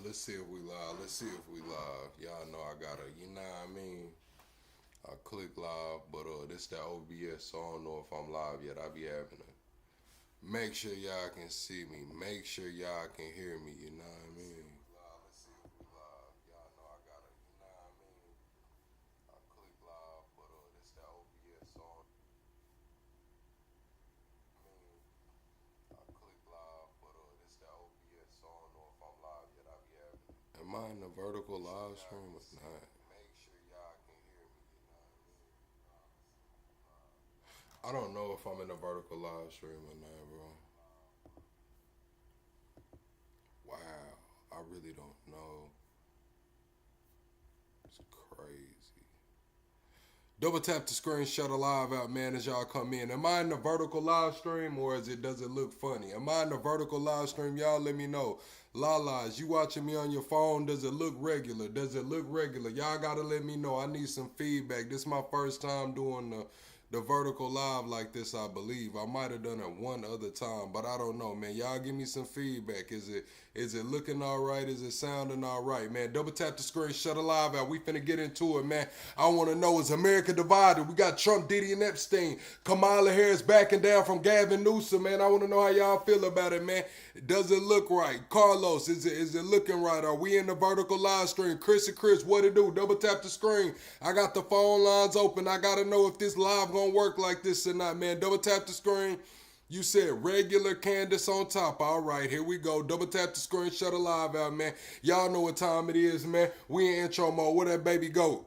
Let's see if we live. Let's see if we live. Y'all know I gotta, you know what I mean? I click live, but this that OBS, so I don't know if I'm live yet. I be having to make sure y'all can see me. Make sure y'all can hear me, you know what I mean? Let's see if we live. Y'all know I gotta, you know what I mean? I click live, but this that OBS, so I click live, but this that OBS, so I don't know if I'm live yet. I be having to. Am I in the vertical live stream or not? Make sure y'all can hear me, you know what I mean? I don't know if I'm in a vertical live stream or not, bro. Wow, I really don't know. It's crazy. Double tap the screen, shut a live out, man, as y'all come in. Am I in the vertical live stream or does it look funny? Am I in the vertical live stream? Y'all let me know. Lalas, you watching me on your phone? Does it look regular? Does it look regular? Y'all gotta let me know. I need some feedback. This is my first time doing the vertical live like this, I believe. I might have done it one other time, but I don't know, man. Y'all give me some feedback. Is it looking all right? Is it sounding all right, man? Double tap the screen, shut a live out. We finna get into it, man. I want to know, is America divided? We got Trump, Diddy, and Epstein. Kamala Harris backing down from Gavin Newsom, man. I want to know how y'all feel about it, man. Does it look right? Carlos, is it looking right? Are we in the vertical live stream? Chris and Chris, what it do? Double tap the screen. I got the phone lines open. I got to know if this live gonna work like this or not, man. Double tap the screen. You said regular Candace on top. All right, here we go. Double tap the screen, shut a live out, man. Y'all know what time it is, man. We in intro mode. Where that baby go?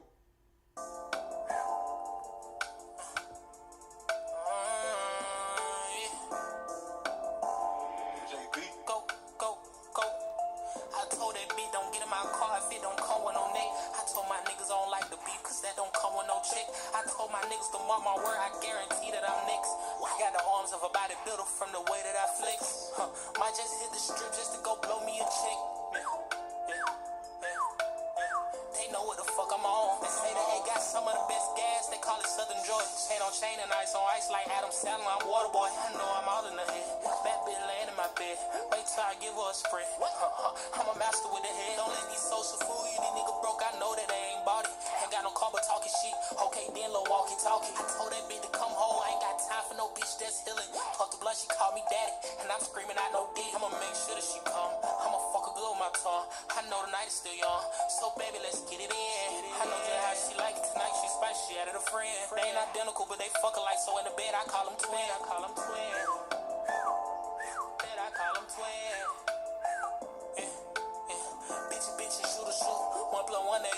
I'm a master with the head. Don't let these social fool you. These niggas broke. I know that they ain't bought it. Ain't got no car but talking shit. Okay, then little walkie talkie. I told that bitch to come home. I ain't got time for no bitch that's healing. Talk to blood, she called me daddy. And I'm screaming out no dick. I'ma make sure that she come. I'ma fuck her good with my tongue. I know the night is still young. So baby, let's get it in. I know just how she like it tonight. She spicy. She added a friend. They ain't identical, but they fuck alike. So in the bed, I call them twin. I call them twin. I call them twin. Bitches, shoot a shoot. 1 + 1 = 2.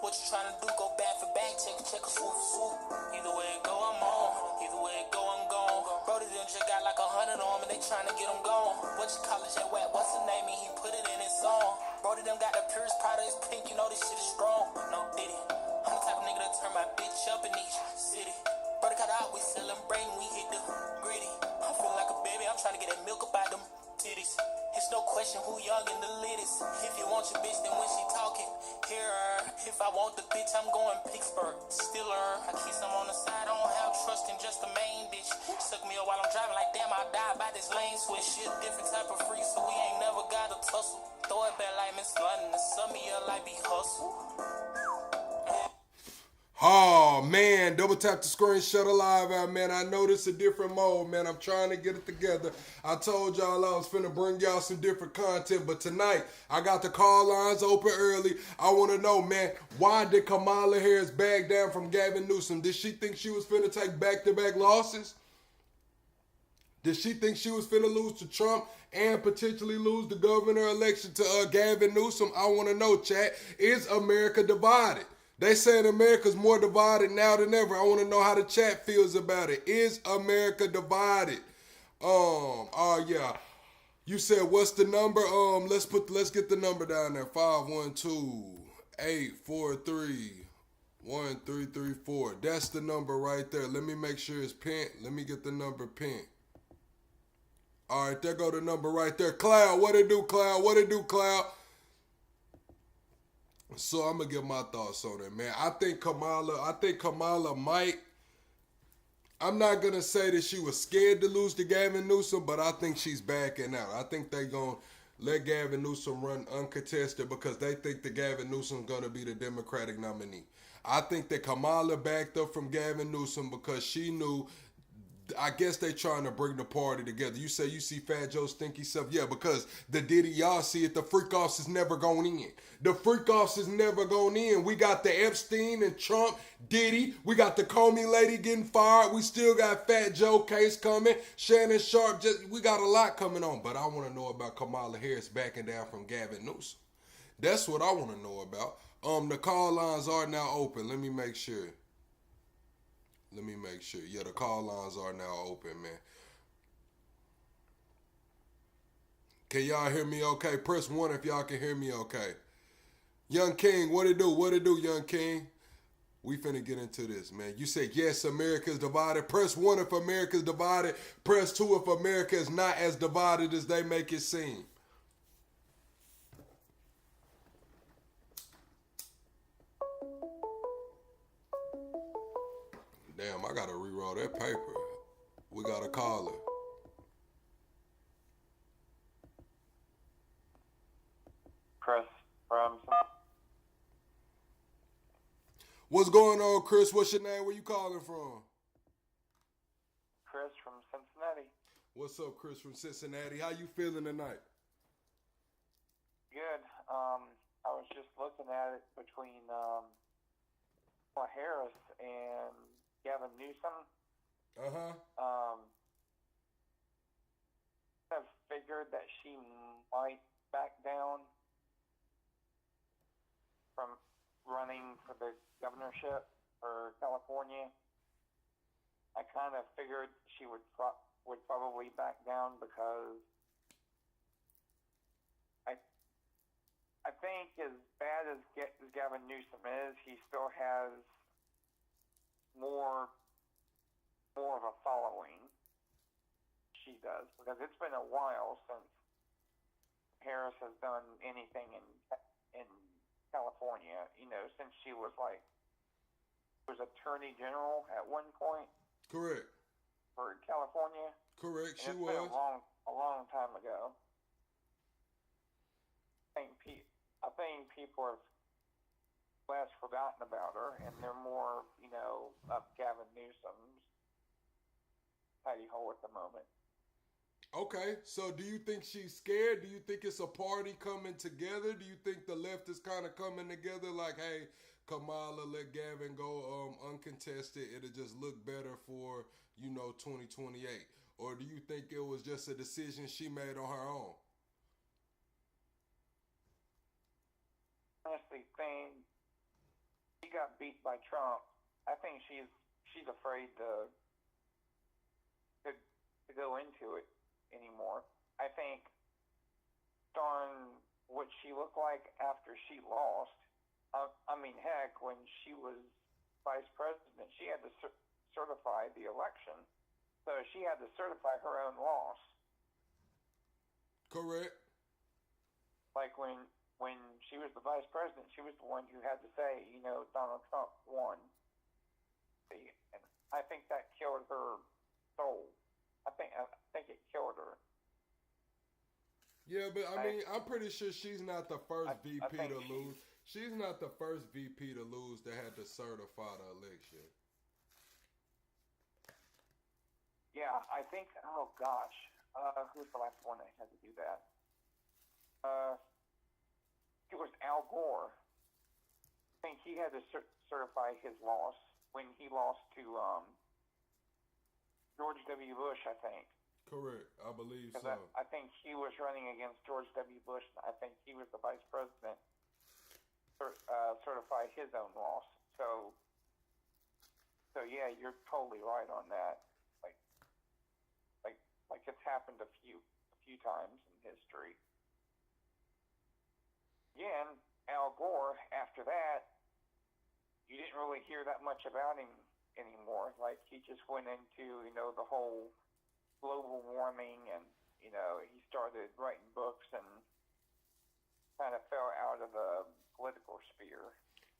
What you tryna do? Go back for back, check a swoop, swoop. Either way it go, I'm on. Either way it go, I'm gone. Brody them just got like 100 on me, they tryna get them gone. What you call it, that wet? What's the name? And he put it in his song. Brody them got the purest product, it's pink, you know this shit is strong. No Diddy. I'm the type of nigga that turn my bitch up in each city. Brody cut out, we celebrating, we hit the gritty. I feel like a baby, I'm tryna get that milk up out them titties. It's no question who young and the latest. If you want your bitch, then when she talking, hear her. If I want the bitch, I'm going Pittsburgh. Still her. I keep some on the side. I don't have trust in just the main bitch. Suck me up while I'm driving like damn, I'll die by this lane switch. Shit, different type of free, so we ain't never got a tussle. Throw it back like Miss London and sum me up like be hustle. Oh, man, double tap the screen, shut a live out, man. I know this is a different mode, man. I'm trying to get it together. I told y'all I was finna bring y'all some different content, but tonight I got the call lines open early. I want to know, man, why did Kamala Harris back down from Gavin Newsom? Did she think she was finna take back-to-back losses? Did she think she was finna lose to Trump and potentially lose the governor election to Gavin Newsom? I want to know, chat, is America divided? They saying America's more divided now than ever. I want to know how the chat feels about it. Is America divided? Yeah. You said what's the number? Let's get the number down there. 512-843-1334. That's the number right there. Let me make sure it's pinned. Let me get the number pinned. All right, there go the number right there. Cloud, what it do, Cloud? What it do, Cloud? So I'm gonna give my thoughts on it, man. I think Kamala might. I'm not gonna say that she was scared to lose to Gavin Newsom, but I think she's backing out. I think they gon' Let Gavin Newsom run uncontested because they think that Gavin Newsom's going to be the Democratic nominee. I think that Kamala backed up from Gavin Newsom because she knew. I guess they trying to bring the party together. You say you see Fat Joe stinky stuff. Yeah, because the Diddy, y'all see it, the freak-offs is never going in. The freak-offs is never going in. We got the Epstein and Trump, Diddy. We got the Comey lady getting fired. We still got Fat Joe case coming. Shannon Sharp, we got a lot coming on. But I want to know about Kamala Harris backing down from Gavin Newsom. That's what I want to know about. The call lines are now open. Let me make sure. Yeah, the call lines are now open, man. Can y'all hear me okay? Press 1 if y'all can hear me okay. Young King, what it do? What it do, Young King? We finna get into this, man. You say, yes, America's divided. Press 1 if America's divided. Press 2 if America is not as divided as they make it seem. Damn, I gotta reroll that paper. We got a caller. Chris from. What's going on, Chris? What's your name? Where you calling from? Chris from Cincinnati. What's up, Chris from Cincinnati? How you feeling tonight? Good. I was just looking at it between Kamala Harris and Gavin Newsom. I've figured that she might back down from running for the governorship for California. I kind of figured she would probably back down because I think as bad as Gavin Newsom is, he still has more of a following. She does, because it's been a while since Harris has done anything in California. You know, since she was Attorney General at one point. Correct. For California. Correct. She it's was been a long time ago. I think people have less forgotten about her, and they're more, up Gavin Newsom's tidy hole at the moment. Okay, so do you think she's scared? Do you think it's a party coming together? Do you think the left is kind of coming together like, hey, Kamala, let Gavin go uncontested. It'll just look better for, 2028. Or do you think it was just a decision she made on her own? Honestly, think she got beat by Trump. I think she's afraid to go into it anymore. I think on what she looked like after she lost. Heck, when she was vice president, she had to certify the election, so she had to certify her own loss. Correct. Like when she was the vice president, she was the one who had to say, Donald Trump won. And I think that killed her soul. I think it killed her. Yeah, but I'm pretty sure she's not the first VP to lose. She's not the first VP to lose that had to certify the election. Yeah, I think. Oh gosh, who's the last one that had to do that? It was Al Gore. I think he had to certify his loss when he lost to George W. Bush, I think. Correct. I believe so. I think he was running against George W. Bush. I think he was the vice president. Certify his own loss. So yeah, you're totally right on that. Like it's happened a few times in history. Again, Al Gore, after that, you didn't really hear that much about him anymore. Like, he just went into, the whole global warming, and, he started writing books and kind of fell out of the political sphere.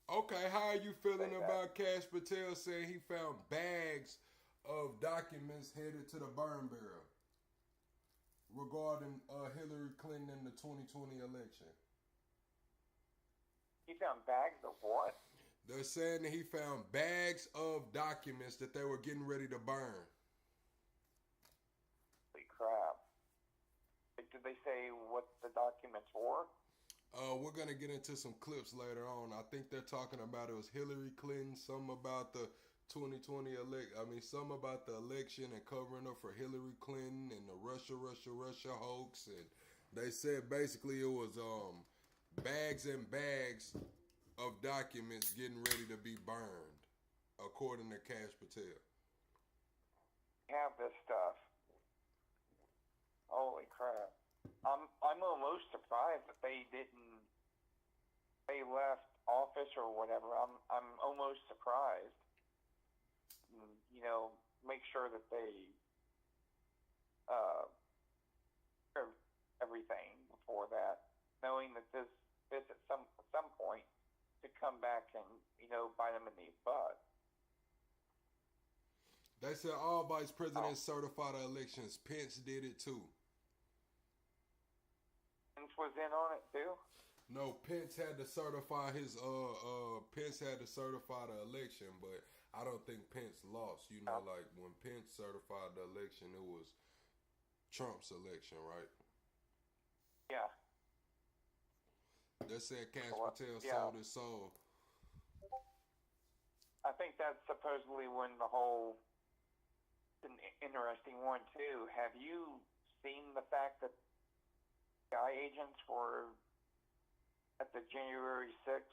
Okay, how are you feeling about Kash Patel saying he found bags of documents headed to the burn barrel? regarding Hillary Clinton in the 2020 election. He found bags of what? They're saying that he found bags of documents that they were getting ready to burn. Holy crap. Did they say what the documents were? We're going to get into some clips later on. I think they're talking about it was Hillary Clinton, some about the 2020 some about the election and covering up for Hillary Clinton and the Russia hoax. And they said basically it was bags and bags of documents getting ready to be burned, according to Cash Patel. Have this stuff. Holy crap. I'm almost surprised that they left office or whatever. I'm almost surprised. You know, make sure that they everything before that, knowing that this at some point to come back and, you know, bite them in the butt. They said all vice presidents certify the elections. Pence did it too. Pence was in on it too? No, Pence had to certify his Pence had to certify the election, but I don't think Pence lost. You know, like when Pence certified the election, it was Trump's election, right? Yeah. They said Cash Patel sold his soul. I think that's supposedly when the whole an interesting one too. Have you seen the fact that FBI agents were at the January 6th?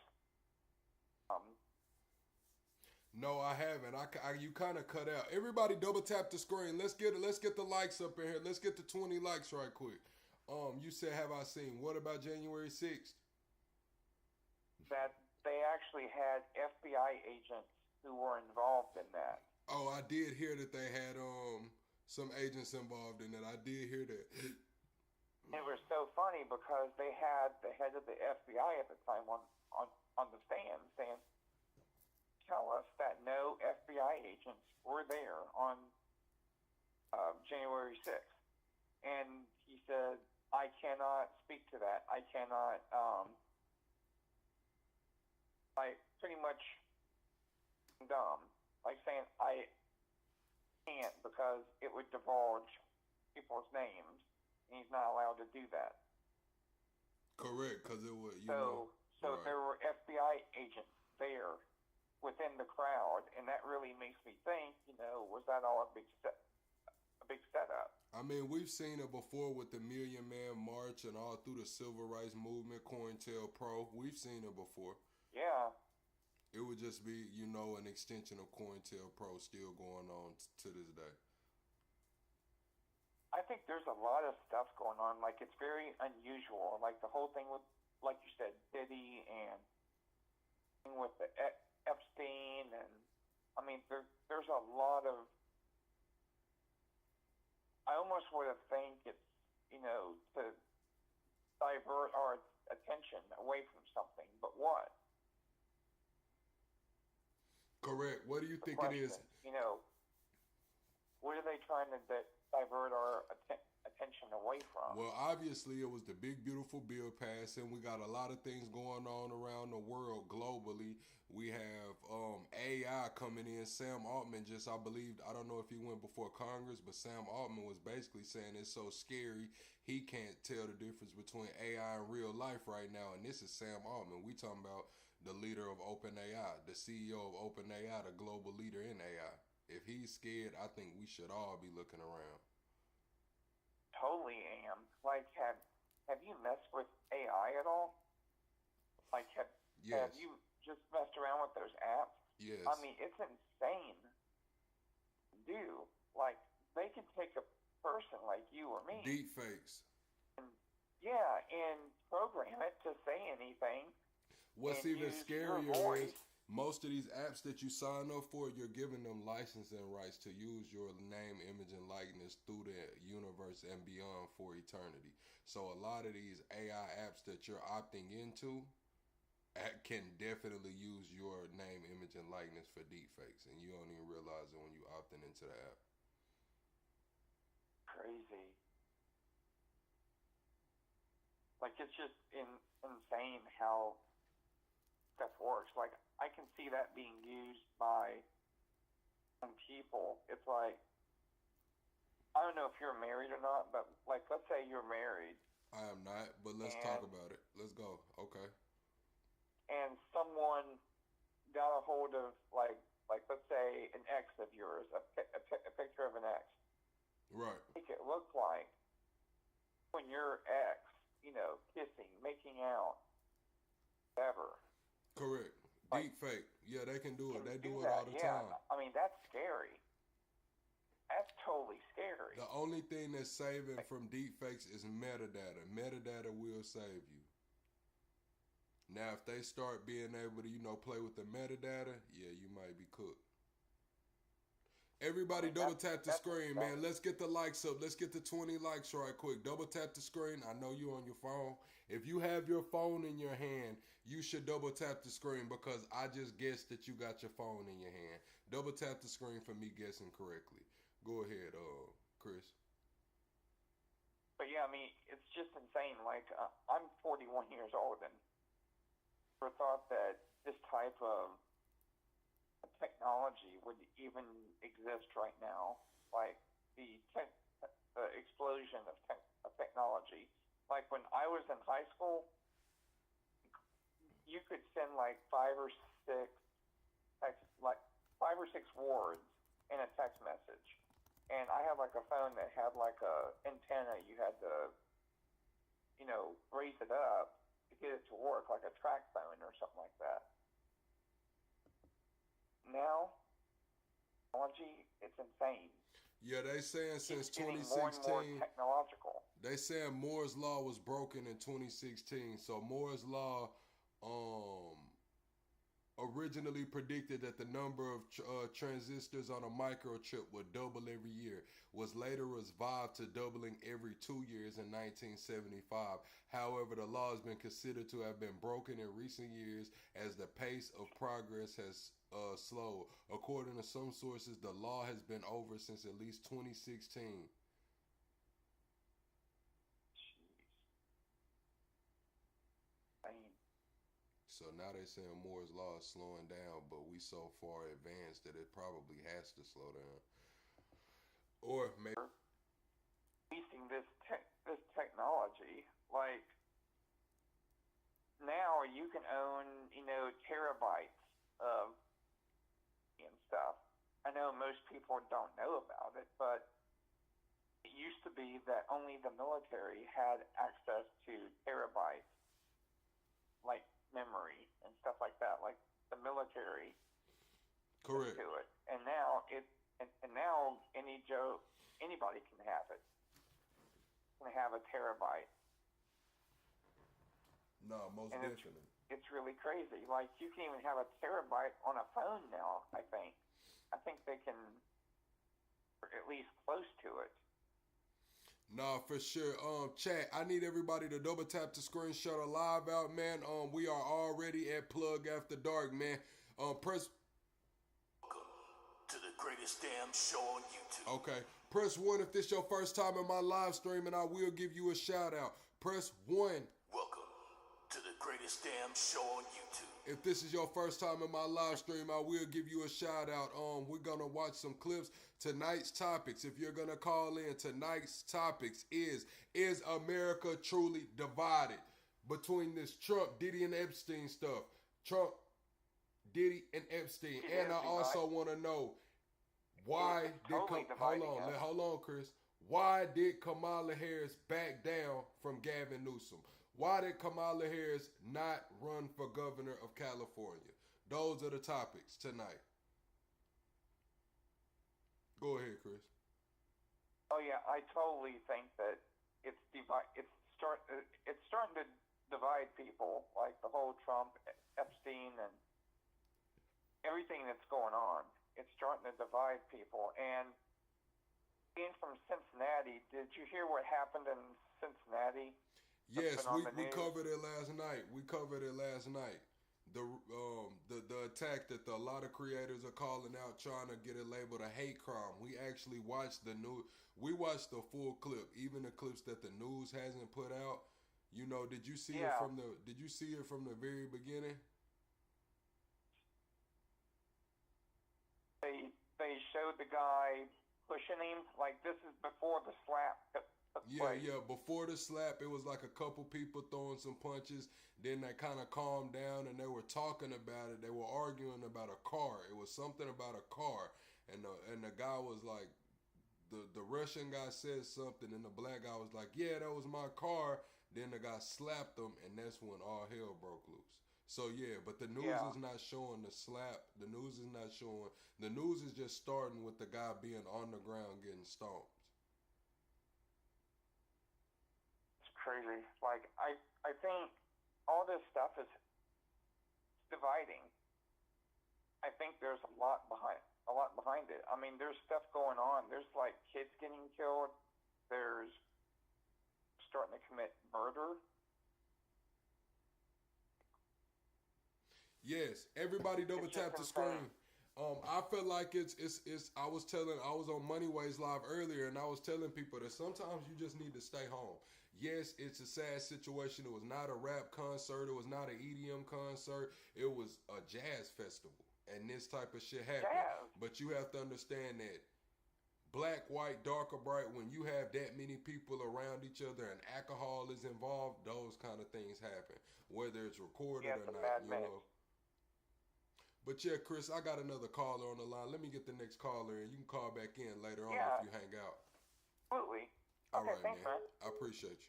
No, I haven't. You kind of cut out. Everybody, double tap the screen. Let's get the likes up in here. Let's get the 20 likes right quick. You said, have I seen? What about January 6th? That they actually had FBI agents who were involved in that. Oh, I did hear that they had some agents involved in it. I did hear that. It was so funny because they had the head of the FBI at the time on the stand saying, tell us that no FBI agents were there on January 6th. And he said, I cannot speak to that. I cannot, pretty much dumb, like saying I can't because it would divulge people's names, and he's not allowed to do that. Correct, because it would, So right. There were FBI agents there within the crowd, and that really makes me think, you know, was that all a big setup? I mean, we've seen it before with the Million Man March and all through the Civil Rights Movement, COINTELPRO. We've seen it before. Yeah. It would just be, you know, an extension of COINTELPRO still going on to this day. I think there's a lot of stuff going on. Like, it's very unusual. Like, the whole thing with, like you said, Diddy and with the Epstein. And, I mean, there's a lot of... I almost would have think it's, you know, to divert our attention away from something. But what? Correct. What do you think it is? You know, what are they trying to divert our attention away from? Well, obviously, it was the big, beautiful bill passing. We got a lot of things going on around the world globally. We have AI coming in. Sam Altman just, I believe, I don't know if he went before Congress, but Sam Altman was basically saying it's so scary he can't tell the difference between AI and real life right now. And this is Sam Altman. We talking about the leader of OpenAI, the CEO of OpenAI, the global leader in AI. If he's scared, I think we should all be looking around. Totally am. Like, have you messed with AI at all? Like, have you just messed around with those apps? Yes. I mean, it's insane to do. Like, they can take a person like you or me. Deep fakes. And program it to say anything. What's even scarier is most of these apps that you sign up for, you're giving them licensing rights to use your name, image, and likeness through the universe and beyond for eternity. So a lot of these AI apps that you're opting into can definitely use your name, image, and likeness for deepfakes, and you don't even realize it when you opting into the app. Crazy. Like, it's just insane how stuff works. Like, I can see that being used by some people. It's like, I don't know if you're married or not, but like, let's say you're married. I am not, but let's talk about it. Let's go. Okay. And someone got a hold of, like let's say an ex of yours, a picture of an ex. Right. Make it look like when your ex, kissing, making out, whatever. Correct. Like, deep fake. Yeah, they can do it. They do it that. all the time. I mean, that's scary. That's totally scary. The only thing that's saving from deep fakes is metadata. Metadata will save you. Now, if they start being able to, play with the metadata, yeah, you might be cooked. Everybody double tap the screen, man. Let's get the likes up. Let's get the 20 likes right quick. Double tap the screen. I know you're on your phone. If you have your phone in your hand, you should double tap the screen because I just guessed that you got your phone in your hand. Double tap the screen for me guessing correctly. Go ahead, Chris. But yeah, I mean, it's just insane. Like, I'm 41 years old and never thought that this type of technology would even exist right now. Like, the explosion of technology. Like, when I was in high school, you could send like 5 or 6 words in a text message. And I had like a phone that had like a antenna. You had to, raise it up to get it to work, like a track phone or something like that. Now, technology, it's insane. Yeah, they saying since it's getting 2016. More and more technological. They saying Moore's Law was broken in 2016. So Moore's Law originally predicted that the number of transistors on a microchip would double every year, was later revived to doubling every 2 years in 1975. However, the law has been considered to have been broken in recent years as the pace of progress has slowed. According to some sources, the law has been over since at least 2016. So now they're saying Moore's Law is slowing down, but we so far advanced that it probably has to slow down. Or maybe releasing this technology, like now you can own, terabytes of and stuff. I know most people don't know about it, but it used to be that only the military had access to terabytes, like memory and stuff like that, like the military. Correct. To it, and now anybody can have it. Can have a terabyte. No, most and definitely. It's really crazy. Like, you can even have a terabyte on a phone now. I think they can, or at least close to it. No, for sure. Chat, I need everybody to double tap the screen, shut a live out, man. We are already at Plug After Dark, man. Press. Welcome to the greatest damn show on YouTube. Okay. Press 1 if this your first time in my live stream, and I will give you a shout out. Press 1. Welcome to the greatest damn show on YouTube. If this is your first time in my live stream, I will give you a shout out. We're gonna watch some clips. Tonight's topics, if you're gonna call in, tonight's topics is America truly divided between this Trump, Diddy, and Epstein stuff? Trump, Diddy, and Epstein. And I also want to know why hold on, Chris. Why did Kamala Harris back down from Gavin Newsom? Why did Kamala Harris not run for governor of California? Those are the topics tonight. Go ahead, Chris. Oh yeah, I totally think that it's starting to divide people, like the whole Trump, Epstein, and everything that's going on. It's starting to divide people. And being from Cincinnati, did you hear what happened in Cincinnati? Yes, we covered it last night. The attack that a lot of creators are calling out, trying to get it labeled a hate crime. We actually watched the full clip, even the clips that the news hasn't put out. You know, did you see Yeah. it from the very beginning? They showed the guy pushing him, like this is before the slap took place. Yeah. Before the slap, it was like a couple people throwing some punches. Then they kind of calmed down and they were talking about it. They were arguing about a car. It was something about a car, and the guy was like, the Russian guy said something, and the black guy was like, "Yeah, that was my car." Then the guy slapped him, and that's when all hell broke loose. So yeah, but the news Yeah. is not showing the slap. The news is not showing. The news is just starting with the guy being on the ground getting stomped. It's crazy. Like I think all this stuff is dividing. I think there's a lot behind it. I mean, there's stuff going on. There's like kids getting killed. There's starting to commit murder. Yes, everybody double It's just tap the insane. screen. I feel like it's. I was on Moneyways Live earlier, and I was telling people that sometimes you just need to stay home. Yes, it's a sad situation. It was not a rap concert. It was not an EDM concert. It was a jazz festival, and this type of shit happened. Jazz. But you have to understand that black, white, dark or bright, when you have that many people around each other and alcohol is involved, those kind of things happen, whether it's recorded Yeah, it's or a not. bad You mix. know. But yeah, Chris, I got another caller on the line. Let me get the next caller, and you can call back in later on Yeah. if you hang out. Absolutely. All Okay, right, thanks, man. man. I appreciate you.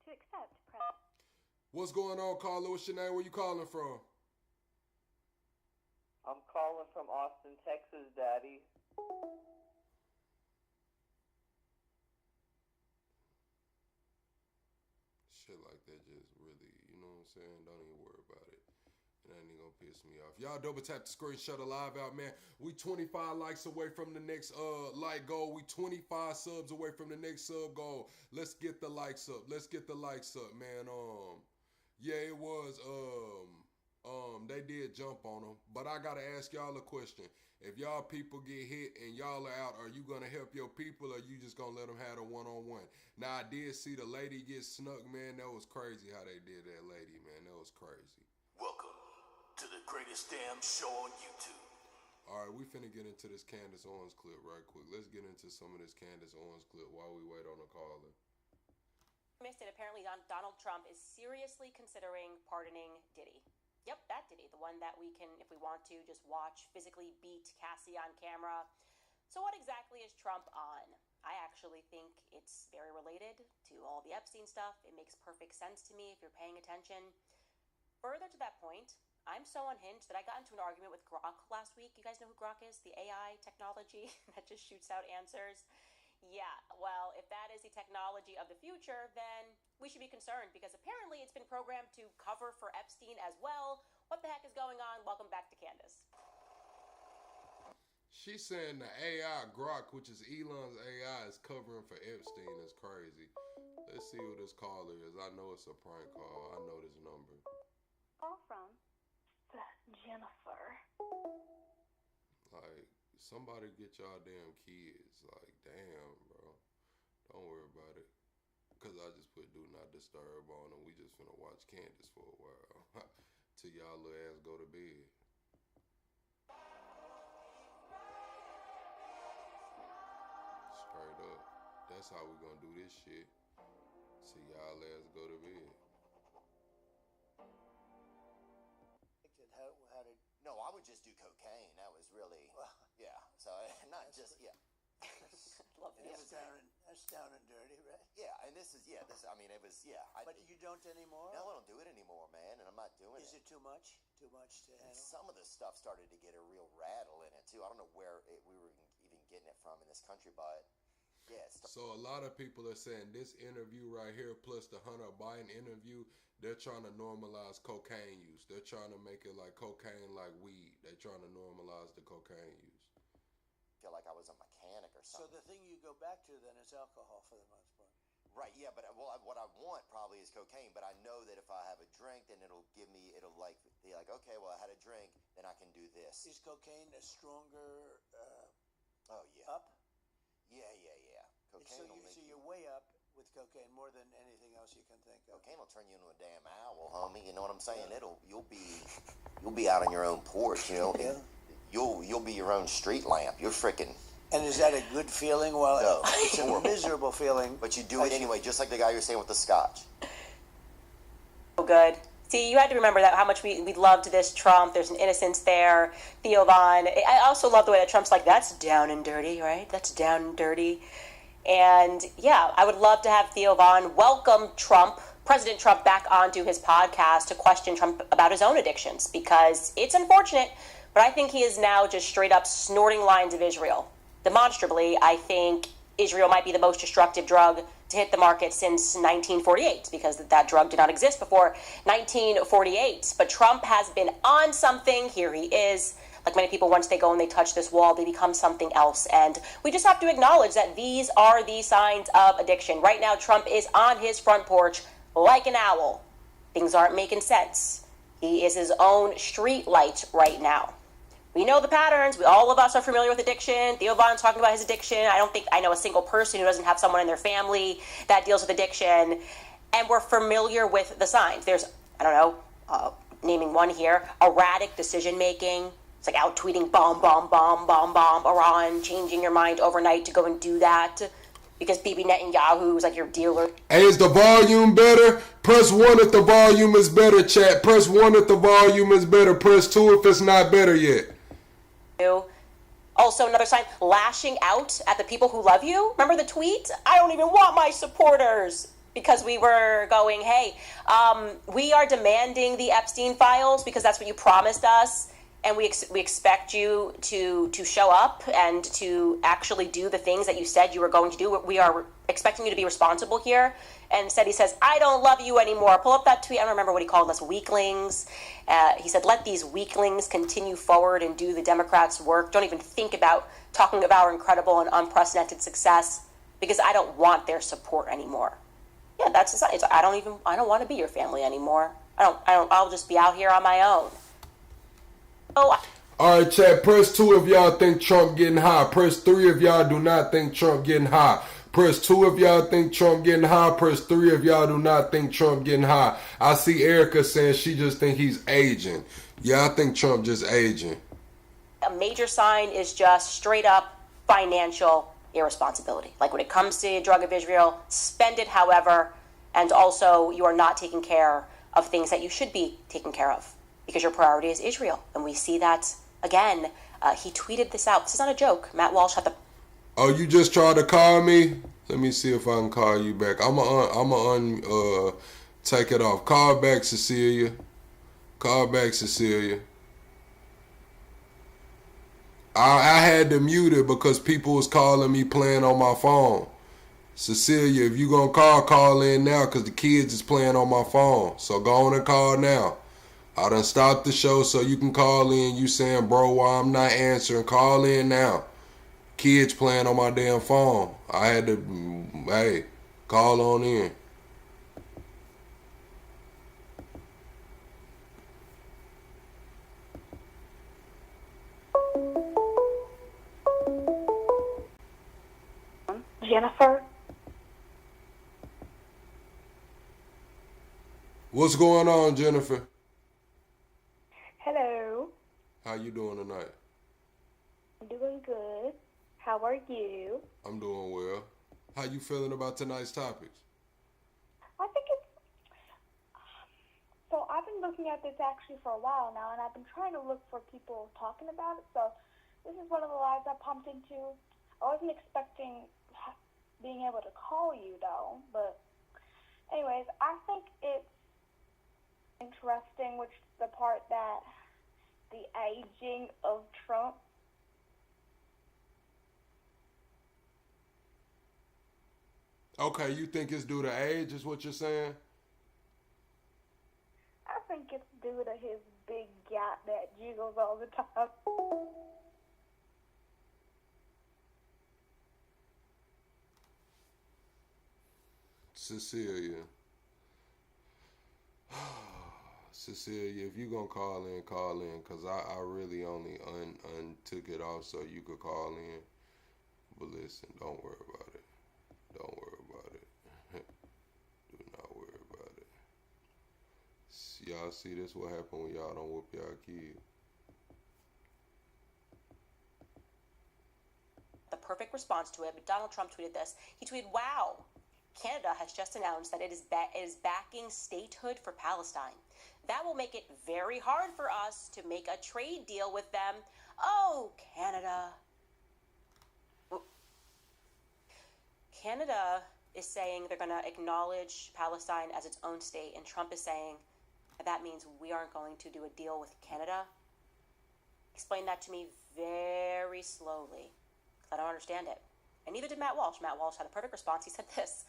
To accept, press. What's going on, caller? What's your name? Where you calling from? I'm calling from Austin, Texas, Daddy. Shit like that just really, you know what I'm saying? Don't even worry about it. It ain't even gonna piss me off. Y'all double tap the screen, shut the live out, man. We 25 likes away from the next like goal. We 25 subs away from the next sub goal. Let's get the likes up. Let's get the likes up, man. Yeah, it was they did jump on them. But I gotta ask y'all a question. If y'all people get hit and y'all are out, are you gonna help your people or you just gonna let them have a one-on-one? Now I did see the lady get snuck, man. That was crazy how they did that lady, man. That was crazy. Welcome to the greatest damn show on YouTube. All right, we finna get into this Candace Owens clip right quick. Let's get into some of this Candace Owens clip while we wait on the caller. Missed it. Apparently, Donald Trump is seriously considering pardoning Diddy. Yep, that Diddy, the one that we can, if we want to, just watch physically beat Cassie on camera. So what exactly is Trump on? I actually think it's very related to all the Epstein stuff. It makes perfect sense to me if you're paying attention. Further to that point, I'm so unhinged that I got into an argument with Grok last week. You guys know who Grok is? The AI technology that just shoots out answers. Yeah, well, if that is the technology of the future, then we should be concerned because apparently it's been programmed to cover for Epstein as well. What the heck is going on? Welcome back to Candace. She's saying the AI Grok, which is Elon's AI, is covering for Epstein is crazy. Let's see who this caller is. I know it's a prank call. I know this number. Call from Jennifer. Like, somebody get y'all damn kids. Like, damn, bro. Don't worry about it. Because I just put do not disturb on them. We just finna watch Candace for a while. Till y'all little ass go to bed. Straight up. That's how we gonna do this shit. Till y'all ass go to bed. No, I would just do cocaine. That was really, yeah. So not just, yeah. Love And this. it was That's down and dirty, right? yeah, and this is, yeah, this, I mean, it was, yeah. But you don't anymore? No, I don't do it anymore, man, and I'm not doing Is it too much? Too much to handle? Some of the stuff started to get a real rattle in it, too. I don't know where we were even getting it from in this country, but, yeah. So a lot of people are saying this interview right here plus the Hunter Biden interview, they're trying to normalize cocaine use. They're trying to make it like cocaine like weed. They're trying to normalize the cocaine use. Feel like I was a mechanic or So something. the thing you go back to then is alcohol for the most part. Right, yeah, but what I want probably is cocaine, but I know that if I have a drink, then it'll like, be like, okay, well, I had a drink, then I can do this. Is cocaine a stronger Oh, yeah. up? Yeah. Cocaine will make So you're way up with cocaine more than anything else you can think of. Cocaine will turn you into a damn owl, homie. You know what I'm saying? You'll be out on your own porch. You know, Yeah. you'll be your own street lamp. You're freaking. And is that a good feeling? Well, No. it's a miserable feeling. But you do it anyway, just like the guy you're saying with the scotch. So good. See, you had to remember that how much we loved this Trump. There's an innocence there. Theo Von. I also love the way that Trump's like, that's down and dirty, right? That's down and dirty. And yeah, I would love to have Theo Von welcome President Trump, back onto his podcast to question Trump about his own addictions, because it's unfortunate, but I think he is now just straight up snorting lines of Israel. Demonstrably, I think Israel might be the most destructive drug to hit the market since 1948, because that drug did not exist before 1948. But Trump has been on something. Here he is. Like many people, once they go and they touch this wall, they become something else. And we just have to acknowledge that these are the signs of addiction. Right now, Trump is on his front porch like an owl. Things aren't making sense. He is his own street light right now. We know the patterns. All of us are familiar with addiction. Theo Von's talking about his addiction. I don't think I know a single person who doesn't have someone in their family that deals with addiction. And we're familiar with the signs. There's, I don't know, naming one here, erratic decision-making. It's like out tweeting bomb, Iran, changing your mind overnight to go and do that because Bibi Netanyahu is like your dealer. Hey, is the volume better? Press 1 if the volume is better, chat. Press 1 if the volume is better. Press 2 if it's not better yet. Also, another sign, lashing out at the people who love you. Remember the tweet? I don't even want my supporters. Because we were going, hey, we are demanding the Epstein files because that's what you promised us. And we expect you to show up and to actually do the things that you said you were going to do. We are expecting you to be responsible here. And instead he says, I don't love you anymore. Pull up that tweet. I don't remember what he called us, weaklings. He said, let these weaklings continue forward and do the Democrats' work. Don't even think about talking about our incredible and unprecedented success because I don't want their support anymore. Yeah, that's it's, I don't want to be your family anymore. I'll just be out here on my own. Oh. All right, chat. Press 2 if y'all think Trump getting high. Press 3 if y'all do not think Trump getting high. Press 2 if y'all think Trump getting high. Press 3 if y'all do not think Trump getting high. I see Erica saying she just think he's aging. Yeah, I think Trump just aging. A major sign is just straight up financial irresponsibility. Like when it comes to drug of Israel, spend it however, and also you are not taking care of things that you should be taking care of because your priority is Israel. And we see that again. He tweeted this out. This is not a joke. Matt Walsh had the... Oh, you just tried to call me? Let me see if I can call you back. Take it off. Call back, Cecilia. Call back, Cecilia. I had to mute it because people was calling me playing on my phone. Cecilia, if you gonna call in now because the kids is playing on my phone. So go on and call now. I done stopped the show so you can call in. You saying, bro, why I'm not answering? Call in now. Kids playing on my damn phone. I had to, hey, call on in. Jennifer? What's going on, Jennifer? Hello. How you doing tonight? I'm doing good. How are you? I'm doing well. How you feeling about tonight's topics? I think it's... So I've been looking at this actually for a while now, and I've been trying to look for people talking about it, so this is one of the lives I pumped into. I wasn't expecting being able to call you, though, but anyways, I think it's interesting, which the part that the aging of Trump. Okay, you think it's due to age is what you're saying? I think it's due to his big gap that jiggles all the time. Cecilia. Cecilia, if you gonna call in, because I really only took it off so you could call in. But listen, don't worry about it. Don't worry about it. Do not worry about it. Y'all see this? What happen when y'all don't whoop y'all kids? The perfect response to it, but Donald Trump tweeted this. He tweeted, "Wow, Canada has just announced that it is backing statehood for Palestine. That will make it very hard for us to make a trade deal with them. Oh, Canada." Canada is saying they're going to acknowledge Palestine as its own state, and Trump is saying that means we aren't going to do a deal with Canada. Explain that to me very slowly, because I don't understand it. And neither did Matt Walsh. Matt Walsh had a perfect response. He said this: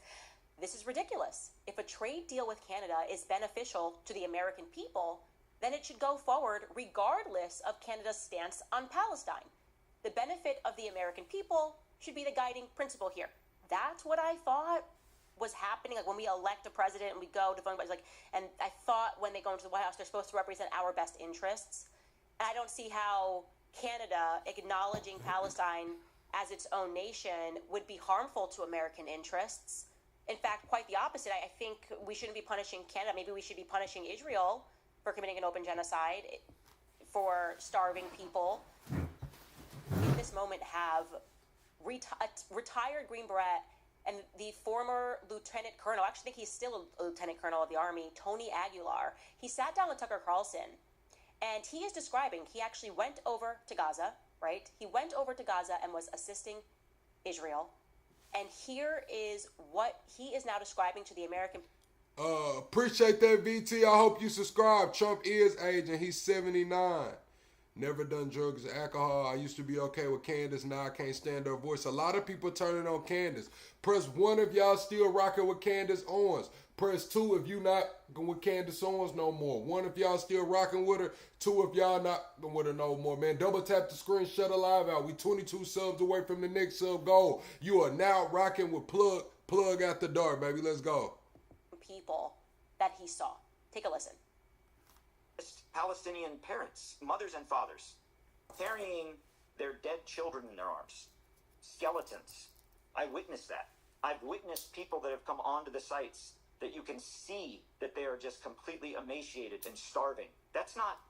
"This is ridiculous. If a trade deal with Canada is beneficial to the American people, then it should go forward regardless of Canada's stance on Palestine. The benefit of the American people should be the guiding principle here." That's what I thought was happening. Like when we elect a president and we go to vote, and I thought when they go into the White House, they're supposed to represent our best interests. And I don't see how Canada acknowledging Palestine as its own nation would be harmful to American interests. In fact, quite the opposite. I think we shouldn't be punishing Canada. Maybe we should be punishing Israel for committing an open genocide, for starving people. We at this moment have retired Green Beret and the former Lieutenant Colonel, I actually think he's still a Lieutenant Colonel of the Army, Tony Aguilar. He sat down with Tucker Carlson, and he is describing, he actually went over to Gaza, right? He went over to Gaza and was assisting Israel. And here is what he is now describing to the American. Appreciate that, VT. I hope you subscribe. Trump is aging. He's 79. Never done drugs or alcohol. I used to be okay with Candace. Now I can't stand her voice. A lot of people turning on Candace. Press 1 if y'all still rocking with Candace Owens. Press 2 if you not with Candace Owens no more. 1 if y'all still rocking with her. 2 if y'all not with her no more, man. Double tap the screen, shut her live out. We 22 subs away from the next sub goal. You are now rocking with Plug at the door, baby. Let's go. People that he saw. Take a listen. Palestinian parents, mothers and fathers, carrying their dead children in their arms, skeletons. I witnessed that. I've witnessed people that have come onto the sites that you can see that they are just completely emaciated and starving. That's not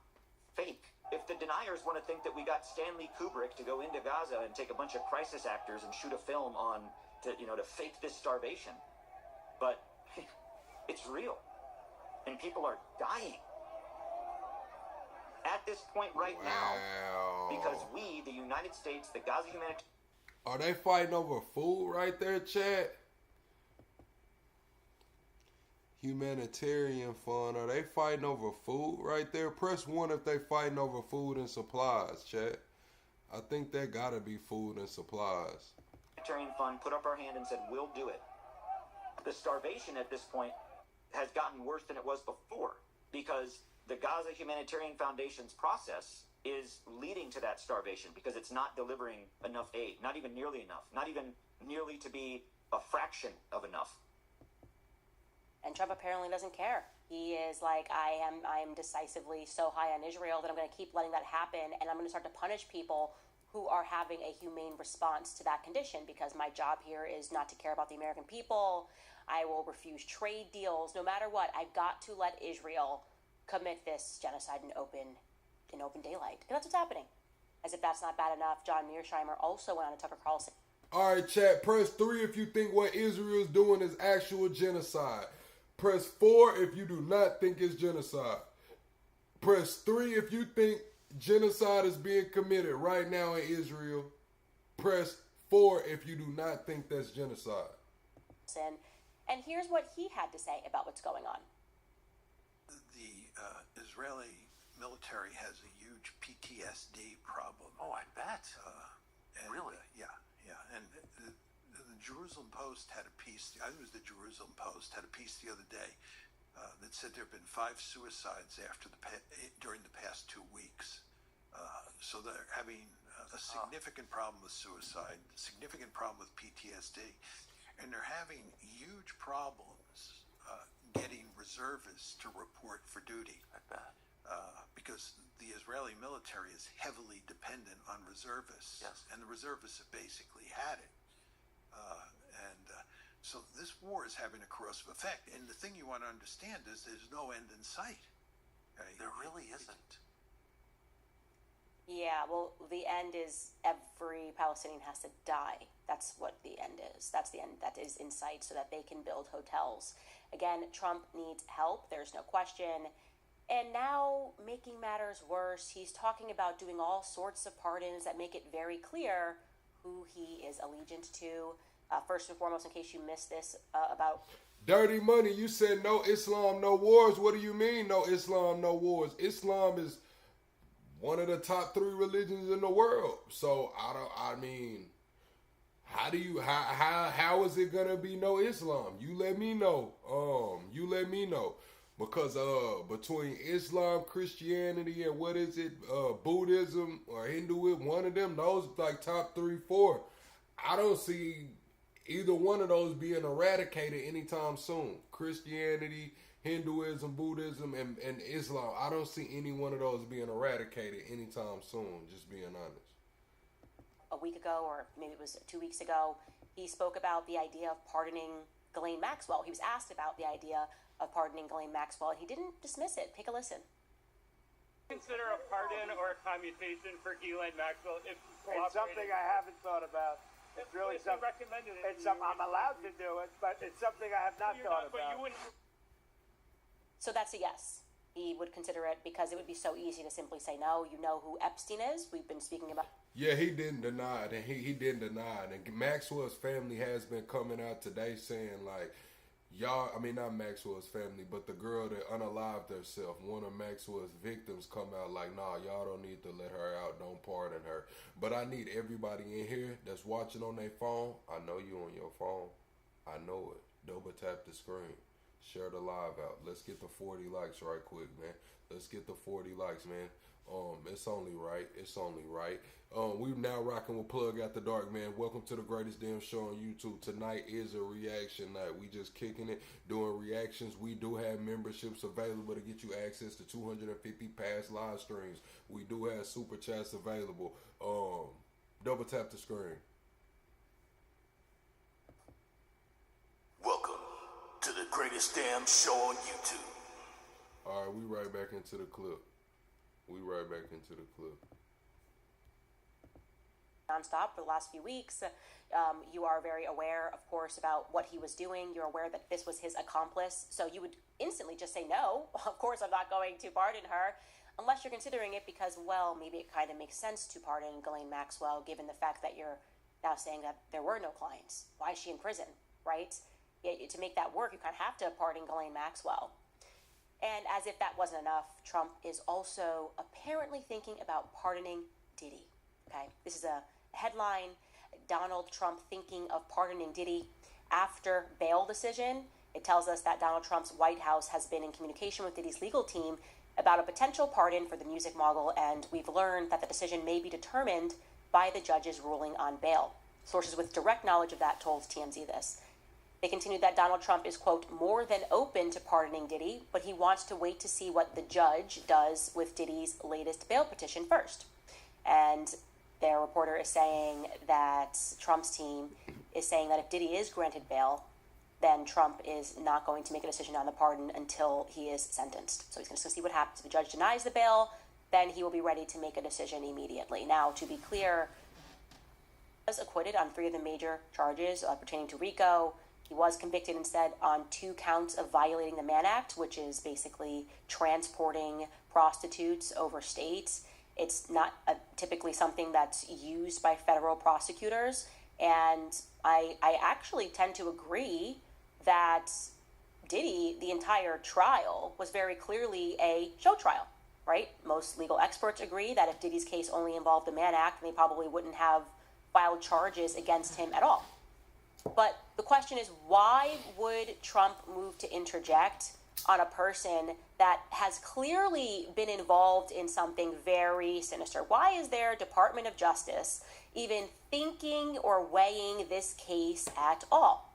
fake. If the deniers want to think that we got Stanley Kubrick to go into Gaza and take a bunch of crisis actors and shoot a film on to fake this starvation, but it's real, and people are dying. At this point right now, because we, the United States, the Gaza humanitarian... Are they fighting over food right there, chat? Humanitarian fund. Are they fighting over food right there? Press 1 if they fighting over food and supplies, chat. I think that gotta be food and supplies. Humanitarian fund put up our hand and said, we'll do it. The starvation at this point has gotten worse than it was before, because the Gaza Humanitarian Foundation's process is leading to that starvation because it's not delivering enough aid, not even nearly enough, not even nearly to be a fraction of enough. And Trump apparently doesn't care. He is like, I am decisively so high on Israel that I'm going to keep letting that happen, and I'm going to start to punish people who are having a humane response to that condition, because my job here is not to care about the American people. I will refuse trade deals no matter what. I've got to let Israel commit this genocide in open daylight. And that's what's happening. As if that's not bad enough, John Mearsheimer also went on to Tucker Carlson. All right, chat. Press 3 if you think what Israel is doing is actual genocide. Press 4 if you do not think it's genocide. Press 3 if you think genocide is being committed right now in Israel. Press 4 if you do not think that's genocide. And here's what he had to say about what's going on. The Israeli military has a huge PTSD problem. Oh, I bet. Really? Yeah. And the Jerusalem Post had a piece, I think it was the Jerusalem Post, had a piece the other day that said there have been 5 suicides during the past 2 weeks. So they're having a significant problem with suicide, a significant problem with PTSD, and they're having huge problems getting reservists to report for duty. I bet. because the Israeli military is heavily dependent on reservists, and the reservists have basically had it. So this war is having a corrosive effect. And the thing you want to understand is there's no end in sight. Okay? There really isn't. Yeah, well, the end is every Palestinian has to die. That's what the end is. That's the end that is in sight so that they can build hotels. Again, Trump needs help. There's no question. And now, making matters worse, he's talking about doing all sorts of pardons that make it very clear who he is allegiant to. First and foremost, in case you missed this, about Dirty Money, you said no Islam, no wars. What do you mean no Islam, no wars? Islam is one of the top 3 religions in the world. So how is it gonna be no Islam? You let me know. Because between Islam, Christianity, and what is it, Buddhism or Hinduism, one of them, those like top 3, 4. I don't see either one of those being eradicated anytime soon. Christianity, Hinduism, Buddhism, and Islam. I don't see any one of those being eradicated anytime soon, just being honest. A week ago, or maybe it was 2 weeks ago, he spoke about the idea of pardoning Ghislaine Maxwell. He was asked about the idea of pardoning Ghislaine Maxwell, and he didn't dismiss it. Take a listen. Consider a pardon or a commutation for Ghislaine Maxwell if It's something I haven't thought about. It's really something. I'm allowed to do it, but it's something I have not thought about. So that's a yes. He would consider it because it would be so easy to simply say no. You know who Epstein is. We've been speaking about. Yeah, he didn't deny it, and he didn't deny it. And Maxwell's family has been coming out today saying like, y'all, I mean, not Maxwell's family, but the girl that unalived herself, one of Maxwell's victims, come out like, nah, y'all don't need to let her out. Don't pardon her. But I need everybody in here that's watching on their phone. I know you on your phone. I know it. Double tap the screen. Share the live out. Let's get the 40 likes right quick, man. Let's get the 40 likes, man. It's only right. It's only right. We now rocking with Plug After Dark, man. Welcome to the greatest damn show on YouTube. Tonight is a reaction night. We just kicking it, doing reactions. We do have memberships available to get you access to 250 past live streams. We do have super chats available. Double tap the screen. Welcome to the greatest damn show on YouTube. All right, we right back into the clip. Nonstop for the last few weeks. You are very aware, of course, about what he was doing. You're aware that this was his accomplice. So you would instantly just say, no, of course I'm not going to pardon her. Unless you're considering it because, well, maybe it kind of makes sense to pardon Ghislaine Maxwell, given the fact that you're now saying that there were no clients. Why is she in prison, right? To make that work, you kind of have to pardon Ghislaine Maxwell. And as if that wasn't enough, Trump is also apparently thinking about pardoning Diddy. Okay, this is a headline. Donald Trump thinking of pardoning Diddy after bail decision. It tells us that Donald Trump's White House has been in communication with Diddy's legal team about a potential pardon for the music mogul, and we've learned that the decision may be determined by the judge's ruling on bail. Sources with direct knowledge of that told TMZ this. They continued that Donald Trump is, quote, more than open to pardoning Diddy, but he wants to wait to see what the judge does with Diddy's latest bail petition first. And their reporter is saying that Trump's team is saying that if Diddy is granted bail, then Trump is not going to make a decision on the pardon until he is sentenced. So he's going to see what happens. If the judge denies the bail, then he will be ready to make a decision immediately. Now, to be clear, he was acquitted on 3 of the major charges pertaining to RICO. He was convicted instead on 2 counts of violating the Mann Act, which is basically transporting prostitutes over states. It's not typically something that's used by federal prosecutors. And I actually tend to agree that Diddy, the entire trial, was very clearly a show trial, right? Most legal experts agree that if Diddy's case only involved the Mann Act, they probably wouldn't have filed charges against him at all. But the question is, why would Trump move to interject on a person that has clearly been involved in something very sinister? Why is their Department of Justice even thinking or weighing this case at all?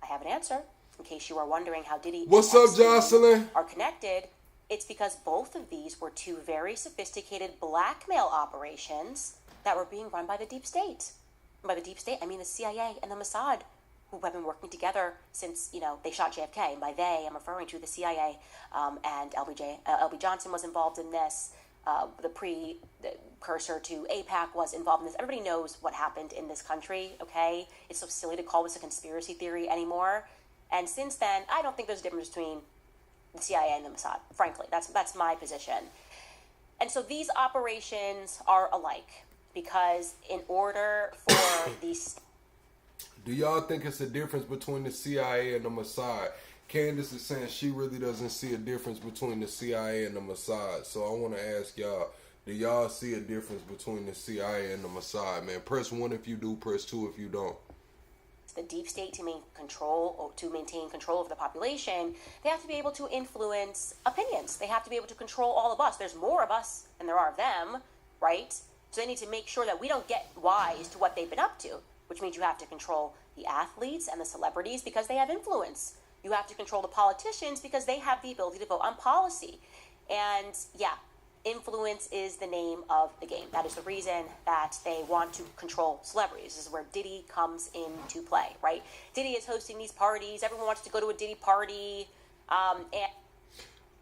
I have an answer. In case you are wondering how Diddy What's up, Jocelyn? are connected, It's because both of these were two very sophisticated blackmail operations that were being run by the deep state. And by the deep state, I mean the CIA and the Mossad, who have been working together since, they shot JFK. And by they, I'm referring to the CIA, and LB Johnson was involved in this. The precursor to AIPAC was involved in this. Everybody knows what happened in this country, okay? It's so silly to call this a conspiracy theory anymore. And since then, I don't think there's a difference between the CIA and the Mossad, frankly. That's my position. And so these operations are alike because in order for these... Do y'all think it's a difference between the CIA and the Mossad? Candace is saying she really doesn't see a difference between the CIA and the Mossad. So I want to ask y'all, do y'all see a difference between the CIA and the Mossad, man? Press 1 if you do, press 2 if you don't. The deep state to maintain control over the population, they have to be able to influence opinions. They have to be able to control all of us. There's more of us than there are of them, right? So they need to make sure that we don't get wise to what they've been up to, which means you have to control the athletes and the celebrities because they have influence. You have to control the politicians because they have the ability to vote on policy. And yeah, influence is the name of the game. That is the reason that they want to control celebrities. This is where Diddy comes into play, right? Diddy is hosting these parties. Everyone wants to go to a Diddy party.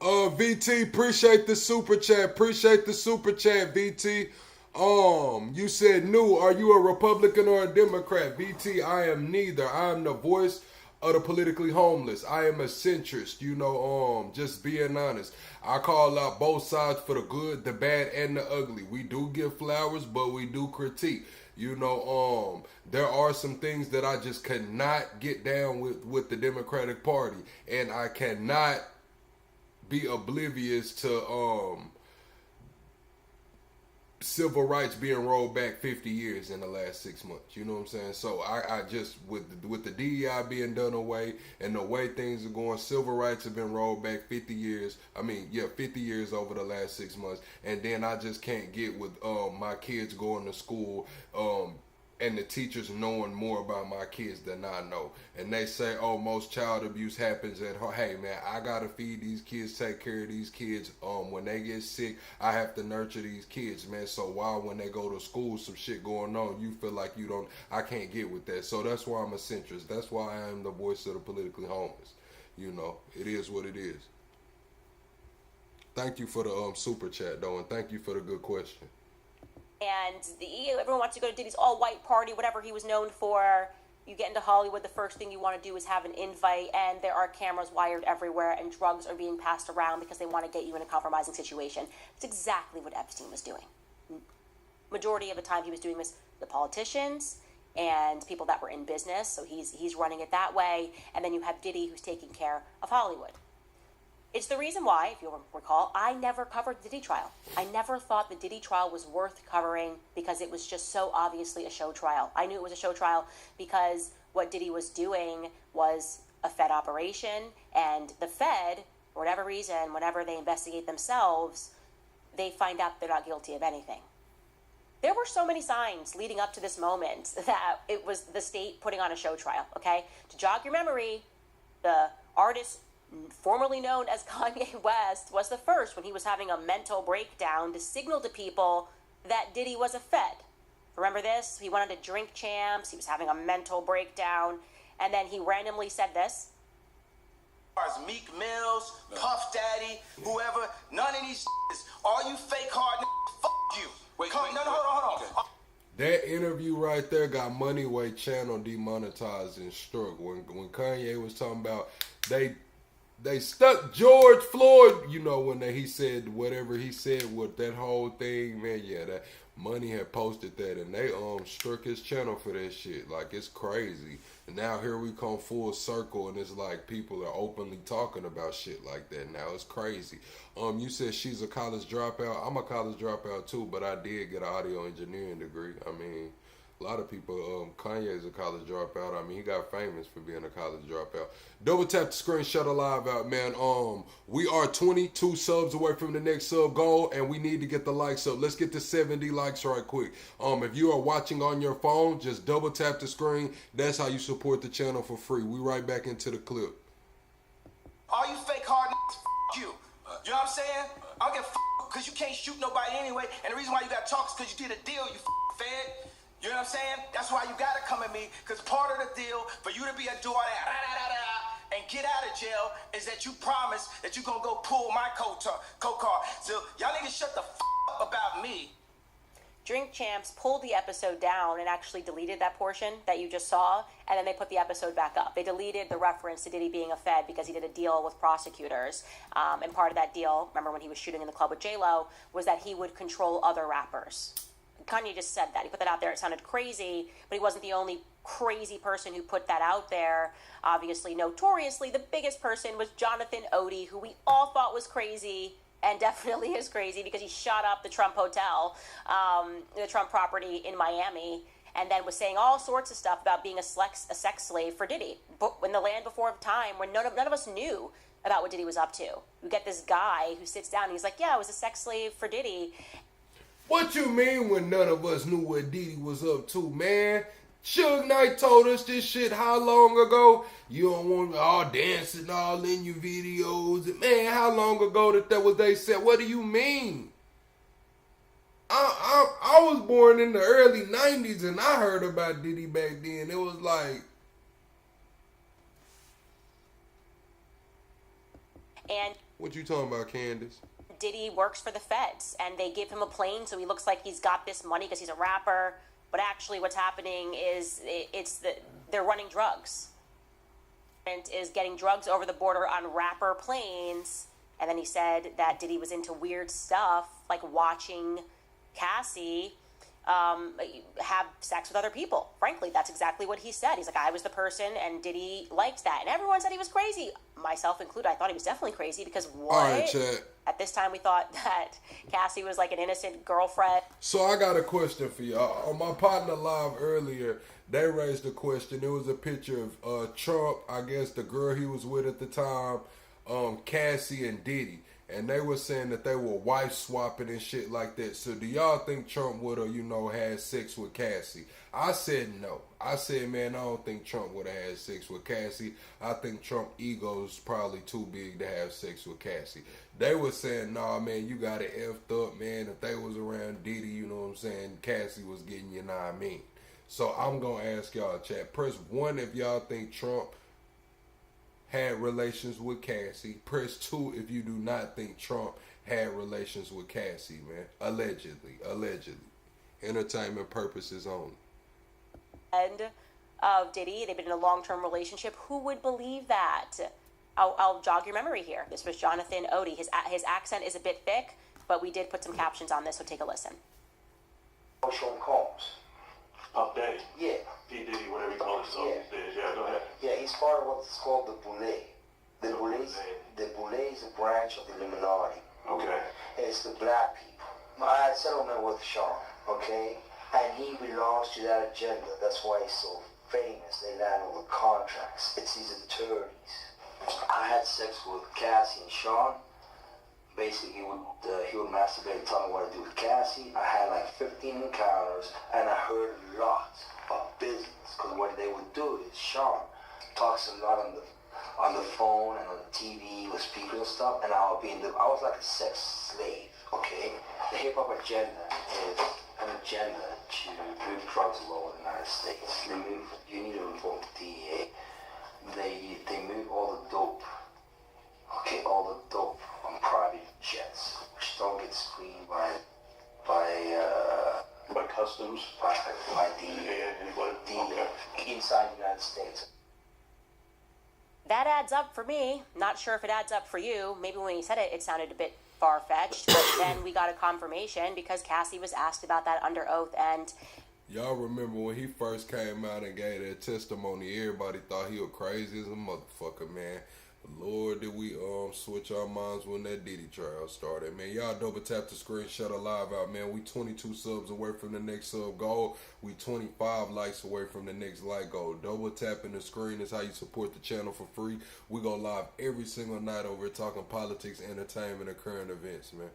VT, appreciate the super chat. Appreciate the super chat, VT. You said, "New, are you a Republican or a Democrat?" VT, I am neither. I am the voice of the politically homeless. I am a centrist, just being honest. I call out both sides for the good, the bad, and the ugly. We do give flowers, but we do critique. There are some things that I just cannot get down with the Democratic Party, and I cannot be oblivious to civil rights being rolled back 50 years in the last 6 months. You know what I'm saying? So I just, with the DEI being done away and the way things are going, civil rights have been rolled back 50 years. 50 years over the last 6 months. And then I just can't get with my kids going to school and the teachers knowing more about my kids than I know. And they say, oh, most child abuse happens at home. Hey, man, I got to feed these kids, take care of these kids. When they get sick, I have to nurture these kids, man. So why when they go to school, some shit going on, you feel like I can't get with that. So that's why I'm a centrist. That's why I am the voice of the politically homeless. It is what it is. Thank you for the super chat, though, and thank you for the good question. And everyone wants to go to Diddy's all-white party, whatever he was known for. You get into Hollywood, the first thing you want to do is have an invite, and there are cameras wired everywhere, and drugs are being passed around because they want to get you in a compromising situation. It's exactly what Epstein was doing. Majority of the time he was doing this, the politicians and people that were in business, so he's running it that way. And then you have Diddy, who's taking care of Hollywood. It's the reason why, if you'll recall, I never covered the Diddy trial. I never thought the Diddy trial was worth covering because it was just so obviously a show trial. I knew it was a show trial because what Diddy was doing was a Fed operation, and the Fed, for whatever reason, whenever they investigate themselves, they find out they're not guilty of anything. There were so many signs leading up to this moment that it was the state putting on a show trial, okay? To jog your memory, the artist formerly known as Kanye West was the first when he was having a mental breakdown to signal to people that Diddy was a Fed. Remember this? He went on to Drink Champs. He was having a mental breakdown. And then he randomly said this. As Meek Mills, Puff Daddy, whoever, none of these all you fake hard niggas, fuck you. Hold on. That interview right there got Moneyway channel demonetized and struck. When Kanye was talking about they stuck George Floyd, when he said whatever he said with that whole thing, man, yeah, that Money had posted that, and they struck his channel for that shit. Like, it's crazy. And now here we come full circle, and it's like people are openly talking about shit like that now. It's crazy. You said she's a college dropout. I'm a college dropout too, but I did get an audio engineering degree. A lot of people, Kanye's a college dropout. He got famous for being a college dropout. Double tap the screen, shut a live out, man. We are 22 subs away from the next sub goal, and we need to get the likes up. Let's get to 70 likes right quick. If you are watching on your phone, just double tap the screen. That's how you support the channel for free. We right back into the clip. All you fake hard niggas, fuck you. You know what I'm saying? I don't give a because you can't shoot nobody anyway. And the reason why you got to talk is because you did a deal, you fed. You know what I'm saying? That's why you got to come at me, because part of the deal for you to be a do all that, and get out of jail is that you promise that you're going to go pull my co-car. So y'all niggas shut the up about me. Drink Champs pulled the episode down and actually deleted that portion that you just saw, and then they put the episode back up. They deleted the reference to Diddy being a Fed because he did a deal with prosecutors. And part of that deal, remember when he was shooting in the club with J-Lo, was that he would control other rappers. Kanye just said that. He put that out there. It sounded crazy, but he wasn't the only crazy person who put that out there. Obviously, notoriously, the biggest person was Jonathan Odie, who we all thought was crazy, and definitely is crazy because he shot up the Trump hotel, the Trump property in Miami, and then was saying all sorts of stuff about being a sex slave for Diddy. But in the land before time, when none of us knew about what Diddy was up to. We get this guy who sits down and he's like, yeah, I was a sex slave for Diddy. What you mean when none of us knew what Diddy was up to, man? Suge Knight told us this shit how long ago? You don't want all dancing all in your videos. Man, how long ago that was they said? What do you mean? I was born in the early 90s and I heard about Diddy back then. It was like... And what you talking about, Candace? Diddy works for the feds, and they give him a plane so he looks like he's got this money because he's a rapper. But actually what's happening is they're running drugs. And is getting drugs over the border on rapper planes. And then he said that Diddy was into weird stuff, like watching Cassie have sex with other people. Frankly, that's exactly what he said. He's like, I was the person, and Diddy liked that. And everyone said he was crazy, myself included. I thought he was definitely crazy because what? All right, Chad. At this time, we thought that Cassie was like an innocent girlfriend. So I got a question for y'all. On my partner live earlier, they raised a question. There was a picture of Trump, I guess the girl he was with at the time, Cassie and Diddy. And they were saying that they were wife swapping and shit like that. So do y'all think Trump would have, had sex with Cassie? I said no. I said, man, I don't think Trump would have had sex with Cassie. I think Trump ego's probably too big to have sex with Cassie. They were saying, nah, man, you got it effed up, man. If they was around Diddy, you know what I'm saying, Cassie was getting you, know what I mean? So I'm going to ask y'all, chat. Press 1 if y'all think Trump had relations with Cassie. Press 2 if you do not think Trump had relations with Cassie, man. Allegedly. Entertainment purposes only. And of Diddy, they've been in a long-term relationship. Who would believe that? I'll jog your memory here. This was Jonathan Odie. His accent is a bit thick, but we did put some captions on this, so take a listen. Sean Combs. Puff Daddy. Yeah. P. Diddy, whatever you call it. So yeah, go ahead. Yeah, he's part of what's called the Boule. The Boule is a branch of the Illuminati. Okay. It's the black people. I had settlement with Sean, okay? And he belongs to that agenda. That's why he's so famous. They land all the contracts. It's these attorneys. I had sex with Cassie and Sean. Basically, he would masturbate and tell me what to do with Cassie. I had like 15 encounters, and I heard a lot of business. Because what they would do is Sean talks a lot on the phone and on the TV with speakers and stuff, and I was like a sex slave. Okay, the hip hop agenda is an agenda to move drugs all over the United States. You need to reform the DEA. They move all the dope. Okay, all the dope on private jets, which don't get screened by customs, by the inside the United States. That adds up for me. Not sure if it adds up for you. Maybe when he said it, it sounded a bit far-fetched. But then we got a confirmation because Cassie was asked about that under oath. And y'all remember when he first came out and gave that testimony, everybody thought he was crazy as a motherfucker, man. Lord, did we switch our minds when that Diddy trial started, man. Y'all double tap the screen, shut a live out, man. We 22 subs away from the next sub goal. We 25 likes away from the next like goal. Double tapping the screen is how you support the channel for free. We go live every single night over here talking politics, entertainment, and current events, man.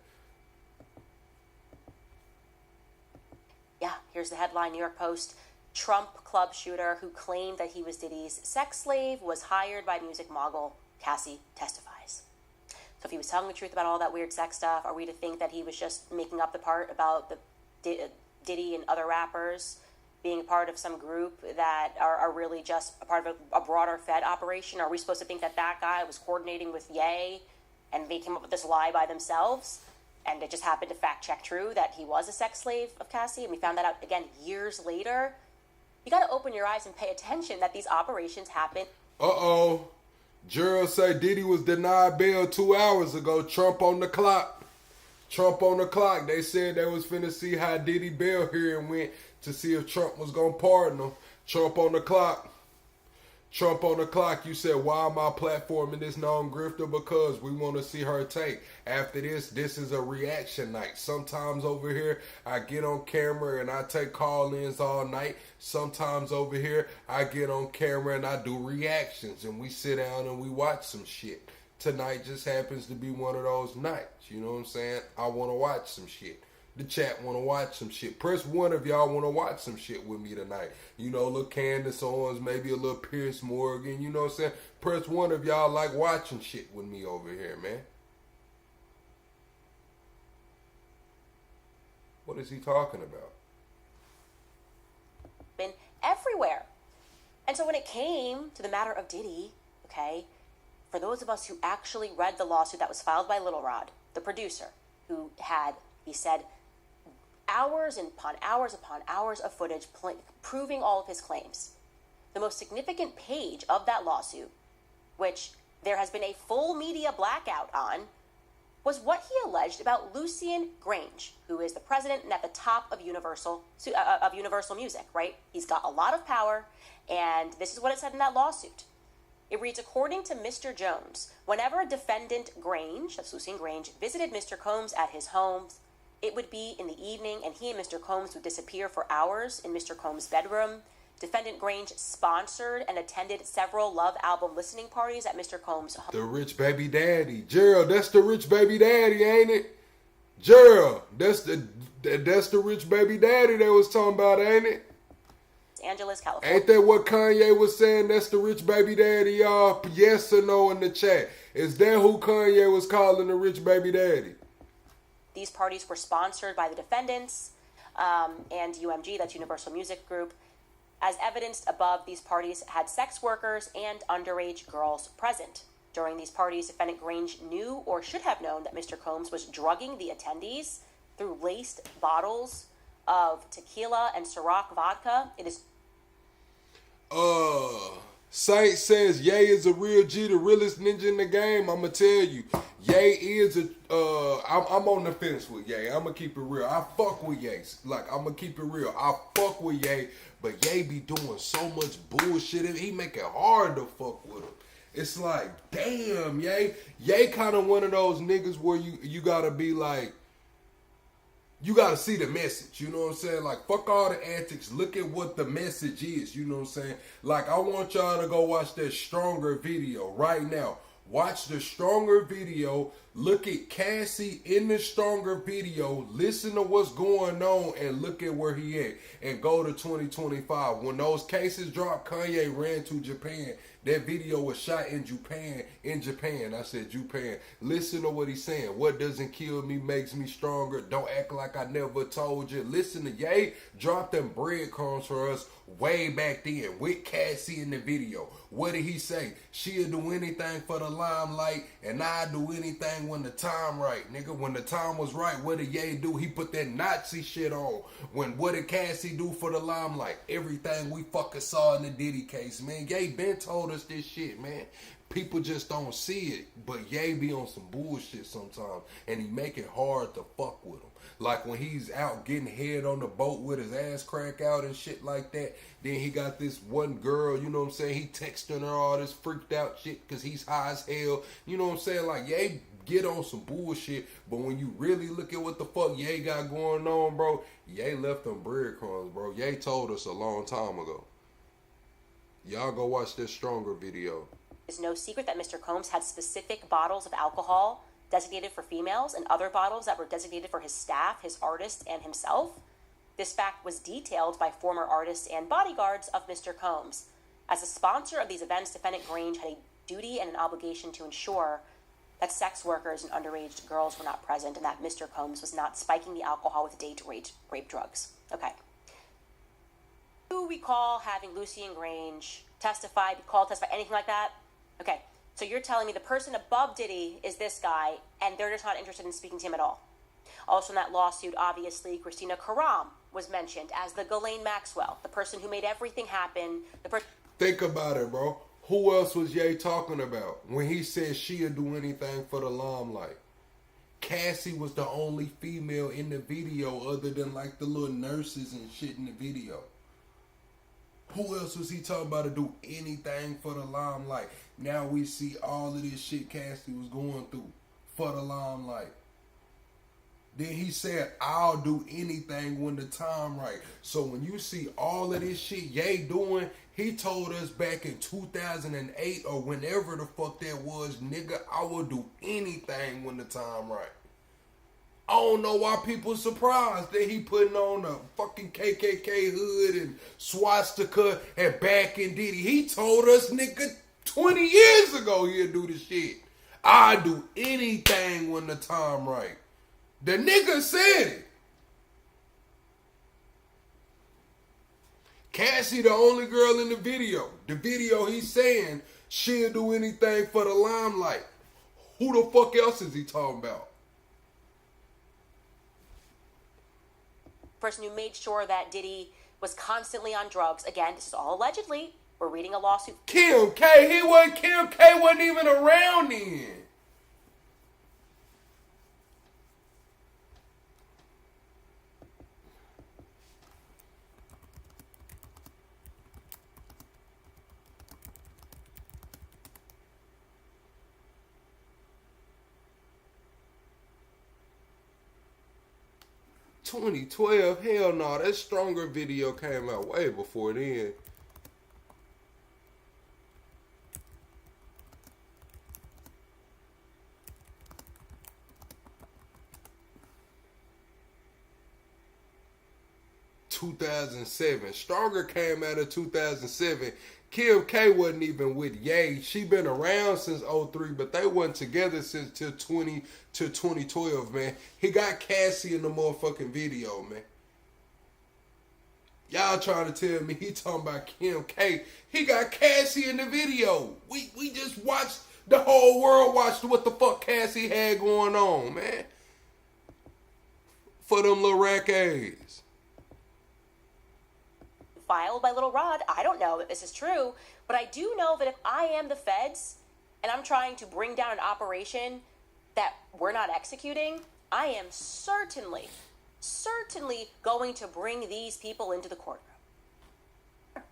Yeah, here's the headline, New York Post. Trump club shooter who claimed that he was Diddy's sex slave was hired by music mogul Cassie testifies. if he was telling the truth about all that weird sex stuff. Are we to think that he was just making up the part about the Diddy and other rappers being a part of some group that are really just a part of a broader Fed operation? Are we supposed to think that that guy was coordinating with Ye and they came up with this lie by themselves? And it just happened to fact check true that he was a sex slave of Cassie, and we found that out again years later. You got to open your eyes and pay attention that these operations happen. Uh-oh. Gerald say Diddy was denied bail 2 hours ago. Trump on the clock. Trump on the clock. They said they was finna see how Diddy bail hearing went to see if Trump was gonna pardon him. Trump on the clock. Trump on the clock. You said, why am I platforming this known grifter? Because we want to see her take. After this is a reaction night. Sometimes over here, I get on camera and I take call-ins all night. Sometimes over here, I get on camera and I do reactions. And we sit down and we watch some shit. Tonight just happens to be one of those nights. You know what I'm saying? I want to watch some shit. The chat want to watch some shit. Press 1 if y'all want to watch some shit with me tonight. You know, little Candace Owens, maybe a little Pierce Morgan. You know what I'm saying? Press 1 if y'all like watching shit with me over here, man. What is he talking about? Been everywhere. And so when it came to the matter of Diddy, okay, for those of us who actually read the lawsuit that was filed by Little Rod, the producer, who had, he said, hours upon hours of footage proving all of his claims. The most significant page of that lawsuit, which there has been a full media blackout on, was what he alleged about Lucian Grainge, who is the president and at the top of Universal Music, right? He's got a lot of power, and this is what it said in that lawsuit. It reads, according to Mr. Jones, whenever a defendant Grainge, that's Lucian Grainge, visited Mr. Combs at his home, it would be in the evening, and he and Mr. Combs would disappear for hours in Mr. Combs' bedroom. Defendant Grainge sponsored and attended several Love album listening parties at Mr. Combs' home. The rich baby daddy. Gerald, that's the rich baby daddy, ain't it? Gerald, that's the rich baby daddy they was talking about, ain't it? Los Angeles, California. Ain't that what Kanye was saying? That's the rich baby daddy, y'all. Yes or no in the chat. Is that who Kanye was calling the rich baby daddy? These parties were sponsored by the defendants and UMG, that's Universal Music Group. As evidenced above, these parties had sex workers and underage girls present. During these parties, defendant Grainge knew or should have known that Mr. Combs was drugging the attendees through laced bottles of tequila and Ciroc vodka. It is... Saint says Ye is a real G, the realest ninja in the game. I'ma tell you, Ye is I'm on the fence with Ye. I'ma keep it real. I fuck with Ye. Like, I'ma keep it real. I fuck with Ye, but Ye be doing so much bullshit. He make it hard to fuck with him. It's like, damn, Ye kind of one of those niggas where you gotta be like, you gotta see the message, you know what I'm saying? Like, fuck all the antics. Look at what the message is, you know what I'm saying? Like, I want y'all to go watch that Stronger video right now. Watch the Stronger video. Look at Cassie in the Stronger video. Listen to what's going on and look at where he at. And go to 2025. When those cases dropped, Kanye ran to Japan. That video was shot in Japan. I said Japan. Listen to what he's saying. What doesn't kill me makes me stronger. Don't act like I never told you. Listen to Ye drop them breadcrumbs for us way back then with Cassie in the video. What did he say? She'll do anything for the limelight, and I'll do anything when the time right. Nigga, when the time was right, what did Ye do? He put that Nazi shit on. What did Cassie do for the limelight? Everything we fucking saw in the Diddy case, man. Ye been told us this shit, man. People just don't see it, but Ye be on some bullshit sometimes, and he make it hard to fuck with him. Like when he's out getting head on the boat with his ass crack out and shit like that. Then he got this one girl, you know what I'm saying? He texting her all this freaked out shit because he's high as hell. You know what I'm saying? Like, Ye get on some bullshit, but when you really look at what the fuck Ye got going on, bro, Ye left them breadcrumbs, bro. Ye told us a long time ago. Y'all go watch this Stronger video. It's no secret that Mr. Combs had specific bottles of alcohol designated for females and other bottles that were designated for his staff, his artists, and himself. This fact was detailed by former artists and bodyguards of Mr. Combs. As a sponsor of these events, defendant Grainge had a duty and an obligation to ensure that sex workers and underage girls were not present and that Mr. Combs was not spiking the alcohol with date-rape drugs. Okay. Do you recall having Lucian Grainge testify, anything like that? Okay. So you're telling me the person above Diddy is this guy, and they're just not interested in speaking to him at all. Also in that lawsuit, obviously, Christina Karam was mentioned as the Ghislaine Maxwell, the person who made everything happen. Think about it, bro. Who else was Ye talking about when he said she'll do anything for the limelight? Cassie was the only female in the video other than like the little nurses and shit in the video. Who else was he talking about to do anything for the limelight? Now we see all of this shit Cassie was going through for the limelight. Then he said, I'll do anything when the time right. So when you see all of this shit Ye doing, he told us back in 2008 or whenever the fuck that was, nigga, I will do anything when the time right. I don't know why people surprised that he putting on a fucking KKK hood and swastika and backing Diddy. He told us, nigga, 20 years ago he'll do the shit. I do anything when the time right. The nigga said it. Cassie the only girl in the video. The video he's saying she'll do anything for the limelight. Who the fuck else is he talking about? Person who made sure that Diddy was constantly on drugs. Again, this is all allegedly. We're reading a lawsuit. Kim K. Kim K wasn't even around then. $2012, hell no, that Stronger video came out way before then. $2007. Stronger came out in 2007. Kim K wasn't even with Ye. She been around since 03, but they wasn't together since till 2012, man. He got Cassie in the motherfucking video, man. Y'all trying to tell me he talking about Kim K. He got Cassie in the video. We just watched, the whole world watched what the fuck Cassie had going on, man. For them little rackets. Filed by Little Rod. I don't know if this is true, but I do know that if I am the feds and I'm trying to bring down an operation that we're not executing, I am certainly going to bring these people into the courtroom. And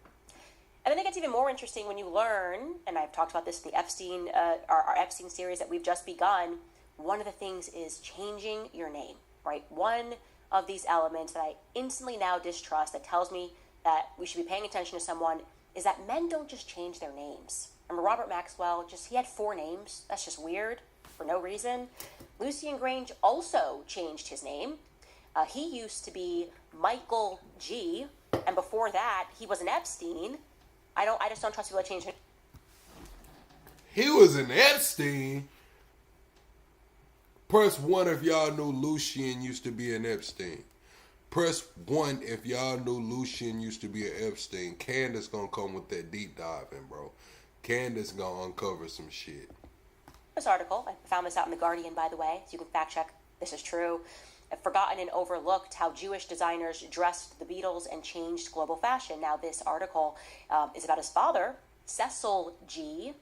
then it gets even more interesting when you learn, and I've talked about this in the Epstein, our Epstein series that we've just begun. One of the things is changing your name, right? One of these elements that I instantly now distrust, that tells me that we should be paying attention to someone, is that men don't just change their names. Remember Robert Maxwell, he had 4 names. That's just weird, for no reason. Lucian Grainge also changed his name. He used to be Michael G, and before that, he was an Epstein. I just don't trust people that change. He was an Epstein? Press 1 if y'all knew Lucian used to be an Epstein. Press 1 if y'all knew Lucian used to be an Epstein. Candace gonna come with that deep diving, bro. Candace gonna uncover some shit. This article, I found this out in The Guardian, by the way, so you can fact check this is true. I've forgotten and overlooked how Jewish designers dressed the Beatles and changed global fashion. Now this article is about his father, Cecil G,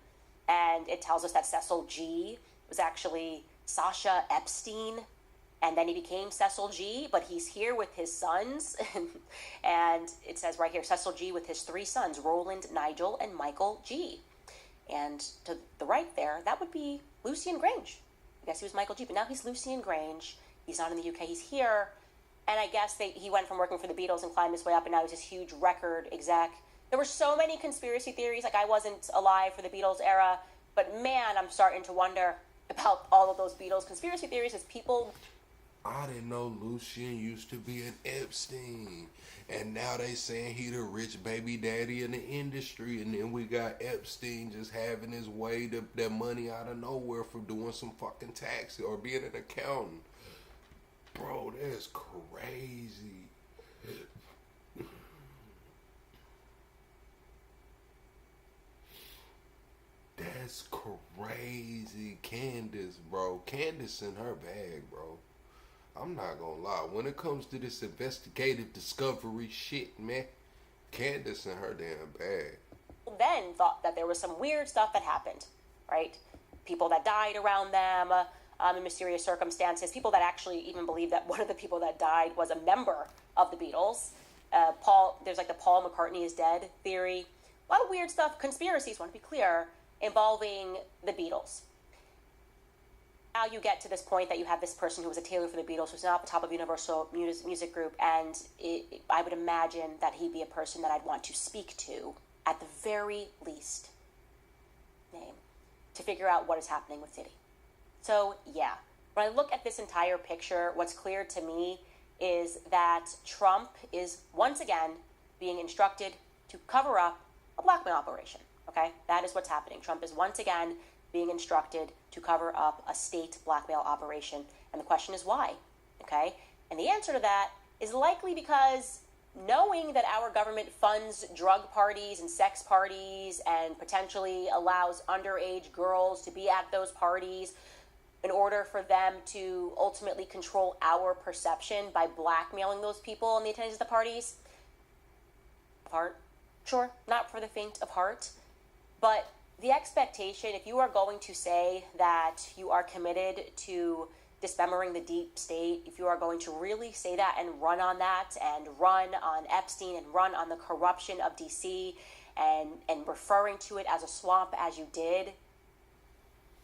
and it tells us that Cecil G was actually Sasha Epstein, and then he became Cecil G, but he's here with his sons. And it says right here, Cecil G with his 3 sons, Roland, Nigel, and Michael G. And to the right there, that would be Lucian Grainge. I guess he was Michael G, but now he's Lucian Grainge. He's not in the UK, he's here. And I guess he went from working for the Beatles and climbed his way up, and now he's this huge record exec. There were so many conspiracy theories, like I wasn't alive for the Beatles era, but man, I'm starting to wonder about all of those Beatles conspiracy theories as people... I didn't know Lucian used to be an Epstein. And now they saying he the rich baby daddy in the industry. And then we got Epstein just having his way to that money out of nowhere for doing some fucking taxes or being an accountant. Bro, that's crazy. That's crazy. Candace, bro. Candace in her bag, bro. I'm not gonna lie. When it comes to this investigative discovery shit, man, Candace in her damn bag. Then thought that there was some weird stuff that happened, right? People that died around them in mysterious circumstances. People that actually even believe that one of the people that died was a member of the Beatles. There's like the Paul McCartney is dead theory. A lot of weird stuff, conspiracies, want to be clear, involving the Beatles. Now you get to this point that you have this person who was a tailor for the Beatles, who's now at the top of Universal Music Group, and I would imagine that he'd be a person that I'd want to speak to, at the very least, to figure out what is happening with Diddy. So, yeah, when I look at this entire picture, what's clear to me is that Trump is once again being instructed to cover up a blackmail operation, okay? That is what's happening. Trump is once again being instructed to cover up a state blackmail operation. And the question is why, okay? And the answer to that is likely because knowing that our government funds drug parties and sex parties and potentially allows underage girls to be at those parties in order for them to ultimately control our perception by blackmailing those people in the attendance of the parties. Heart, sure, not for the faint of heart, but the expectation, if you are going to say that you are committed to dismembering the deep state, if you are going to really say that and run on that and run on Epstein and run on the corruption of DC and referring to it as a swamp as you did,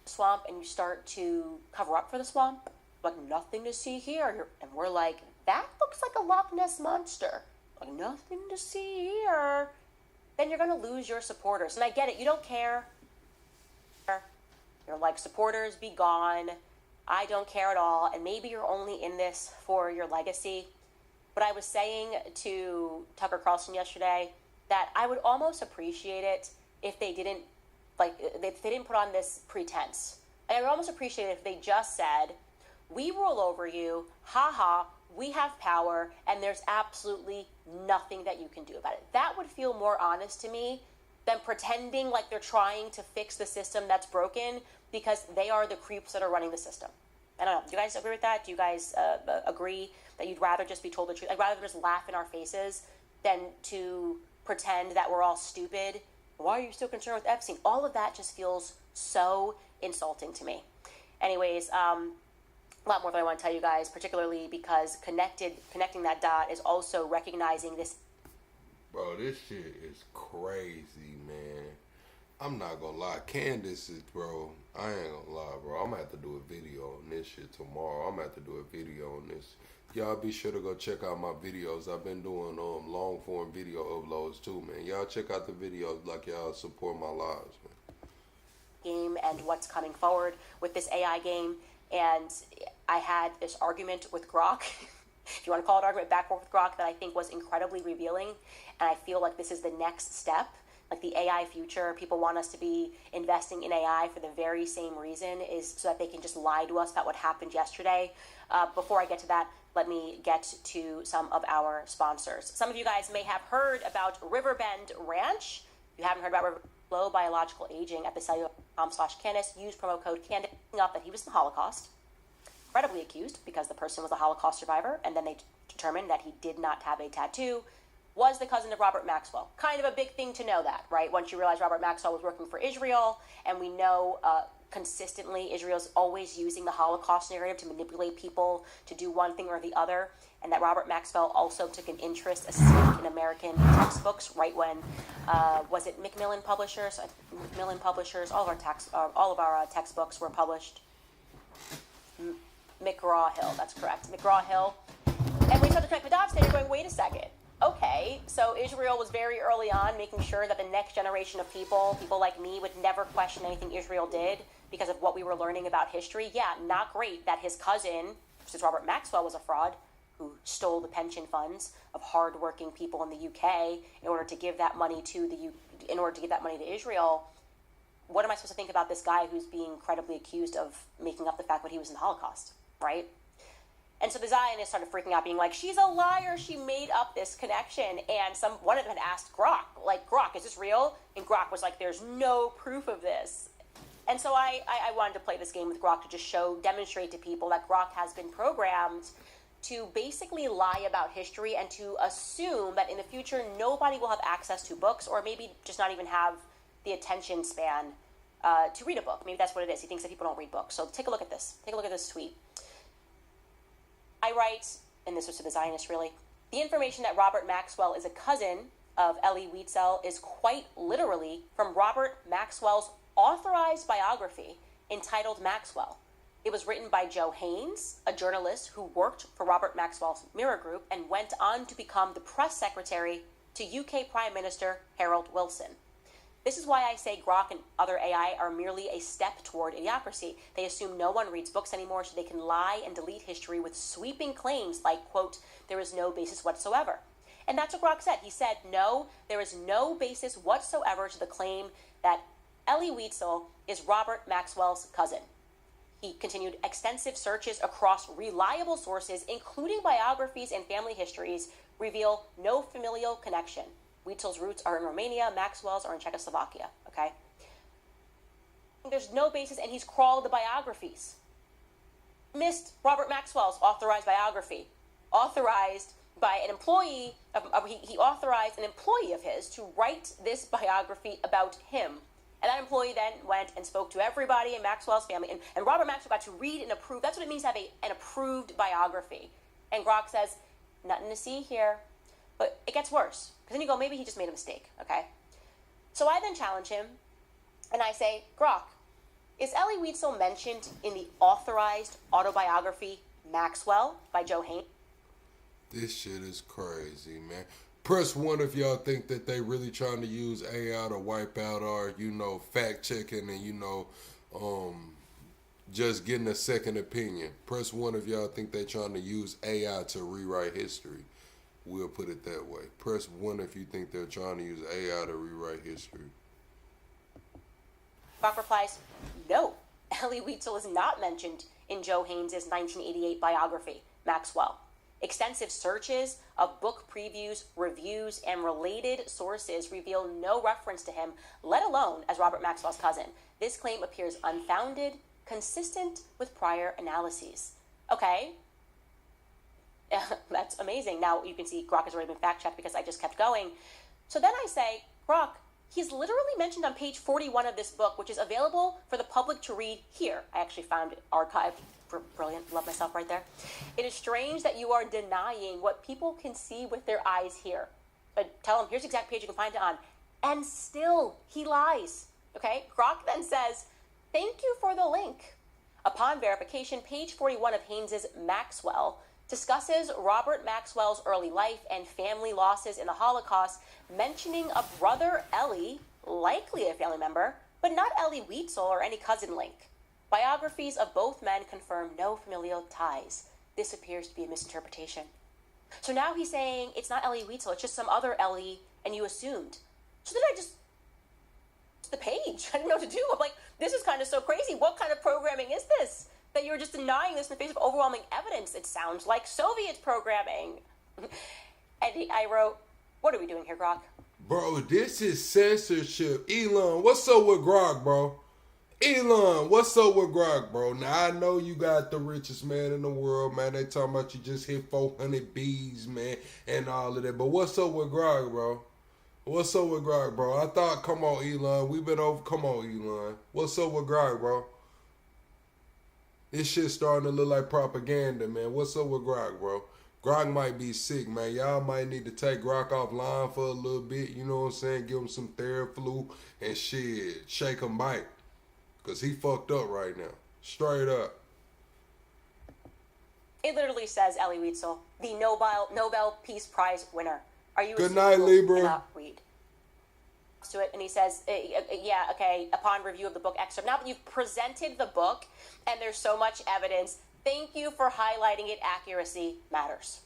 swamp, and you start to cover up for the swamp, like nothing to see here, and we're like, that looks like a Loch Ness monster, like nothing to see here, then you're going to lose your supporters. And I get it, you don't care. You're like, supporters, be gone. I don't care at all. And maybe you're only in this for your legacy. But I was saying to Tucker Carlson yesterday that I would almost appreciate it if they didn't, if they didn't put on this pretense. I would almost appreciate it if they just said, we rule over you, haha, we have power, and there's absolutely nothing that you can do about it. That would feel more honest to me than pretending like they're trying to fix the system that's broken because they are the creeps that are running the system. I don't know. Do you guys agree with that? Do you guys agree that you'd rather just be told the truth? I'd rather just laugh in our faces than to pretend that we're all stupid. Why are you still concerned with Epstein? All of that just feels so insulting to me. Anyways, a lot more that I want to tell you guys, particularly because connecting that dot is also recognizing this. Bro, this shit is crazy, man. I'm not gonna lie. Candace is, bro, I ain't gonna lie, bro. I'm gonna have to do a video on this shit tomorrow. I'm gonna have to do a video on this. Y'all be sure to go check out my videos. I've been doing long form video uploads too, man. Y'all check out the videos like y'all support my lives, man. Game and what's coming forward with this AI game. And I had this argument with Grok, if you want to call it argument, back and forth with Grok, that I think was incredibly revealing. And I feel like this is the next step. Like the AI future, people want us to be investing in AI for the very same reason, is so that they can just lie to us about what happened yesterday. Before I get to that, let me get to some of our sponsors. Some of you guys may have heard about Riverbend Ranch. If you haven't heard about low biological aging at the cellular.com/Candace, use promo code Candace, up that he was in the Holocaust. Credibly accused because the person was a Holocaust survivor, and then they determined that he did not have a tattoo, was the cousin of Robert Maxwell. Kind of a big thing to know that, right? Once you realize Robert Maxwell was working for Israel, and we know consistently Israel's always using the Holocaust narrative to manipulate people to do one thing or the other, and that Robert Maxwell also took an interest, a stake in American textbooks right when, was it Macmillan Publishers? Macmillan Publishers, all of our textbooks were published. McGraw-Hill, that's correct, McGraw-Hill. And we start to track the dots there, you're going, wait a second. Okay, so Israel was very early on making sure that the next generation of people like me, would never question anything Israel did because of what we were learning about history. Yeah, not great that his cousin since Robert Maxwell was a fraud who stole the pension funds of hardworking people in the UK in order to give that money to Israel, what am I supposed to think about this guy who's being credibly accused of making up the fact that he was in the Holocaust, right? And so the Zionists started freaking out, being like, she's a liar, she made up this connection. And one of them had asked Grok, like, Grok, is this real? And Grok was like, there's no proof of this. And so I wanted to play this game with Grok to just demonstrate to people that Grok has been programmed to basically lie about history and to assume that in the future nobody will have access to books, or maybe just not even have the attention span to read a book. Maybe that's what it is. He thinks that people don't read books. So take a look at this. Take a look at this tweet. I write, and this was to the Zionists really, the information that Robert Maxwell is a cousin of Elie Wiesel is quite literally from Robert Maxwell's authorized biography entitled Maxwell. It was written by Joe Haynes, a journalist who worked for Robert Maxwell's Mirror Group and went on to become the press secretary to UK Prime Minister Harold Wilson. This is why I say Grok and other AI are merely a step toward idiocracy. They assume no one reads books anymore, so they can lie and delete history with sweeping claims like, quote, there is no basis whatsoever. And that's what Grok said. He said, no, there is no basis whatsoever to the claim that Elie Wiesel is Robert Maxwell's cousin. He continued, extensive searches across reliable sources, including biographies and family histories, reveal no familial connection. Wiesel's roots are in Romania, Maxwell's are in Czechoslovakia, okay? There's no basis, and he's crawled the biographies. Missed Robert Maxwell's authorized biography, authorized by an employee, he authorized an employee of his to write this biography about him. And that employee then went and spoke to everybody in Maxwell's family. And Robert Maxwell got to read and approve. That's what it means to have an approved biography. And Grok says, nothing to see here. But it gets worse. Because then you go, maybe he just made a mistake, okay? So I then challenge him, and I say, Grok, is Elie Wiesel mentioned in the authorized autobiography Maxwell by Joe Haynes? This shit is crazy, man. Press 1 if y'all think that they really trying to use AI to wipe out our, fact checking and, just getting a second opinion. Press 1 if y'all think they trying to use AI to rewrite history. We'll put it that way. Press 1 if you think they're trying to use AI to rewrite history. Grok replies, no, Elie Wiesel is not mentioned in Joe Haynes' 1988 biography, Maxwell. Extensive searches of book previews, reviews, and related sources reveal no reference to him, let alone as Robert Maxwell's cousin. This claim appears unfounded, consistent with prior analyses. Okay, that's amazing. Now you can see Grok has already been fact-checked because I just kept going. So then I say, Grok, he's literally mentioned on page 41 of this book, which is available for the public to read here. I actually found it archived. Brilliant. Love myself right there. It is strange that you are denying what people can see with their eyes here. But tell him, here's the exact page you can find it on. And still, he lies. Okay? Grok then says, thank you for the link. Upon verification, page 41 of Haynes' Maxwell discusses Robert Maxwell's early life and family losses in the Holocaust, mentioning a brother Elie, likely a family member, but not Elie Wiesel or any cousin link. Biographies of both men confirm no familial ties. This appears to be a misinterpretation. So now he's saying it's not Elie Wiesel, it's just some other Elie, and you assumed. So then the page. I didn't know what to do. I'm like, this is kind of so crazy. What kind of programming is this? That you're just denying this in the face of overwhelming evidence. It sounds like Soviet programming. And I wrote, what are we doing here, Grok? Bro, this is censorship. Elon, what's up with Grok, bro? Elon, what's up with Grok, bro? Now, I know you got the richest man in the world, man. They talking about you just hit 400 Bs, man, and all of that. But what's up with Grok, bro? What's up with Grok, bro? I thought, come on, Elon. We've been over. Come on, Elon. What's up with Grok, bro? This shit starting to look like propaganda, man. What's up with Grok, bro? Grok might be sick, man. Y'all might need to take Grok offline for a little bit. You know what I'm saying? Give him some Theraflu and shit. Shake him bite. Because he fucked up right now. Straight up. It literally says Elie Wiesel, the Nobel Peace Prize winner. Are you Good night, Libra. Cannot read. To it, and he says, yeah, okay, upon review of the book excerpt. Now that you've presented the book, and there's so much evidence Thank you for highlighting it. Accuracy matters.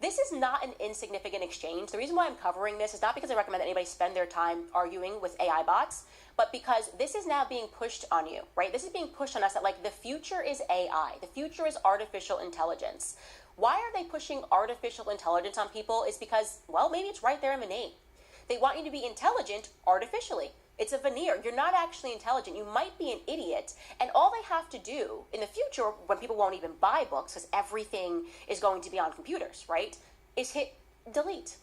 This is not an insignificant exchange. The reason why I'm covering this is not because I recommend that anybody spend their time arguing with AI bots, but because this is now being pushed on you, right? This is being pushed on us that, like, the future is AI. The future is artificial intelligence. Why are they pushing artificial intelligence on people? Is because, well, maybe it's right there in the name. They want you to be intelligent artificially. It's a veneer. You're not actually intelligent. You might be an idiot. And all they have to do in the future, when people won't even buy books because everything is going to be on computers, right, is hit delete.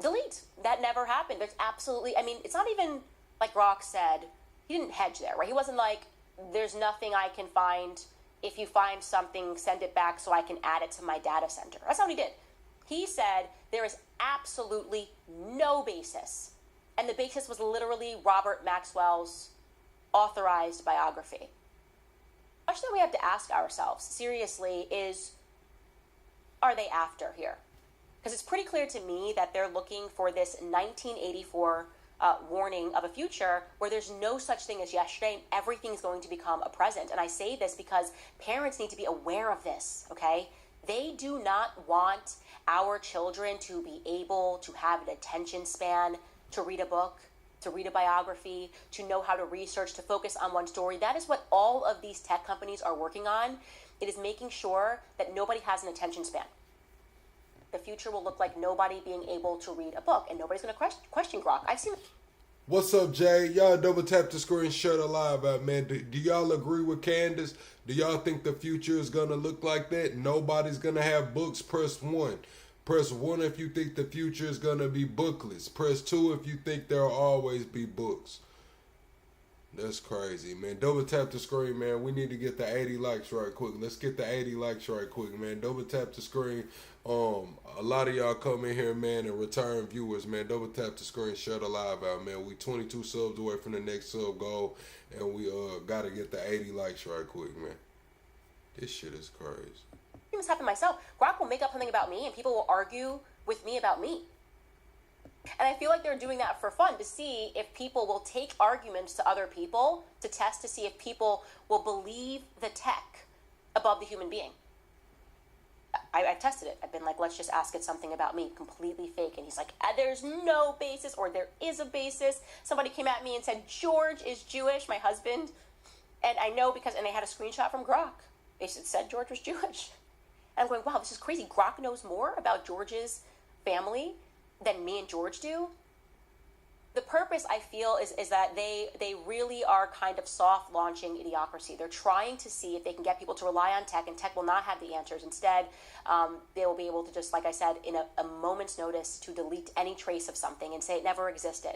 Delete. That never happened. There's absolutely, I mean, it's not even like Grok said, he didn't hedge there, right? He wasn't like, there's nothing I can find. If you find something, send it back so I can add it to my data center. That's not what he did. He said there is absolutely no basis. And the basis was literally Robert Maxwell's authorized biography. The question that we have to ask ourselves, seriously, is, are they after here? Because it's pretty clear to me that they're looking for this 1984 warning of a future where there's no such thing as yesterday and everything's going to become a present. And I say this because parents need to be aware of this, okay? They do not want our children to be able to have an attention span to read a book, to read a biography, to know how to research, to focus on one story. That is what all of these tech companies are working on. It is making sure that nobody has an attention span. The future will look like nobody being able to read a book, and nobody's going to question Grok. I've seen... What's up, Jay? Y'all double tap the screen, shut it live out, man. Do y'all agree with Candace? Do y'all think the future is going to look like that? Nobody's going to have books. Press 1. Press 1 if you think the future is going to be bookless. Press 2 if you think there will always be books. That's crazy, man. Double tap the screen, man. We need to get the 80 likes right quick. Let's get the 80 likes right quick, man. Double tap the screen. A lot of y'all come in here, man, and return viewers, man. Double tap the screen, shut the live out, man. We 22 subs away from the next sub goal, and we got to get the 80 likes right quick, man. This shit is crazy. This happened myself. Grok will make up something about me, and people will argue with me about me. And I feel like they're doing that for fun, to see if people will take arguments to other people, to test to see if people will believe the tech above the human being. I've tested it. I've been like, let's just ask it something about me, completely fake. And he's like, there's no basis, or there is a basis. Somebody came at me and said, George is Jewish, my husband. And I know because, and they had a screenshot from Grok. They said George was Jewish. And I'm going, wow, this is crazy. Grok knows more about George's family than me and George do. The purpose, I feel, is that they really are kind of soft launching idiocracy. They're trying to see if they can get people to rely on tech, and tech will not have the answers. Instead, they will be able to just, like I said, in a moment's notice, to delete any trace of something and say it never existed.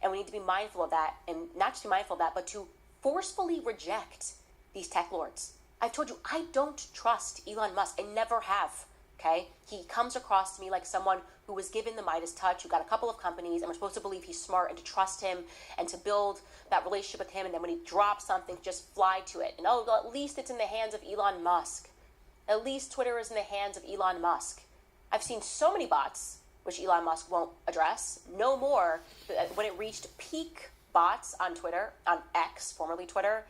And we need to be mindful of that, and not just be mindful of that, but to forcefully reject these tech lords. I've told you, I don't trust Elon Musk. I never have, okay? He comes across to me like someone who was given the Midas touch, who got a couple of companies, and we're supposed to believe he's smart and to trust him and to build that relationship with him. And then when he drops something, just fly to it. And well, at least it's in the hands of Elon Musk. At least Twitter is in the hands of Elon Musk. I've seen so many bots, which Elon Musk won't address. No more. When it reached peak bots on Twitter, on X, formerly Twitter,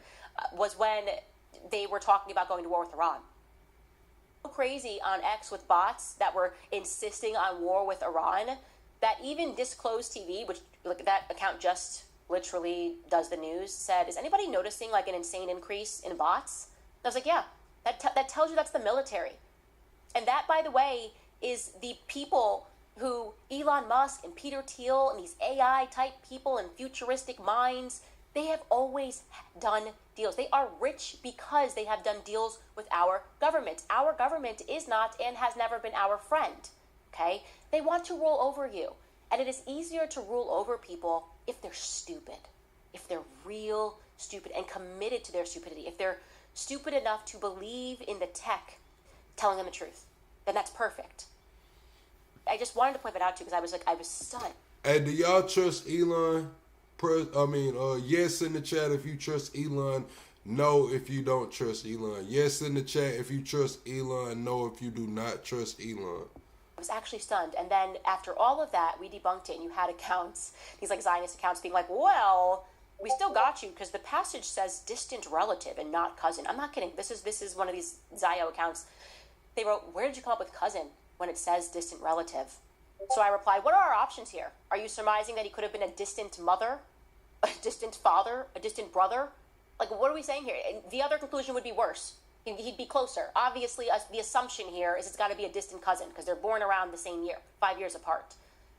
was when they were talking about going to war with Iran. Crazy on X with bots that were insisting on war with Iran, that even Disclosed TV, which look, that account just literally does the news, said, is anybody noticing like an insane increase in bots? I was like, yeah, that tells you that's the military. And that, by the way, is the people who Elon Musk and Peter Thiel and these AI type people and futuristic minds, they have always done deals. They are rich because they have done deals with our government. Our government is not and has never been our friend, okay? They want to rule over you. And it is easier to rule over people if they're stupid, if they're real stupid and committed to their stupidity. If they're stupid enough to believe in the tech telling them the truth, then that's perfect. I just wanted to point that out to you because I was stunned. Hey, do y'all trust Elon? Yes in the chat if you trust Elon. No if you don't trust Elon. Yes in the chat if you trust Elon. No if you do not trust Elon. I was actually stunned. And then after all of that, we debunked it, and you had accounts, these like Zionist accounts being like, well, we still got you because the passage says distant relative and not cousin. I'm not kidding. This is one of these Zio accounts. They wrote, where did you come up with cousin when it says distant relative? So I replied, what are our options here? Are you surmising that he could have been a distant mother, a distant father, a distant brother? Like, what are we saying here? And the other conclusion would be worse. He'd be closer. Obviously, the assumption here is it's got to be a distant cousin because they're born around the same year, 5 years apart.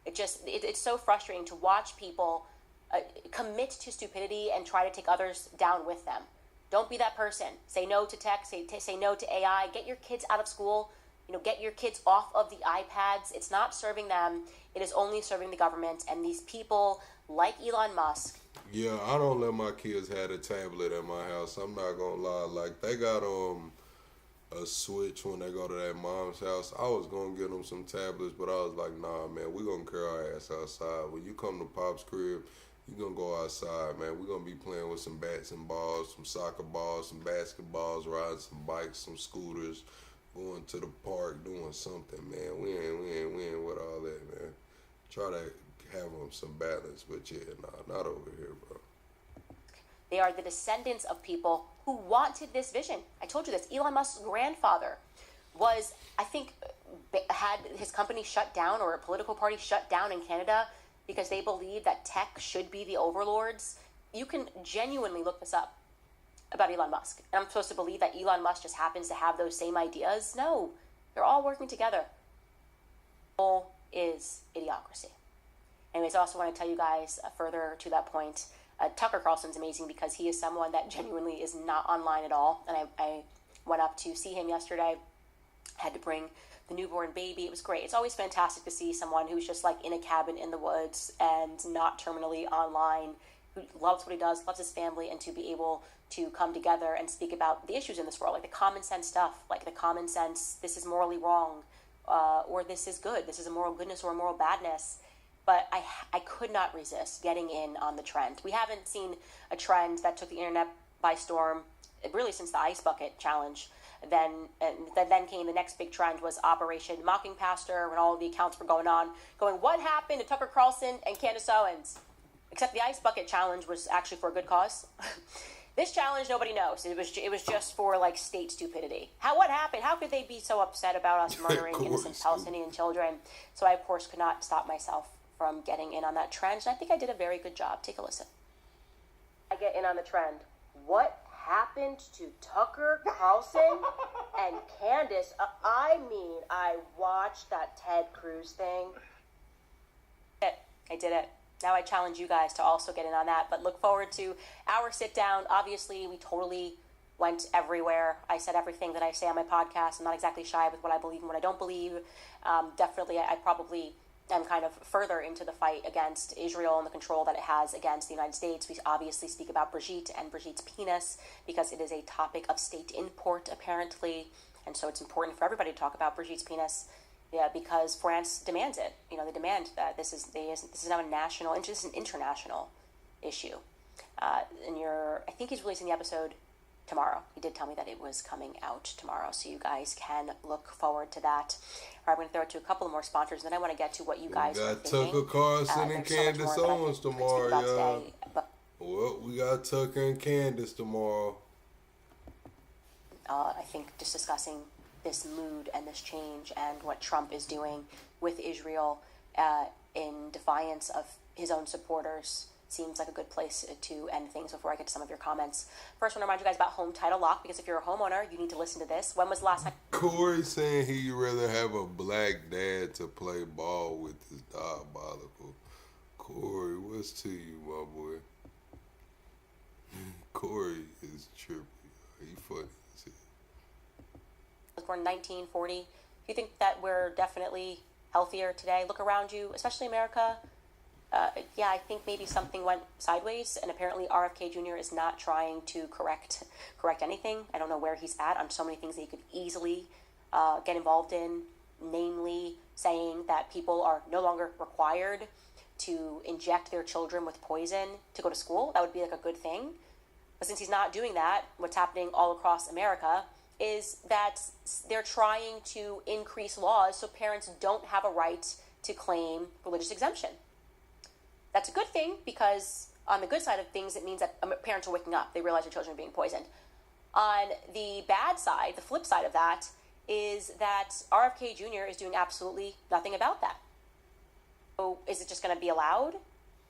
It's so frustrating to watch people commit to stupidity and try to take others down with them. Don't be that person. Say no to tech. Say no to AI. Get your kids out of school. Get your kids off of the iPads. It's not serving them. It is only serving the government and these people like Elon Musk. Yeah, I don't let my kids have a tablet at my house. I'm not gonna lie. Like, they got a Switch when they go to their mom's house. I was gonna get them some tablets, but I was like, nah, man, we gonna carry our ass outside. When you come to Pop's crib, you gonna go outside, man. We gonna be playing with some bats and balls, some soccer balls, some basketballs, riding some bikes, some scooters, going to the park, doing something, man. We ain't with all that, man. Try to have some balance, but yeah, nah, not over here, bro. They are the descendants of people who wanted this vision. I told you this. Elon Musk's grandfather was, I think, had his company shut down or a political party shut down in Canada because they believed that tech should be the overlords. You can genuinely look this up about Elon Musk. And I'm supposed to believe that Elon Musk just happens to have those same ideas? No, they're all working together. The goal is idiocracy. Anyways, I also want to tell you guys further to that point, Tucker Carlson's amazing because he is someone that genuinely is not online at all. And I went up to see him yesterday, had to bring the newborn baby. It was great. It's always fantastic to see someone who's just like in a cabin in the woods and not terminally online, who loves what he does, loves his family, and to be able to come together and speak about the issues in this world, like the common sense stuff, like the common sense, this is morally wrong, or this is good, this is a moral goodness or a moral badness. But I could not resist getting in on the trend. We haven't seen a trend that took the internet by storm, really since the Ice Bucket Challenge. Then came the next big trend was Operation Mocking Pastor, when all of the accounts were going, what happened to Tucker Carlson and Candace Owens? Except the Ice Bucket Challenge was actually for a good cause. This challenge, nobody knows. It was just for like state stupidity. What happened? How could they be so upset about us murdering innocent Palestinian children? So I, of course, could not stop myself from getting in on that trend, and I think I did a very good job. Take a listen. I get in on the trend. What happened to Tucker Carlson and Candace? I watched that Ted Cruz thing. I did it. Now I challenge you guys to also get in on that, but look forward to our sit down. Obviously, we totally went everywhere. I said everything that I say on my podcast. I'm not exactly shy with what I believe and what I don't believe. Definitely, I probably am kind of further into the fight against Israel and the control that it has against the United States. We obviously speak about Brigitte and Brigitte's penis because it is a topic of state import, apparently. And so it's important for everybody to talk about Brigitte's penis. Yeah, because France demands it. They demand that this is now a national, this is an international issue. I think he's releasing the episode tomorrow. He did tell me that it was coming out tomorrow, so you guys can look forward to that. All right, I'm going to throw it to a couple more sponsors, and then I want to get to what you guys are thinking. We got Tucker Carlson and Candace Owens tomorrow, y'all. Well, we got Tucker and Candace tomorrow. I think just discussing this mood and this change and what Trump is doing with Israel in defiance of his own supporters seems like a good place to end things before I get to some of your comments. First, I want to remind you guys about home title lock, because if you're a homeowner, you need to listen to this. When was the last time? Corey saying he'd rather have a black dad to play ball with is diabolical. Corey, what's to you, my boy? Corey is trippy. He funny as hell. I was born in 1940. Do you think that we're definitely healthier today? Look around you, especially America. Yeah, I think maybe something went sideways, and apparently RFK Jr. is not trying to correct anything. I don't know where he's at on so many things that he could easily get involved in, namely saying that people are no longer required to inject their children with poison to go to school. That would be like a good thing. But since he's not doing that, what's happening all across America is that they're trying to increase laws so parents don't have a right to claim religious exemption. That's a good thing because On the good side of things, it means that parents are waking up. They realize their children are being poisoned. On the bad side, the flip side of that, is that RFK Jr. is doing absolutely nothing about that. So is it just going to be allowed?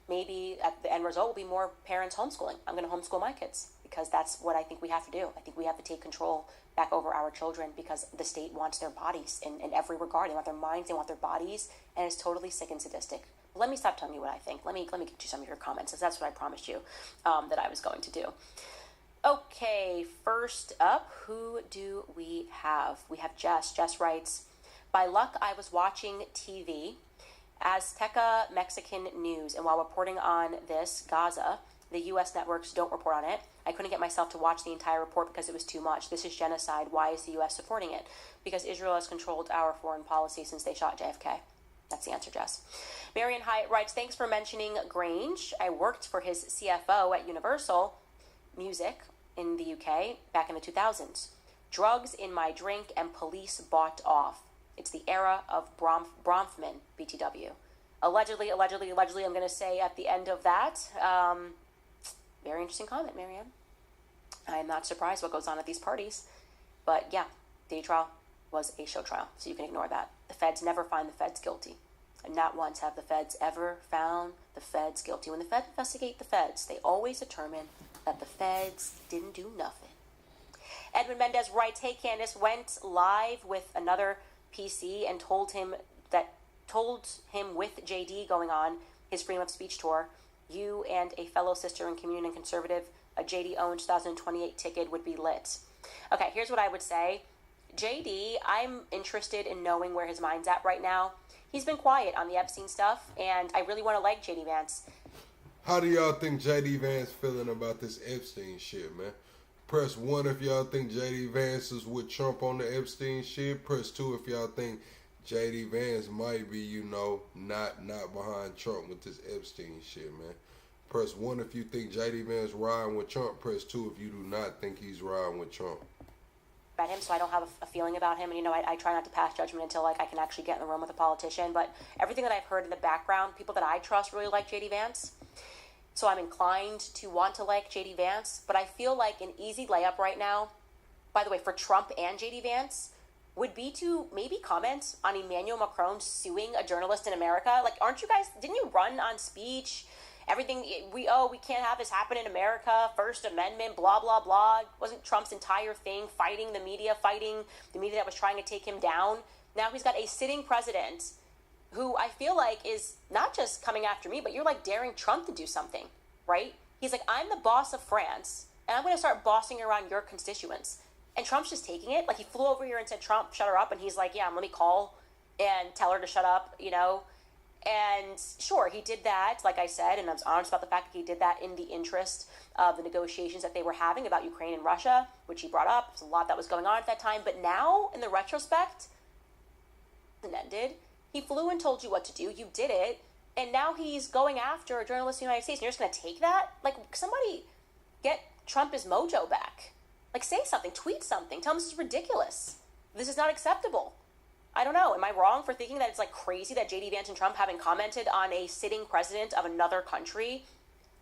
Maybe at the end result will be more parents homeschooling. I'm going to homeschool my kids because that's what I think we have to do. I think we have to take control back over our children because the state wants their bodies in every regard. They want their minds, they want their bodies, and it's totally sick and sadistic. Let me stop telling you what I think. Let me get you some of your comments, because that's what I promised you that I was going to do. Okay, first up, who do we have? We have Jess. Jess writes, by luck, I was watching TV, Azteca Mexican News, and while reporting on this, Gaza, the U.S. networks don't report on it. I couldn't get myself to watch the entire report because it was too much. This is genocide. Why is the U.S. supporting it? Because Israel has controlled our foreign policy since they shot JFK. That's the answer, Jess. Marion Hyatt writes, thanks for mentioning Grainge. I worked for his CFO at Universal Music in the UK back in the 2000s. Drugs in my drink and police bought off. It's the era of Bronfman, BTW. Allegedly, I'm going to say at the end of that. Very interesting comment, Marianne. I am not surprised what goes on at these parties. But yeah, the trial was a show trial, so you can ignore that. The feds never find the feds guilty. And not once have the feds ever found the feds guilty. When the feds investigate the feds, they always determine that the feds didn't do nothing. Edwin Mendez writes, hey, Candace, went live with another PC and told him with JD going on his freedom of speech tour, you and a fellow sister in Communion and Conservative, a JD-owned 2028 ticket would be lit. Okay, here's what I would say. JD, I'm interested in knowing where his mind's at right now. He's been quiet on the Epstein stuff, and I really want to like JD Vance. How do y'all think JD Vance feeling about this Epstein shit, man? Press 1 if y'all think JD Vance is with Trump on the Epstein shit. Press 2 if y'all think JD Vance might be, not behind Trump with this Epstein shit, man. Press 1 if you think JD Vance riding with Trump. Press 2 if you do not think he's riding with Trump. About him, so I don't have a feeling about him, and I try not to pass judgment until I can actually get in the room with a politician. But everything that I've heard in the background, people that I trust really like JD Vance. So I'm inclined to want to like JD Vance, but I feel like an easy layup right now, by the way, for Trump and JD Vance, would be to maybe comment on Emmanuel Macron suing a journalist in America. Like, didn't you run on speech? Everything, we can't have this happen in America, First Amendment, blah, blah, blah. Wasn't Trump's entire thing fighting the media that was trying to take him down? Now he's got a sitting president who I feel like is not just coming after me, but you're like daring Trump to do something, right? He's like, I'm the boss of France, and I'm going to start bossing around your constituents. And Trump's just taking it. Like, he flew over here and said, Trump, shut her up. And he's like, yeah, let me call and tell her to shut up, And sure, he did that, like I said, and I was honest about the fact that he did that in the interest of the negotiations that they were having about Ukraine and Russia, which he brought up. There's a lot that was going on at that time. But now, in the retrospect, it ended. He flew and told you what to do. You did it. And now he's going after a journalist in the United States. And you're just going to take that? Like, somebody get Trump his mojo back. Like, say something. Tweet something. Tell him this is ridiculous. This is not acceptable. I don't know. Am I wrong for thinking that it's like crazy that JD Vance and Trump haven't commented on a sitting president of another country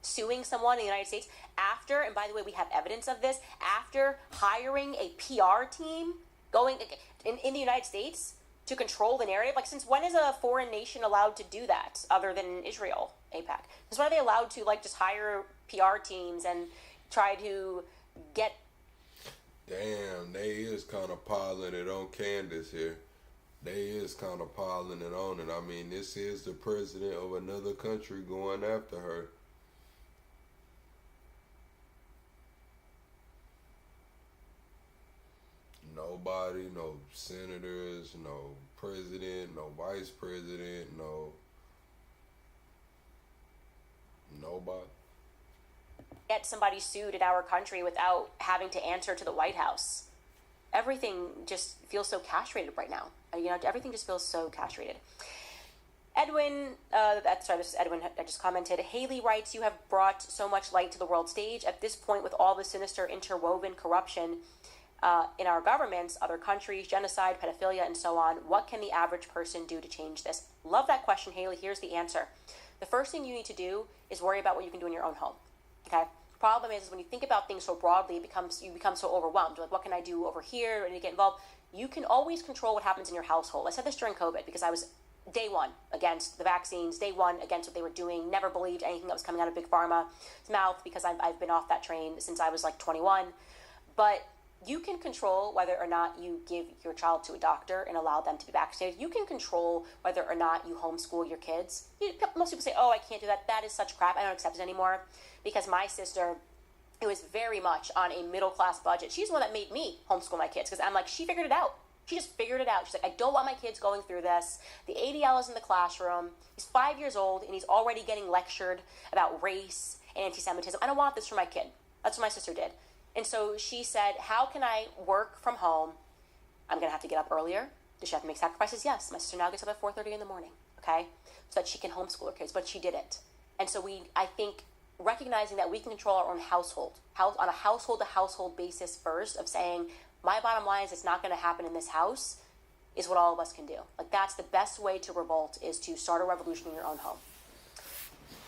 suing someone in the United States after, and by the way, we have evidence of this, after hiring a PR team going in the United States to control the narrative? Like, since when is a foreign nation allowed to do that other than Israel, AIPAC? Since when are they allowed to, just hire PR teams and try to get... Damn, they is kind of piling it on Candace here. They is kind of piling it on it. I mean, this is the president of another country going after her. Nobody, no senators, no president, no vice president, nobody. Get somebody sued in our country without having to answer to the White House. Everything just feels so castrated right now. Everything just feels so castrated. Edwin, this is Edwin, I just commented. Haley writes, you have brought so much light to the world stage. At this point, with all the sinister interwoven corruption in our governments, other countries, genocide, pedophilia, and so on, what can the average person do to change this? Love that question, Haley. Here's the answer. the first thing you need to do is worry about what you can do in your own home, okay? Problem is when you think about things so broadly, you become so overwhelmed. You're like, what can I do over here? I need to get involved. You can always control what happens in your household. I said this during COVID because I was day one against the vaccines, day one against what they were doing, never believed anything that was coming out of Big Pharma's mouth because I've been off that train since I was like 21. But you can control whether or not you give your child to a doctor and allow them to be vaccinated. You can control whether or not you homeschool your kids. Most people say, oh, I can't do that. That is such crap. I don't accept it anymore. Because my sister, who is very much on a middle-class budget, she's the one that made me homeschool my kids. Because I'm like, she figured it out. She just figured it out. She's like, I don't want my kids going through this. The 80 hours in the classroom. He's 5 years old, and he's already getting lectured about race and anti-Semitism. I don't want this for my kid. That's what my sister did. And so she said, how can I work from home? I'm going to have to get up earlier. Does she have to make sacrifices? Yes. My sister now gets up at 4:30 in the morning, okay? So that she can homeschool her kids, but she didn't. And so I think, recognizing that we can control our own household on a household-to-household basis first of saying, my bottom line is it's not going to happen in this house, is what all of us can do. Like, that's the best way to revolt, is to start a revolution in your own home.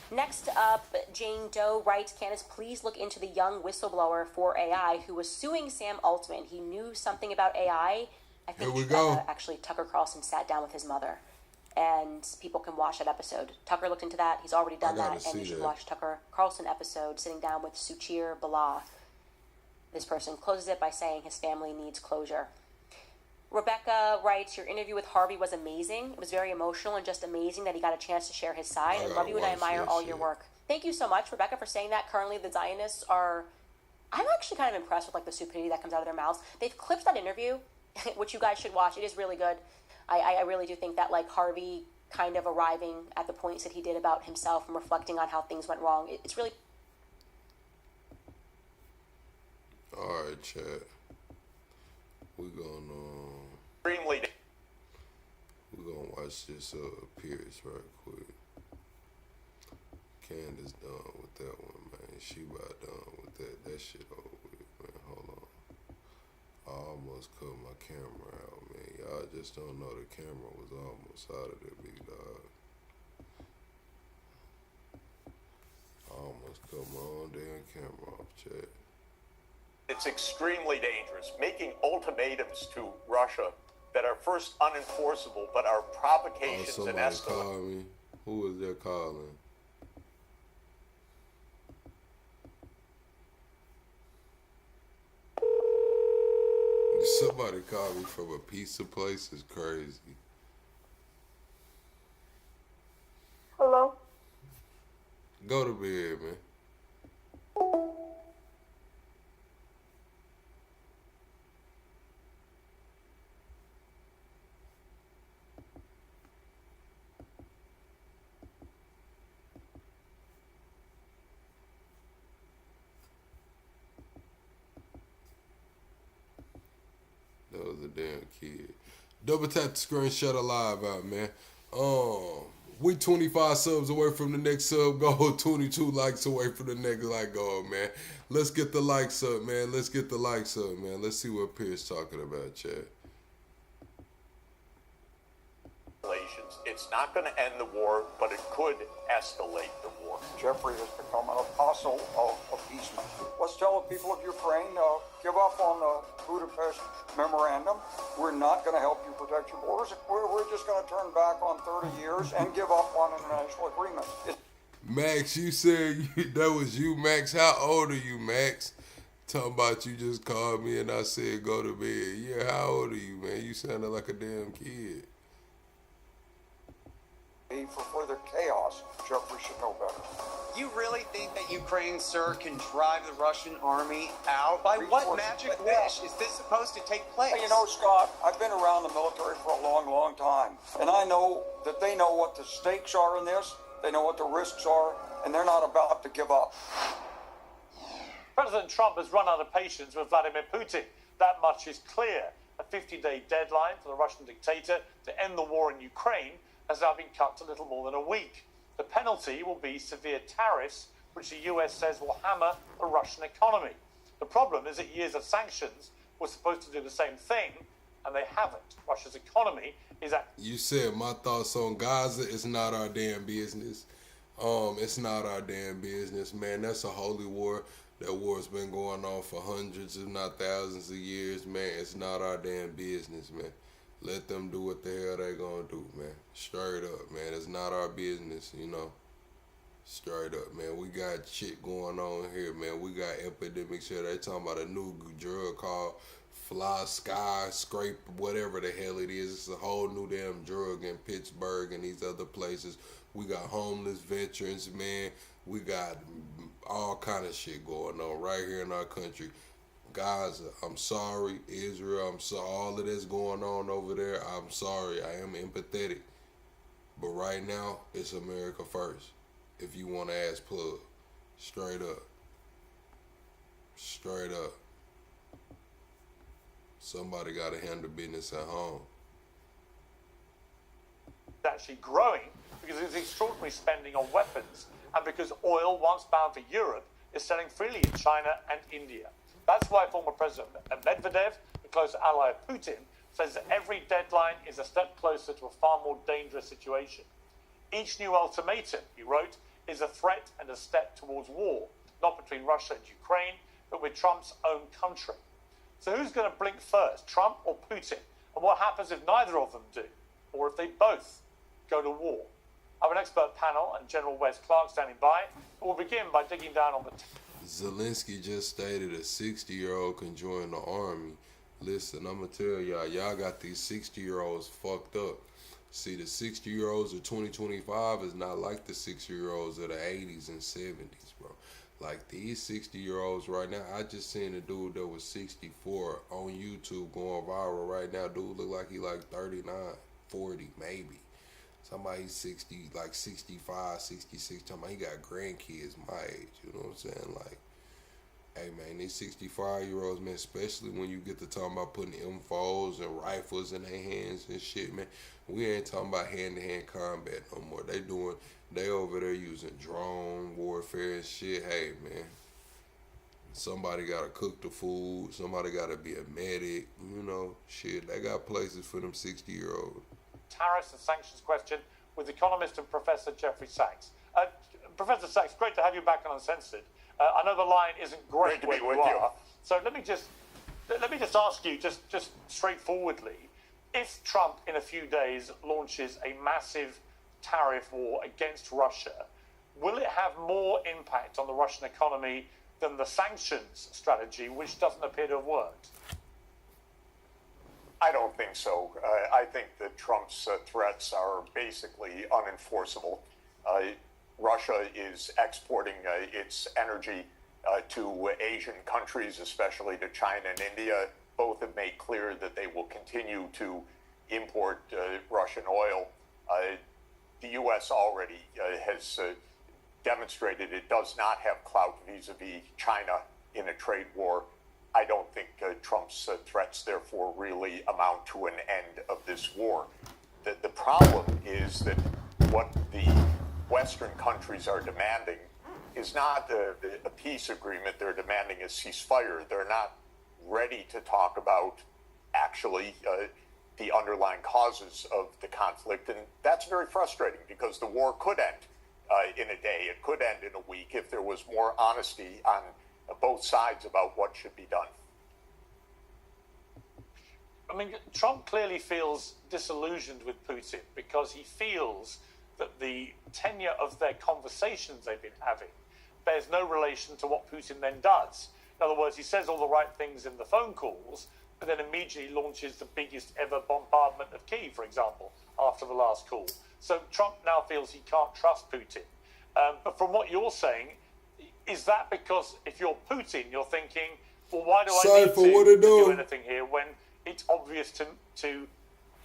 Next up, Jane Doe writes, Candace, please look into the young whistleblower for AI who was suing Sam Altman. He knew something about AI. I think Here we go. Actually, Tucker Carlson sat down with his mother. And people can watch that episode. Tucker looked into that. He's already done that. And you should watch Tucker Carlson episode sitting down with Suchir Bala. This person closes it by saying his family needs closure. Rebecca writes, your interview with Harvey was amazing. It was very emotional and just amazing that he got a chance to share his side. I love you and I admire all your work. Thank you so much, Rebecca, for saying that. Currently, the Zionists are... I'm actually kind of impressed with like the stupidity that comes out of their mouths. They've clipped that interview, which you guys should watch. It is really good. I really do think that like Harvey kind of arriving at the points that he did about himself and reflecting on how things went wrong, it's really... All right, chat. We're gonna watch this Pierce right quick. Candace done with that one, man. She about done with that shit over with, man. Hold on. I almost cut my camera out, man. Y'all just don't know the camera was almost out of there, big dog. I almost cut my own damn camera off, chat. It's extremely dangerous, making ultimatums to Russia that are first unenforceable, but are provocations and estimates. Call me. Who is that calling? Somebody called me from a pizza place. Is crazy. Hello? Go to bed, man. That was a damn kid. Double tap the screen, shut a live out, man. We 25 subs away from the next sub goal, 22 likes away from the next like goal, man. Let's get the likes up, man. Let's get the likes up, man. Let's see what Pierce talking about, chat. It's not going to end the war, but it could escalate the war. Jeffrey has become an apostle of appeasement. Let's tell the people of Ukraine, give up on the Budapest Memorandum. We're not going to help you protect your borders. We're just going to turn back on 30 years and give up on international agreements. Max, you said that was you, Max. How old are you, Max? Talking about you just called me and I said go to bed. Yeah, how old are you, man? You sounded like a damn kid. For further chaos, Jeffrey should know better. You really think that Ukraine, sir, can drive the Russian army out? By what magic wish is this supposed to take place? Hey, you know, Scott, I've been around the military for a long, long time, and I know that they know what the stakes are in this, they know what the risks are, and they're not about to give up. President Trump has run out of patience with Vladimir Putin. That much is clear. A 50-day deadline for the Russian dictator to end the war in Ukraine has now been cut to little more than a week. The penalty will be severe tariffs, which the US says will hammer the Russian economy. The problem is that years of sanctions were supposed to do the same thing, and they haven't. Russia's economy is at... You said my thoughts on Gaza is not our damn business. It's not our damn business, man. That's a holy war. That war's been going on for hundreds, if not thousands of years, man. It's not our damn business, man. Let them do what the hell they gonna do, man. Straight up, man. It's not our business, you know. Straight up, man. We got shit going on here, man. We got epidemics here. They talking about a new drug called Fly Sky Scrape, whatever the hell it is. It's a whole new damn drug in Pittsburgh and these other places. We got homeless veterans, man. We got all kind of shit going on right here in our country. Gaza, I'm sorry. Israel, I'm sorry. All of this going on over there, I'm sorry. I am empathetic. But right now, it's America first. If you want to ask plug. Straight up. Straight up. Somebody got to handle business at home. Actually growing because it's extraordinary spending on weapons and because oil, once bound for Europe, is selling freely in China and India. That's why former President Medvedev, a close ally of Putin, says that every deadline is a step closer to a far more dangerous situation. Each new ultimatum, he wrote, is a threat and a step towards war, not between Russia and Ukraine, but with Trump's own country. So who's going to blink first, Trump or Putin? And what happens if neither of them do, or if they both go to war? I have an expert panel and General Wes Clark standing by. We'll begin by digging down on the... Zelensky just stated a 60-year-old can join the army. Listen, I'm going to tell y'all got these 60-year-olds fucked up. See, the 60-year-olds of 2025 is not like the 60-year-olds of the 80s and 70s, bro. Like, these 60-year-olds right now, I just seen a dude that was 64 on YouTube going viral right now. Dude look like he like 39, 40, maybe. Somebody 60, like 65, 66, talking about he got grandkids my age, you know what I'm saying? Like, hey man, these 65-year-olds, man, especially when you get to talking about putting M4s and rifles in their hands and shit, man, we ain't talking about hand-to-hand combat no more. They over there using drone warfare and shit. Hey man, somebody gotta cook the food, somebody gotta be a medic, you know, shit. They got places for them 60-year-olds. Tariffs and sanctions question with economist and Professor Jeffrey Sachs. Professor Sachs, great to have you back on Uncensored. I know the line isn't great where you are, so let me just ask you, just straightforwardly, if Trump in a few days launches a massive tariff war against Russia, will it have more impact on the Russian economy than the sanctions strategy, which doesn't appear to have worked? I don't think so. I think that Trump's threats are basically unenforceable. Russia is exporting its energy to Asian countries, especially to China and India. Both have made clear that they will continue to import Russian oil. The U.S. already has demonstrated it does not have clout vis-a-vis China in a trade war. I don't think Trump's threats, therefore, really amount to an end of this war. The problem is that what the Western countries are demanding is not a peace agreement. They're demanding a ceasefire. They're not ready to talk about actually the underlying causes of the conflict. And that's very frustrating because the war could end in a day. It could end in a week if there was more honesty on both sides about what should be done. I mean, Trump clearly feels disillusioned with Putin because he feels that the tenure of their conversations they've been having bears no relation to what Putin then does. In other words, he says all the right things in the phone calls, but then immediately launches the biggest ever bombardment of Kyiv, for example, after the last call. So Trump now feels he can't trust Putin. But from what you're saying, is that because if you're Putin, you're thinking, well, why do I need to do anything here when it's obvious to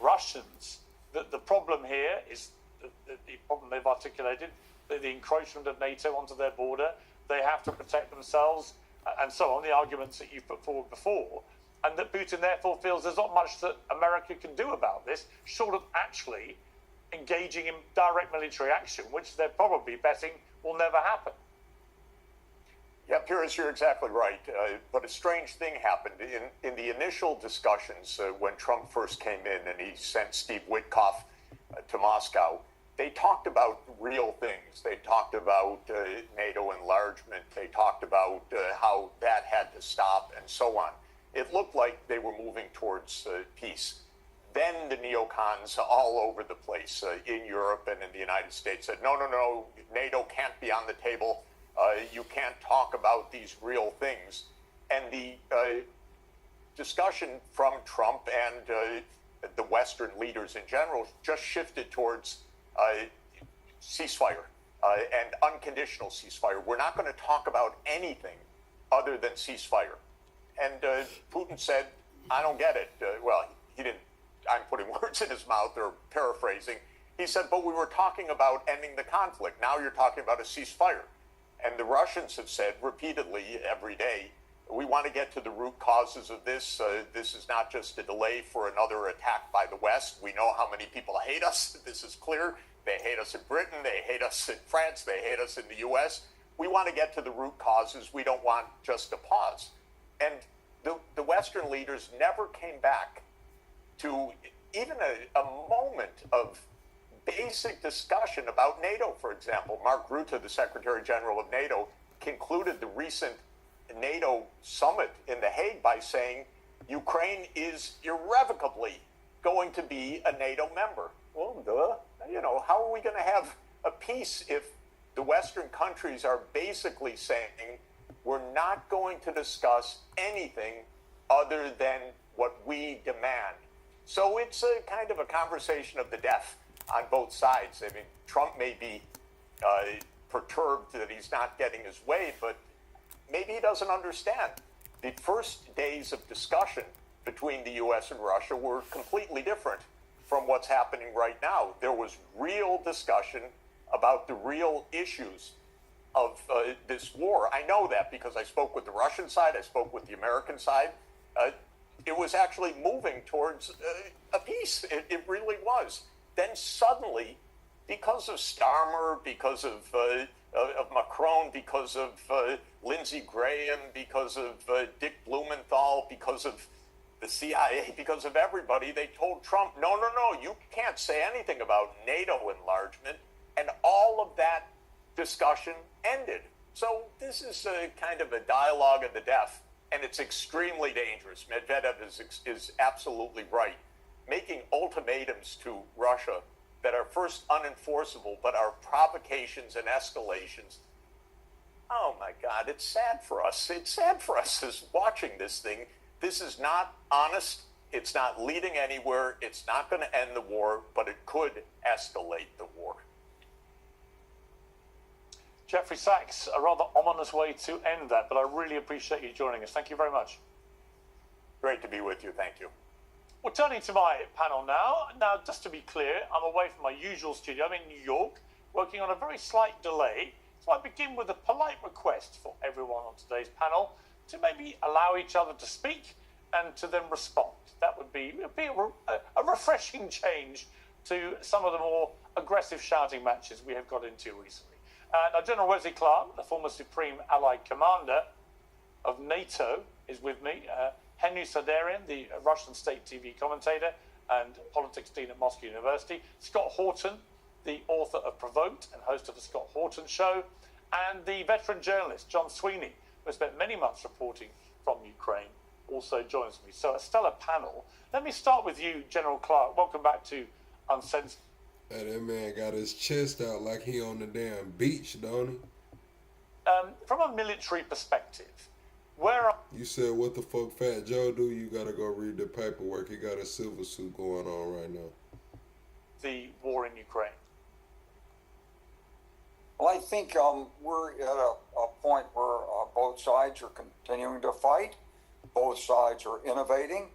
Russians that the problem here is the problem they've articulated, the encroachment of NATO onto their border, they have to protect themselves, and so on, the arguments that you've put forward before, and that Putin therefore feels there's not much that America can do about this, short of actually engaging in direct military action, which they're probably betting will never happen. Yeah, Piers, you're exactly right. But a strange thing happened. In the initial discussions when Trump first came in and he sent Steve Witkoff to Moscow, they talked about real things. They talked about NATO enlargement. They talked about how that had to stop and so on. It looked like they were moving towards peace. Then the neocons all over the place in Europe and in the United States said, no, NATO can't be on the table. You can't talk about these real things. And the discussion from Trump and the Western leaders in general just shifted towards ceasefire and unconditional ceasefire. We're not going to talk about anything other than ceasefire. And Putin said, I don't get it. Well, he didn't. I'm putting words in his mouth or paraphrasing. He said, but we were talking about ending the conflict. Now you're talking about a ceasefire. And the Russians have said repeatedly every day, we want to get to the root causes of this. This is not just a delay for another attack by the West. We know how many people hate us. This is clear. They hate us in Britain. They hate us in France. They hate us in the U.S. We want to get to the root causes. We don't want just a pause. And the Western leaders never came back to even a moment of basic discussion about NATO, for example. Mark Rutte, the Secretary General of NATO, concluded the recent NATO summit in The Hague by saying Ukraine is irrevocably going to be a NATO member. Well, duh. How are we going to have a peace if the Western countries are basically saying we're not going to discuss anything other than what we demand? So it's a kind of a conversation of the deaf on both sides. I mean, Trump may be perturbed that he's not getting his way, but maybe he doesn't understand. The first days of discussion between the U.S. and Russia were completely different from what's happening right now. There was real discussion about the real issues of this war. I know that because I spoke with the Russian side, I spoke with the American side. It was actually moving towards a peace. It really was. Then suddenly, because of Starmer, because of Macron, because of Lindsey Graham, because of Dick Blumenthal, because of the CIA, because of everybody, they told Trump, no, you can't say anything about NATO enlargement. And all of that discussion ended. So this is a kind of a dialogue of the deaf, and it's extremely dangerous. Medvedev is absolutely right. Making ultimatums to Russia that are first unenforceable, but are provocations and escalations. Oh my God, it's sad for us. It's sad for us as watching this thing. This is not honest. It's not leading anywhere. It's not going to end the war, but it could escalate the war. Jeffrey Sachs, a rather ominous way to end that, but I really appreciate you joining us. Thank you very much. Great to be with you. Thank you. Well, turning to my panel now. Now, just to be clear, I'm away from my usual studio. I'm in New York, working on a very slight delay. So I begin with a polite request for everyone on today's panel to maybe allow each other to speak and to then respond. That would be a refreshing change to some of the more aggressive shouting matches we have got into recently. Now, General Wesley Clark, the former Supreme Allied Commander of NATO, is with me. Henry Sadarian, the Russian state TV commentator and politics dean at Moscow University. Scott Horton, the author of Provoked and host of the Scott Horton Show. And the veteran journalist, John Sweeney, who has spent many months reporting from Ukraine, also joins me. So a stellar panel. Let me start with you, General Clark. Welcome back to Uncensored. Hey, that man got his chest out like he on the damn beach, don't he? From a military perspective, where are... You said, what the fuck Fat Joe do? You gotta go read the paperwork. He got a silver suit going on right now. The war in Ukraine. Well, I think we're at a point where both sides are continuing to fight. Both sides are innovating.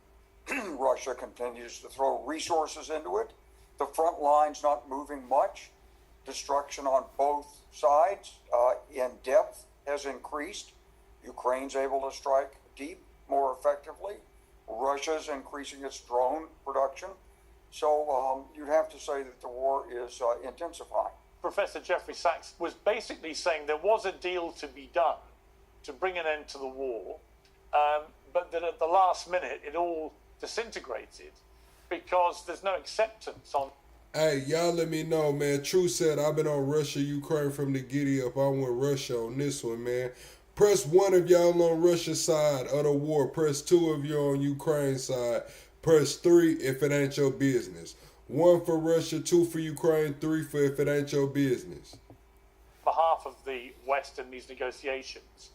Russia continues to throw resources into it. The front line's not moving much. Destruction on both sides in depth has increased. Ukraine's able to strike deep more effectively. Russia's increasing its drone production. So you'd have to say that the war is intensifying. Professor Jeffrey Sachs was basically saying there was a deal to be done to bring an end to the war, but that at the last minute it all disintegrated because there's no acceptance on... Hey, y'all let me know, man. True said I've been on Russia, Ukraine from the giddy up. I went Russia on this one, man. Press 1 if y'all on Russia's side of the war. Press 2 if you're on Ukraine's side. Press 3 if it ain't your business. 1 for Russia, 2 for Ukraine, 3 for if it ain't your business. On behalf of the West in these negotiations,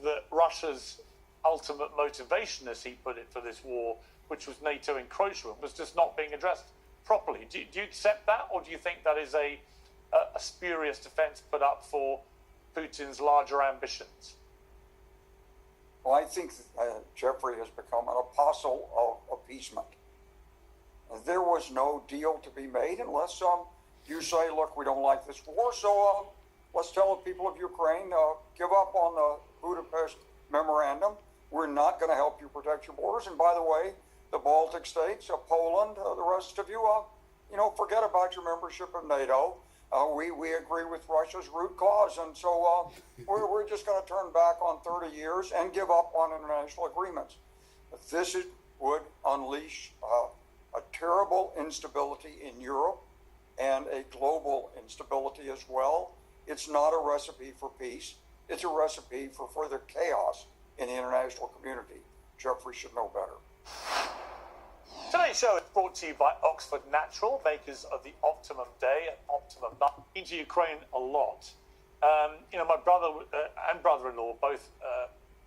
that Russia's ultimate motivation, as he put it, for this war, which was NATO encroachment, was just not being addressed properly. Do you accept that, or do you think that is a spurious defense put up for Putin's larger ambitions? Well, I think Jeffrey has become an apostle of appeasement. There was no deal to be made unless you say, look, we don't like this war, so let's tell the people of Ukraine, give up on the Budapest memorandum. We're not going to help you protect your borders. And by the way, the Baltic states, Poland, the rest of you, forget about your membership of NATO. We agree with Russia's root cause, and so we're just going to turn back on 30 years and give up on international agreements. This would unleash a terrible instability in Europe and a global instability as well. It's not a recipe for peace. It's a recipe for further chaos in the international community. Jeffrey should know better. Today's show is brought to you by Oxford Natural, makers of the Optimum Day and Optimum Night. Into Ukraine a lot. My brother and brother-in-law both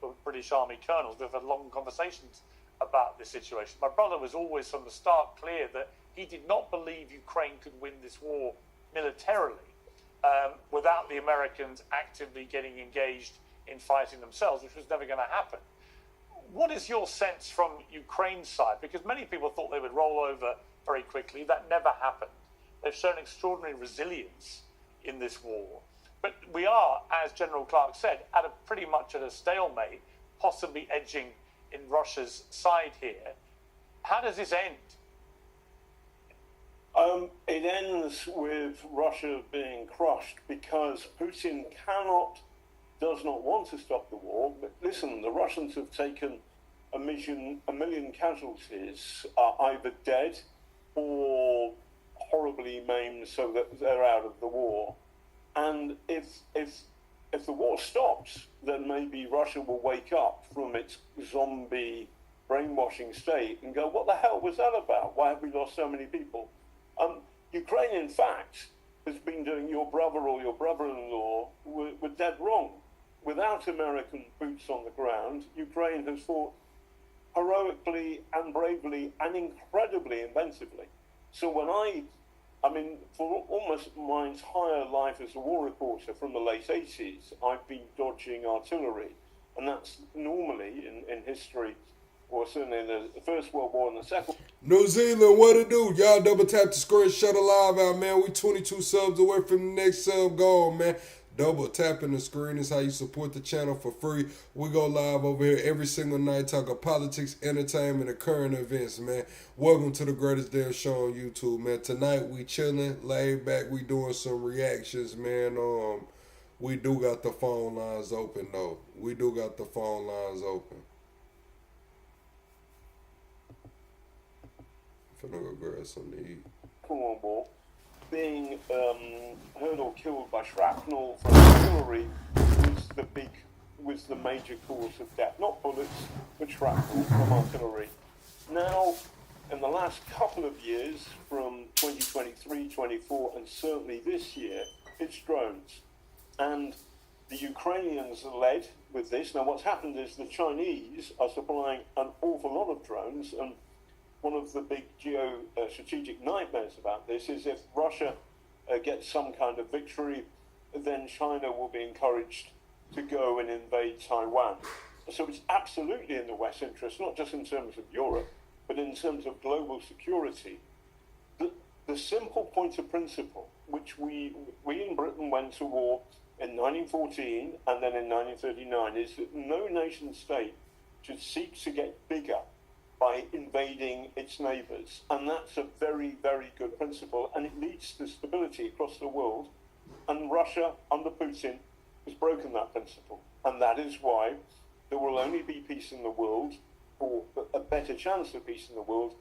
were British Army colonels. We've had long conversations about this situation. My brother was always from the start clear that he did not believe Ukraine could win this war militarily without the Americans actively getting engaged in fighting themselves, which was never going to happen. What is your sense from Ukraine's side? Because many people thought they would roll over very quickly. That never happened. They've shown extraordinary resilience in this war. But we are, as General Clark said, pretty much at a stalemate, possibly edging in Russia's side here. How does this end? It ends with Russia being crushed because Putin does not want to stop the war. But listen, the Russians have taken a million casualties, either dead or horribly maimed, so that they're out of the war. And if the war stops, then maybe Russia will wake up from its zombie brainwashing state and go, what the hell was that about? Why have we lost so many people? Ukraine, in fact, has been doing your brother or your brother-in-law were dead wrong. Without American boots on the ground, Ukraine has fought heroically and bravely and incredibly inventively. So for almost my entire life as a war reporter from the late 80s, I've been dodging artillery. And that's normally in history, or certainly in the First World War and the Second. New Zealand, what it do? Y'all double tap the screen, shut a live out, man. We 22 subs away from the next sub goal, man. Double tapping the screen is how you support the channel for free. We go live over here every single night talking politics, entertainment, and current events, man. Welcome to the greatest damn show on YouTube, man. Tonight we chilling, laid back. We doing some reactions, man. We do got the phone lines open, though. We do got the phone lines open. I'm finna go grab something to eat. War, being hurt or killed by shrapnel from artillery was the major cause of death. Not bullets, but shrapnel from artillery. Now, in the last couple of years, from 2023, 24, and certainly this year, it's drones. And the Ukrainians are led with this. Now, what's happened is the Chinese are supplying an awful lot of drones, and one of the big strategic nightmares about this is if Russia gets some kind of victory, then China will be encouraged to go and invade Taiwan. So it's absolutely in the West's interest, not just in terms of Europe, but in terms of global security. The simple point of principle, which we in Britain went to war in 1914 and then in 1939, is that no nation state should seek to get bigger by invading its neighbours. And that's a very, very good principle, and it leads to stability across the world. And Russia, under Putin, has broken that principle. And that is why there will only be peace in the world, or a better chance of peace in the world,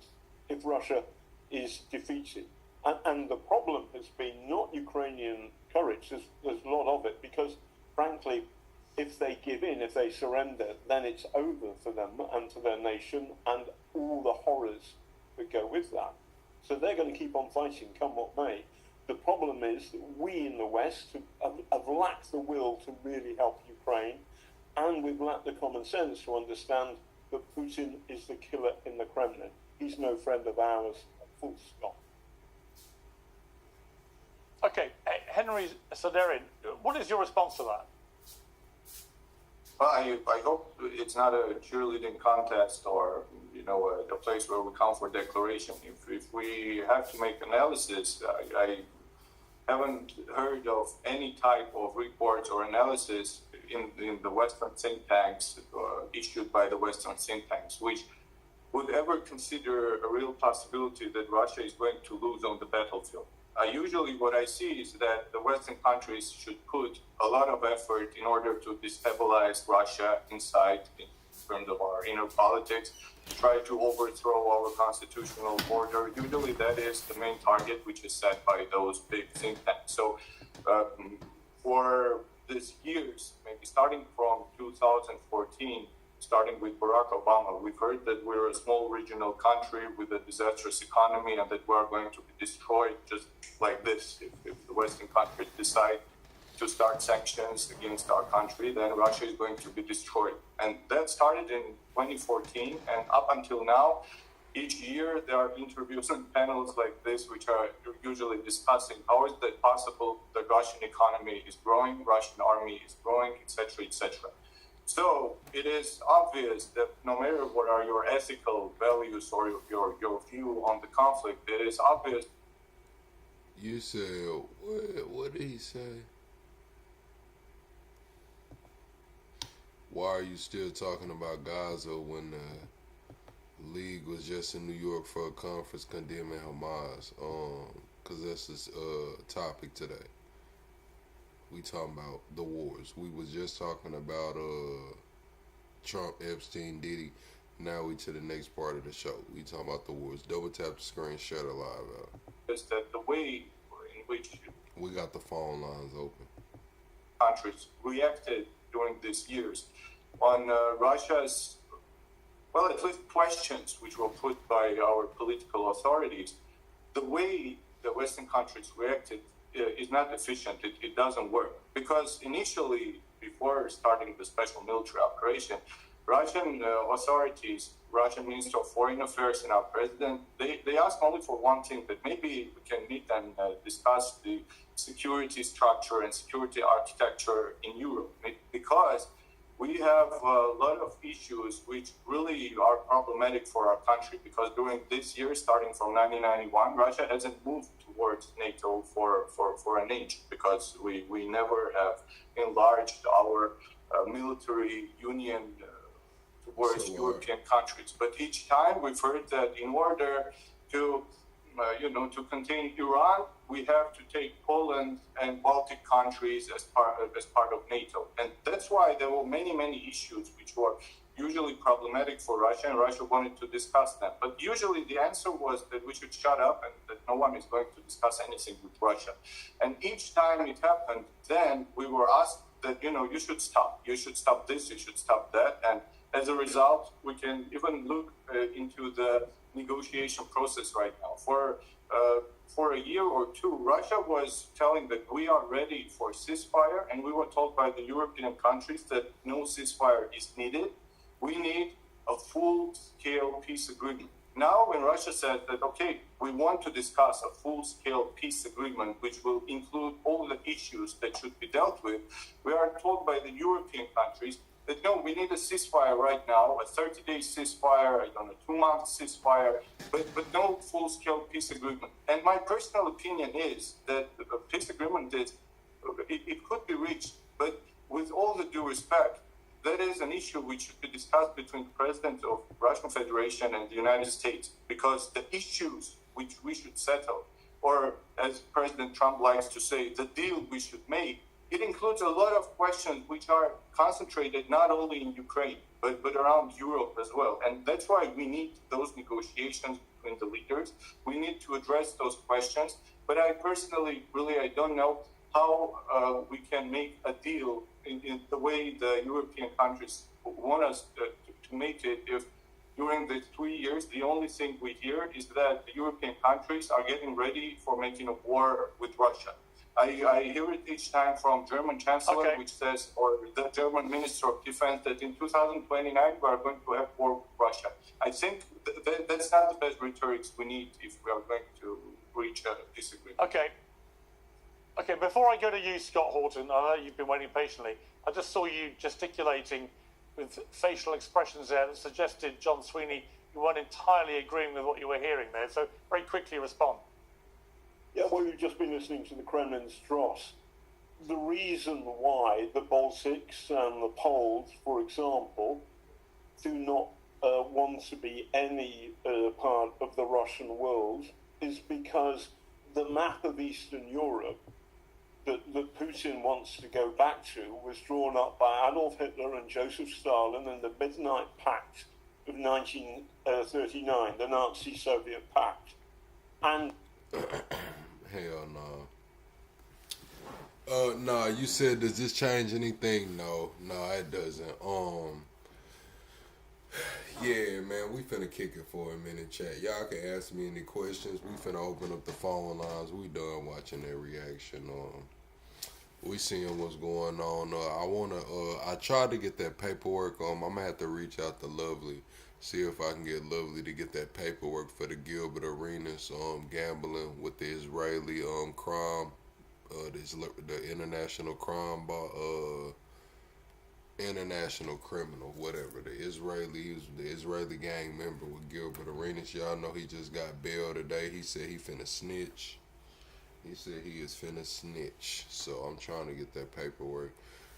if Russia is defeated. And the problem has been not Ukrainian courage. There's a lot of it because, frankly, if they give in, if they surrender, then it's over for them and for their nation and all the horrors that go with that. So they're going to keep on fighting, come what may. The problem is that we in the West have lacked the will to really help Ukraine, and we've lacked the common sense to understand that Putin is the killer in the Kremlin. He's no friend of ours, full stop. Okay, Henry Saderin, what is your response to that? Well, I hope it's not a cheerleading contest or, a place where we come for declaration. If we have to make analysis, I haven't heard of any type of reports or analysis in the Western think tanks issued by the Western think tanks, which would ever consider a real possibility that Russia is going to lose on the battlefield. Usually what I see is that the Western countries should put a lot of effort in order to destabilize Russia inside in terms of our inner politics, try to overthrow our constitutional order. Usually that is the main target which is set by those big think tanks. So for these years, maybe starting from 2014, starting with Barack Obama, we've heard that we're a small regional country with a disastrous economy and that we're going to be destroyed just like this. If the Western countries decide to start sanctions against our country, then Russia is going to be destroyed. And that started in 2014, and up until now, each year there are interviews and panels like this which are usually discussing how is that possible the Russian economy is growing, Russian army is growing, etc., etc. So it is obvious that no matter what are your ethical values or your view on the conflict, it is obvious. You said, what did he say? Why are you still talking about Gaza when the league was just in New York for a conference condemning Hamas? Because that's this topic today. We talking about the wars. We was just talking about Trump, Epstein, Diddy. Now we to the next part of the show. We talking about the wars. Double tap the screen, shut it live out. Is that the way in which we got the phone lines open. Countries reacted during these years on Russia's, well, at least questions which were put by our political authorities. The way the Western countries reacted is not efficient. It doesn't work. Because initially, before starting the special military operation, Russian authorities, Russian Minister of Foreign Affairs and our president, they asked only for one thing, that maybe we can meet and discuss the security structure and security architecture in Europe. Because we have a lot of issues which really are problematic for our country, because during this year, starting from 1991, Russia hasn't moved towards NATO for an inch, because we never have enlarged our military union towards European countries. But each time we've heard that in order to to contain Iran, we have to take Poland and Baltic countries as part of NATO. And that's why there were many issues which were usually problematic for Russia, and Russia wanted to discuss them. But usually the answer was that we should shut up and that no one is going to discuss anything with Russia. And each time it happened, then we were asked that, you should stop. You should stop this, you should stop that. And as a result, we can even look into the negotiation process right now. For a year or two, Russia was telling that we are ready for ceasefire, and we were told by the European countries that no ceasefire is needed. We need a full-scale peace agreement. Now, when Russia said that, okay, we want to discuss a full-scale peace agreement, which will include all the issues that should be dealt with, we are told by the European countries that no, we need a ceasefire right now, a 30-day ceasefire, 2-month ceasefire, but no full-scale peace agreement. And my personal opinion is that a peace agreement it could be reached, but with all the due respect, that is an issue which should be discussed between the President of Russian Federation and the United States, because the issues which we should settle, or as President Trump likes to say, the deal we should make, it includes a lot of questions which are concentrated not only in Ukraine. but around Europe as well. And that's why we need those negotiations between the leaders. We need to address those questions. But I personally, really, I don't know how we can make a deal in the way the European countries want us to make it if during the 3 years, the only thing we hear is that the European countries are getting ready for making a war with Russia. I hear it each time from German Chancellor, which says, or the German Minister of Defense, that in 2029 we are going to have war with Russia. I think that's not the best rhetoric we need if we are going to reach a disagreement. Okay, before I go to you, Scott Horton, I know you've been waiting patiently. I just saw you gesticulating with facial expressions there that suggested, John Sweeney, you weren't entirely agreeing with what you were hearing there. So very quickly respond. Yeah, well, you've just been listening to the Kremlin's dross. The reason why the Baltics and the Poles, for example, do not want to be any part of the Russian world is because the map of Eastern Europe that Putin wants to go back to was drawn up by Adolf Hitler and Joseph Stalin in the Midnight Pact of 1939, the Nazi-Soviet Pact. And hell no. No, you said, does this change anything? No, it doesn't. Yeah, man, we finna kick it for a minute, chat. Y'all can ask me any questions. We finna open up the phone lines. We done watching their reaction. We seeing what's going on. I tried to get that paperwork. I'm gonna have to reach out to Lovely, see if I can get Lovely to get that paperwork for the Gilbert Arenas gambling with the Israeli crime, the international crime international criminal, whatever. The Israeli gang member with Gilbert Arenas. Y'all know he just got bail today. He said he finna snitch. He said he is finna snitch. So I'm trying to get that paperwork.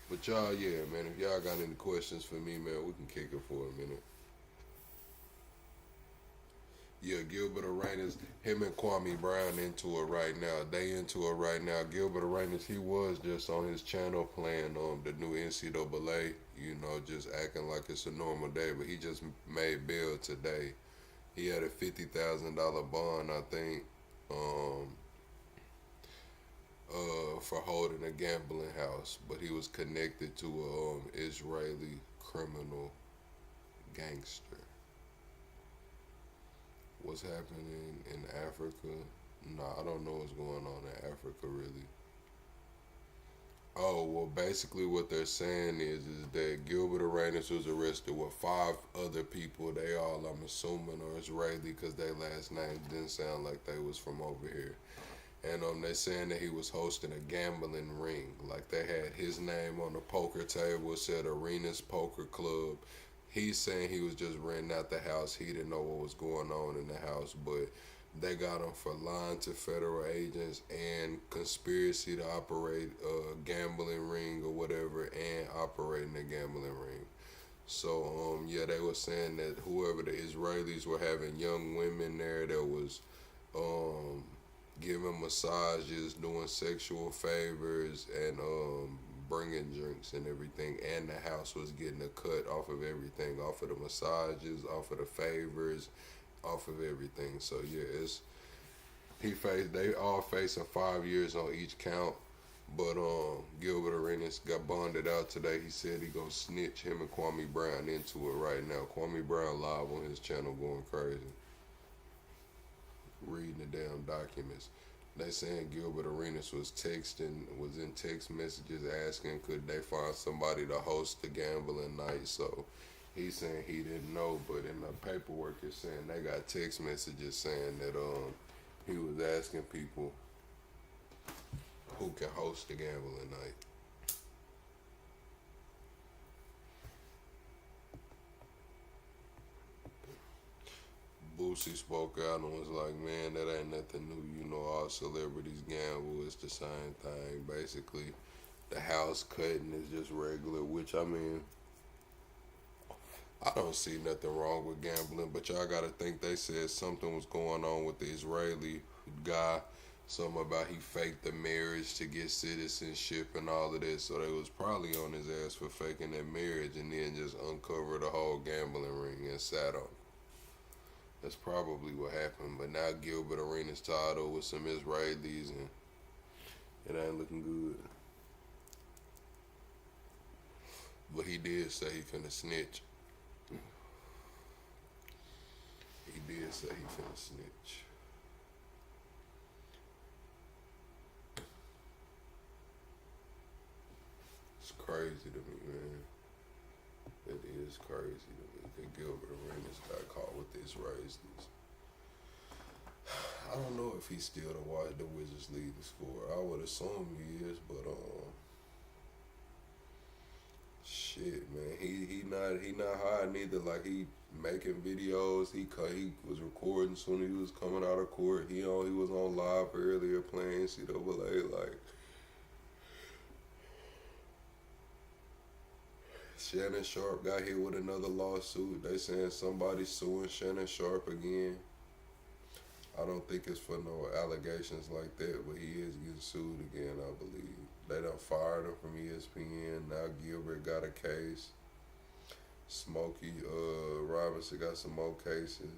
But y'all, yeah, man, if y'all got any questions for me, man, we can kick it for a minute. Yeah, Gilbert Arenas, him and Kwame Brown into it right now. They into it right now. Gilbert Arenas, he was just on his channel playing the new NCAA, just acting like it's a normal day. But he just made bail today. He had a $50,000 bond, I think, for holding a gambling house. But he was connected to a Israeli criminal gangster. What's happening in Africa? Nah, I don't know what's going on in Africa, really. Oh, well, basically what they're saying is that Gilbert Arenas was arrested with 5 other people. They all, I'm assuming, are Israeli because their last names didn't sound like they was from over here. And they're saying that he was hosting a gambling ring. Like, they had his name on the poker table, said Arenas Poker Club. He's saying he was just renting out the house. He didn't know what was going on in the house, but they got him for lying to federal agents and conspiracy to operate a gambling ring or whatever and operating a gambling ring. So, yeah, they were saying that whoever the Israelis were having young women there that was giving massages, doing sexual favors, and bringing drinks and everything, and the house was getting a cut off of everything, off of the massages, off of the favors, off of everything. So yeah, they all facing 5 years on each count. But Gilbert Arenas got bonded out today. He said he gonna snitch. Him and Kwame Brown into it right now. Kwame Brown live on his channel going crazy, reading the damn documents. They saying Gilbert Arenas was in text messages asking could they find somebody to host the gambling night. So he's saying he didn't know, but in the paperwork it's saying they got text messages saying that he was asking people who can host the gambling night. Boosie spoke out and was like, man, that ain't nothing new. All celebrities gamble. It's the same thing. Basically, the house cutting is just regular, which, I mean, I don't see nothing wrong with gambling, but y'all got to think they said something was going on with the Israeli guy something about he faked the marriage to get citizenship and all of this. So they was probably on his ass for faking that marriage and then just uncovered the whole gambling ring and sat on it. That's probably what happened. But now Gilbert Arenas tied up with some Israelis and it ain't looking good. But he did say he finna snitch. He did say he finna snitch. It's crazy to me, man. It is crazy to me that Gilbert Arenas got caught with this race. I don't know if he's still the Wizards leading scorer. I would assume he is, but shit, man, he not high neither. Like he making videos. He was recording soon as he was coming out of court. He was on live earlier playing NCAA. Like Shannon Sharp got hit with another lawsuit. They saying somebody's suing Shannon Sharp again. I don't think it's for no allegations like that, but he is getting sued again, I believe. They done fired him from ESPN. Now Gilbert got a case. Smokey Robinson got some more cases.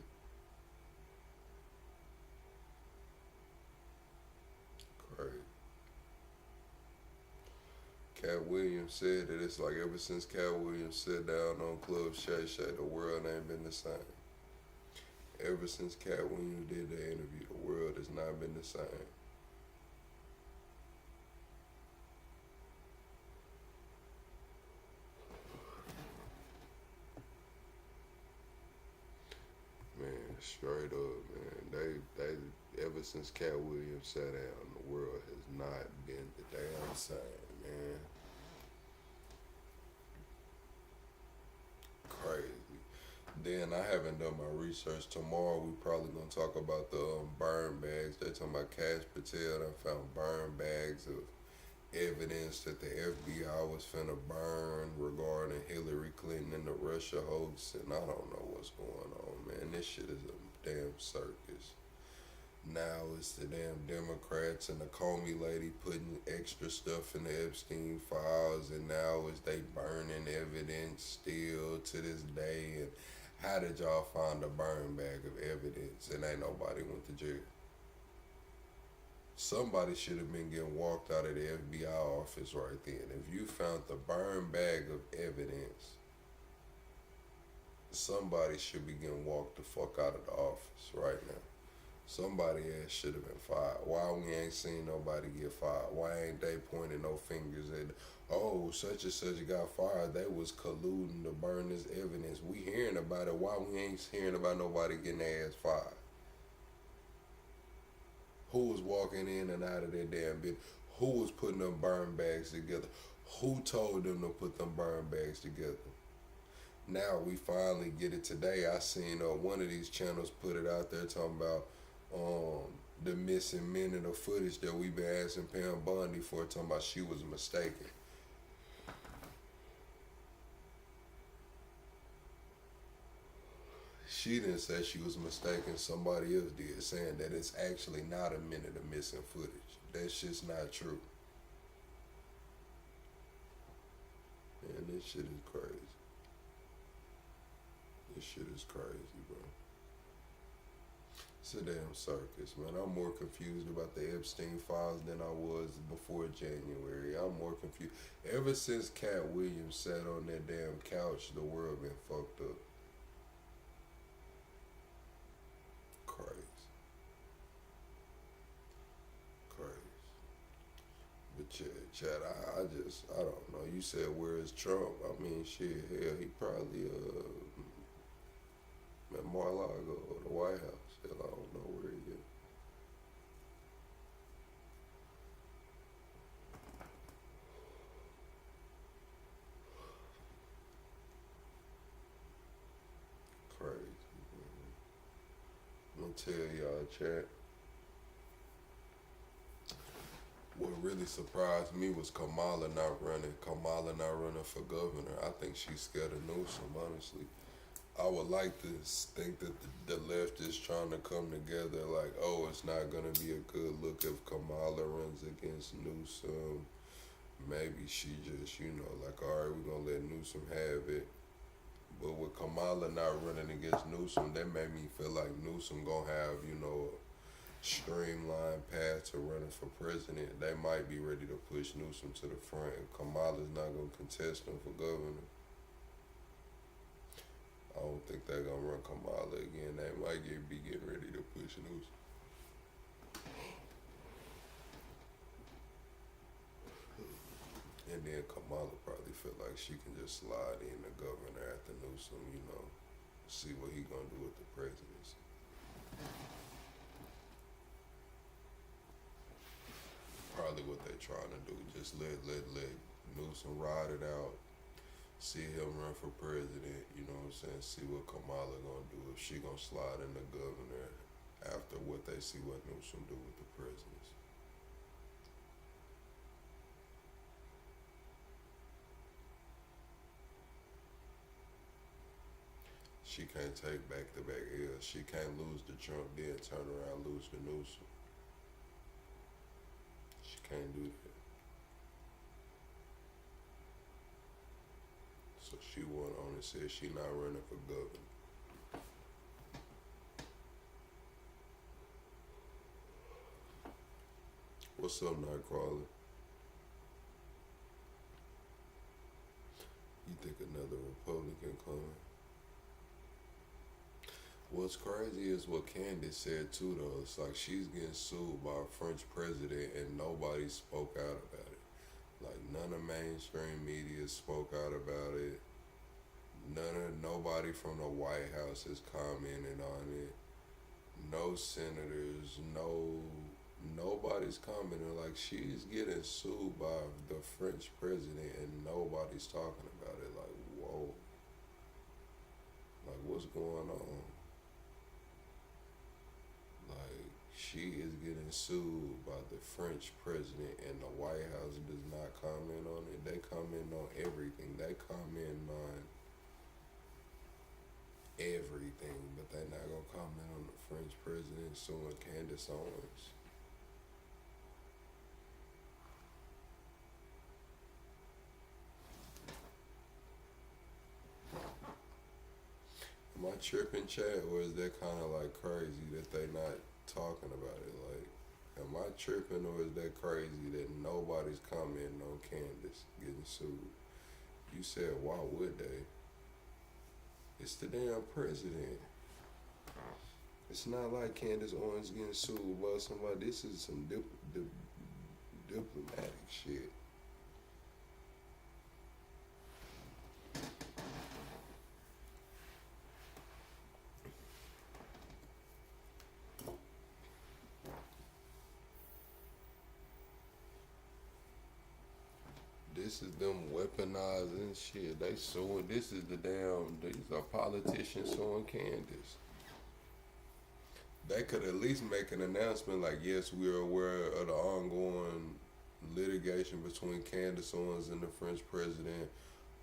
Crazy. Cat Williams said that it's like ever since Cat Williams sat down on Club Shay Shay, the world ain't been the same. Ever since Cat Williams did the interview, the world has not been the same. Man, straight up, man. They ever since Cat Williams sat down, the world has not been the damn same, man. Crazy. Then I haven't done my research. Tomorrow we probably gonna talk about the burn bags. They talking about Cash Patel done found burn bags of evidence that the FBI was finna burn regarding Hillary Clinton and the Russia hoax, and I don't know what's going on, man. This shit is a damn circus. Now it's the damn Democrats and the Comey lady putting extra stuff in the Epstein files, and now it's they burning evidence still to this day. And how did y'all find a burn bag of evidence and ain't nobody went to jail? Somebody should have been getting walked out of the FBI office right then. If you found the burn bag of evidence, somebody should be getting walked the fuck out of the office right now. Somebody ass should have been fired. Why we ain't seen nobody get fired? Why ain't they pointing no fingers at, oh, such and such got fired? They was colluding to burn this evidence. We hearing about it. Why we ain't hearing about nobody getting their ass fired? Who was walking in and out of their damn bed? Who was putting them burn bags together? Who told them to put them burn bags together? Now we finally get it today. I seen one of these channels put it out there talking about the missing minute of footage that we've been asking Pam Bondi for, talking about she was mistaken. She didn't say she was mistaken, somebody else did, saying that it's actually not a minute of missing footage. That's just not true. Man, this shit is crazy. This shit is crazy, bro. It's a damn circus, man. I'm more confused about the Epstein files than I was before January. I'm more confused. Ever since Cat Williams sat on that damn couch, the world been fucked up. Crazy. But Chad, I don't know. You said, where is Trump? I mean, shit, hell, he probably at Mar-a-Lago or the White House. Hell, I don't know where he is. Crazy, man. I'm gonna tell y'all, chat. What really surprised me was Kamala not running. Kamala not running for governor. I think she's scared of NEWSOME, honestly. I would like to think that the left is trying to come together like, oh, it's not going to be a good look if Kamala runs against Newsom. Maybe she just, like, all right, we're going to let Newsom have it. But with Kamala not running against Newsom, that made me feel like Newsom going to have, a streamlined path to running for president. They might be ready to push Newsom to the front. If Kamala's not going to contest him for governor, I don't think they're going to run Kamala again. They might be getting ready to push Newsom. And then Kamala probably feel like she can just slide in the governor after Newsom, see what he going to do with the presidency. Probably what they trying to do, just let Newsom ride it out, see him run for president, see what Kamala gonna do, if she gonna slide in the governor after what they see what Newsom do with the presidency. She can't take back-to-back L's. She can't lose to Trump, then turn around, lose to Newsom. She can't do that. So she went on and said she not running for governor. What's up, Nightcrawler? You think another Republican coming? What's crazy is what Candace said too, though. It's like she's getting sued by a French president and nobody spoke out about it. Like none of mainstream media spoke out about it. Nobody from the White House has commented on it. No senators, nobody's commenting. Like she's getting sued by the French president and nobody's talking about it. Like, whoa. Like, what's going on? Like, she is getting sued by the French president and the White House does not comment on it. They comment on everything. They comment on everything, but they're not going to comment on the French president suing Candace Owens. Am I tripping, chat, or is that kind of like crazy that they not talking about it? Like, am I tripping, or is that crazy that nobody's commenting on Candace getting sued? You said, why would they? It's the damn president. It's not like Candace Owens getting sued by somebody. This is some diplomatic shit. This is them weaponizing shit. They suing. These are politicians suing Candace. They could at least make an announcement like, yes, we are aware of the ongoing litigation between Candace Owens and the French president.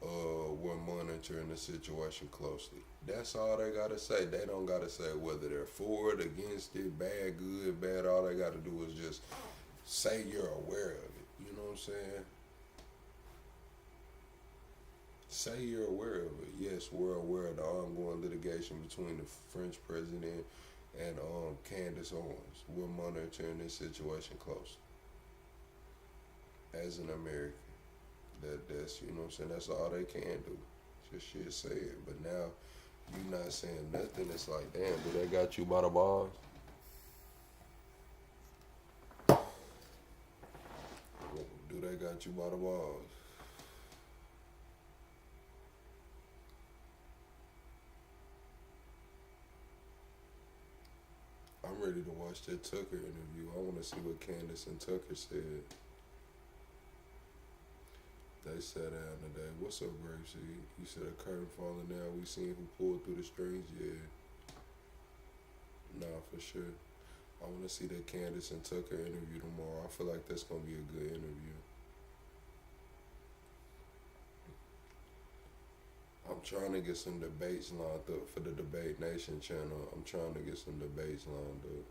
We're monitoring the situation closely. That's all they gotta say. They don't gotta say whether they're for it, against it, bad, good, bad. All they gotta do is just say you're aware of it. You know what I'm saying? Say you're aware of it. Yes, we're aware of the ongoing litigation between the French president and Candace Owens. We're monitoring this situation closely. As an American, that's, you know what I'm saying, that's all they can do. Just shit, say it. But now, you not saying nothing. It's like, damn, do they got you by the balls? Do they got you by the balls? I'm ready to watch that Tucker interview. I want to see what Candace and Tucker said. They sat down today. What's up, Grapeseed? You said a curtain falling down. We seen who pulled through the strings. Yeah. Nah, for sure. I want to see that Candace and Tucker interview tomorrow. I feel like that's going to be a good interview. I'm I'm trying to get some debates lined up for the Debate Nation channel. I'm trying to get some debates lined up.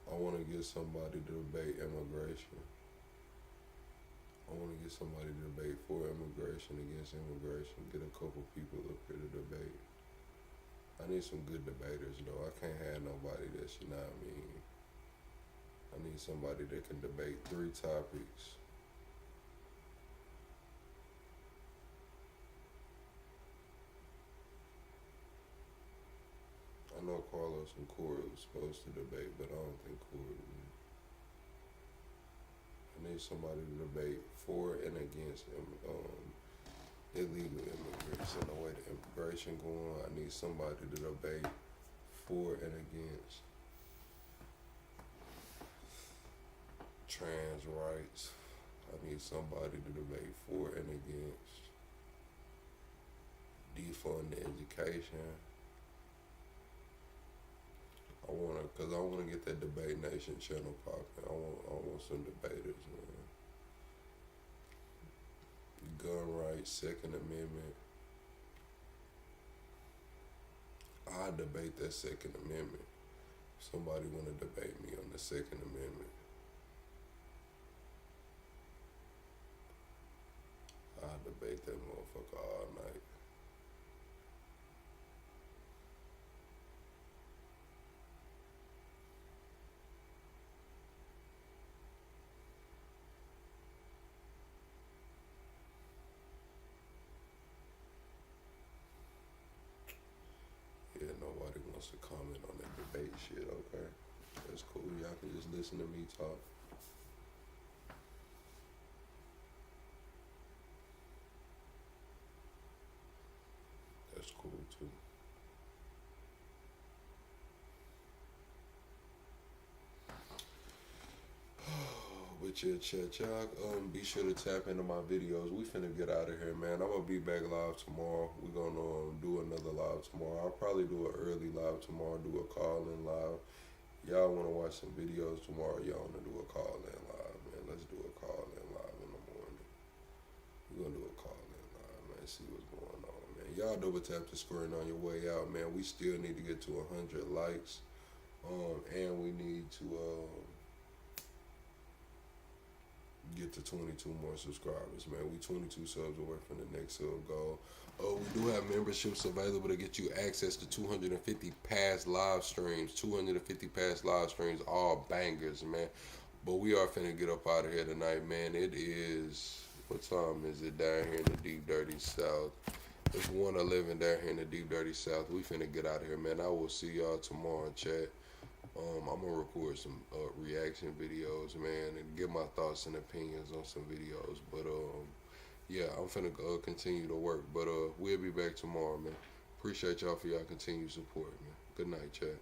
I want to get somebody to debate immigration. I want to get somebody to debate for immigration, against immigration. Get a couple people up here to debate. I need some good debaters, though. I can't have nobody that's, you know what I mean? I need somebody that can debate 3 topics. I know Carlos and Corey was supposed to debate, but I don't think Corey will. I need somebody to debate for and against illegal immigrants and the way the immigration going. I need somebody to debate for and against trans rights. I need somebody to debate for and against defunding education. I wanna get that Debate Nation channel popping. I want some debaters, man. Gun rights, Second Amendment. I debate that Second Amendment. Somebody wanna debate me on the Second Amendment. I debate that motherfucker all night. Yeah, nobody wants to comment on that debate shit, okay? That's cool. Y'all can just listen to me talk. That's cool too. But yeah, chat, y'all be sure to tap into my videos. We finna get out of here, man. I'm gonna be back live tomorrow. We're gonna do another live tomorrow. I'll probably do an early live tomorrow, do a call-in live. Y'all wanna watch some videos tomorrow, y'all wanna do a call-in live, man. Let's do a call-in live in the morning. We're gonna do a call-in live, man. See what's going on, man. Y'all double tap the screen on your way out, man. We still need to get to 100 likes. And we need to get to 22 more subscribers, man. We 22 subs away from the next sub goal. We do have memberships available to get you access to 250 past live streams. 250 past live streams, all bangers, man. But we are finna get up out of here tonight, man. It is, what time is it down here in the deep, dirty South? It's 1:11 down here in the deep, dirty South. We finna get out of here, man. I will see y'all tomorrow, chat. I'm gonna record some reaction videos, man, and give my thoughts and opinions on some videos. But yeah, I'm finna continue to work. But we'll be back tomorrow, man. Appreciate y'all for y'all continued support, man. Good night, chat.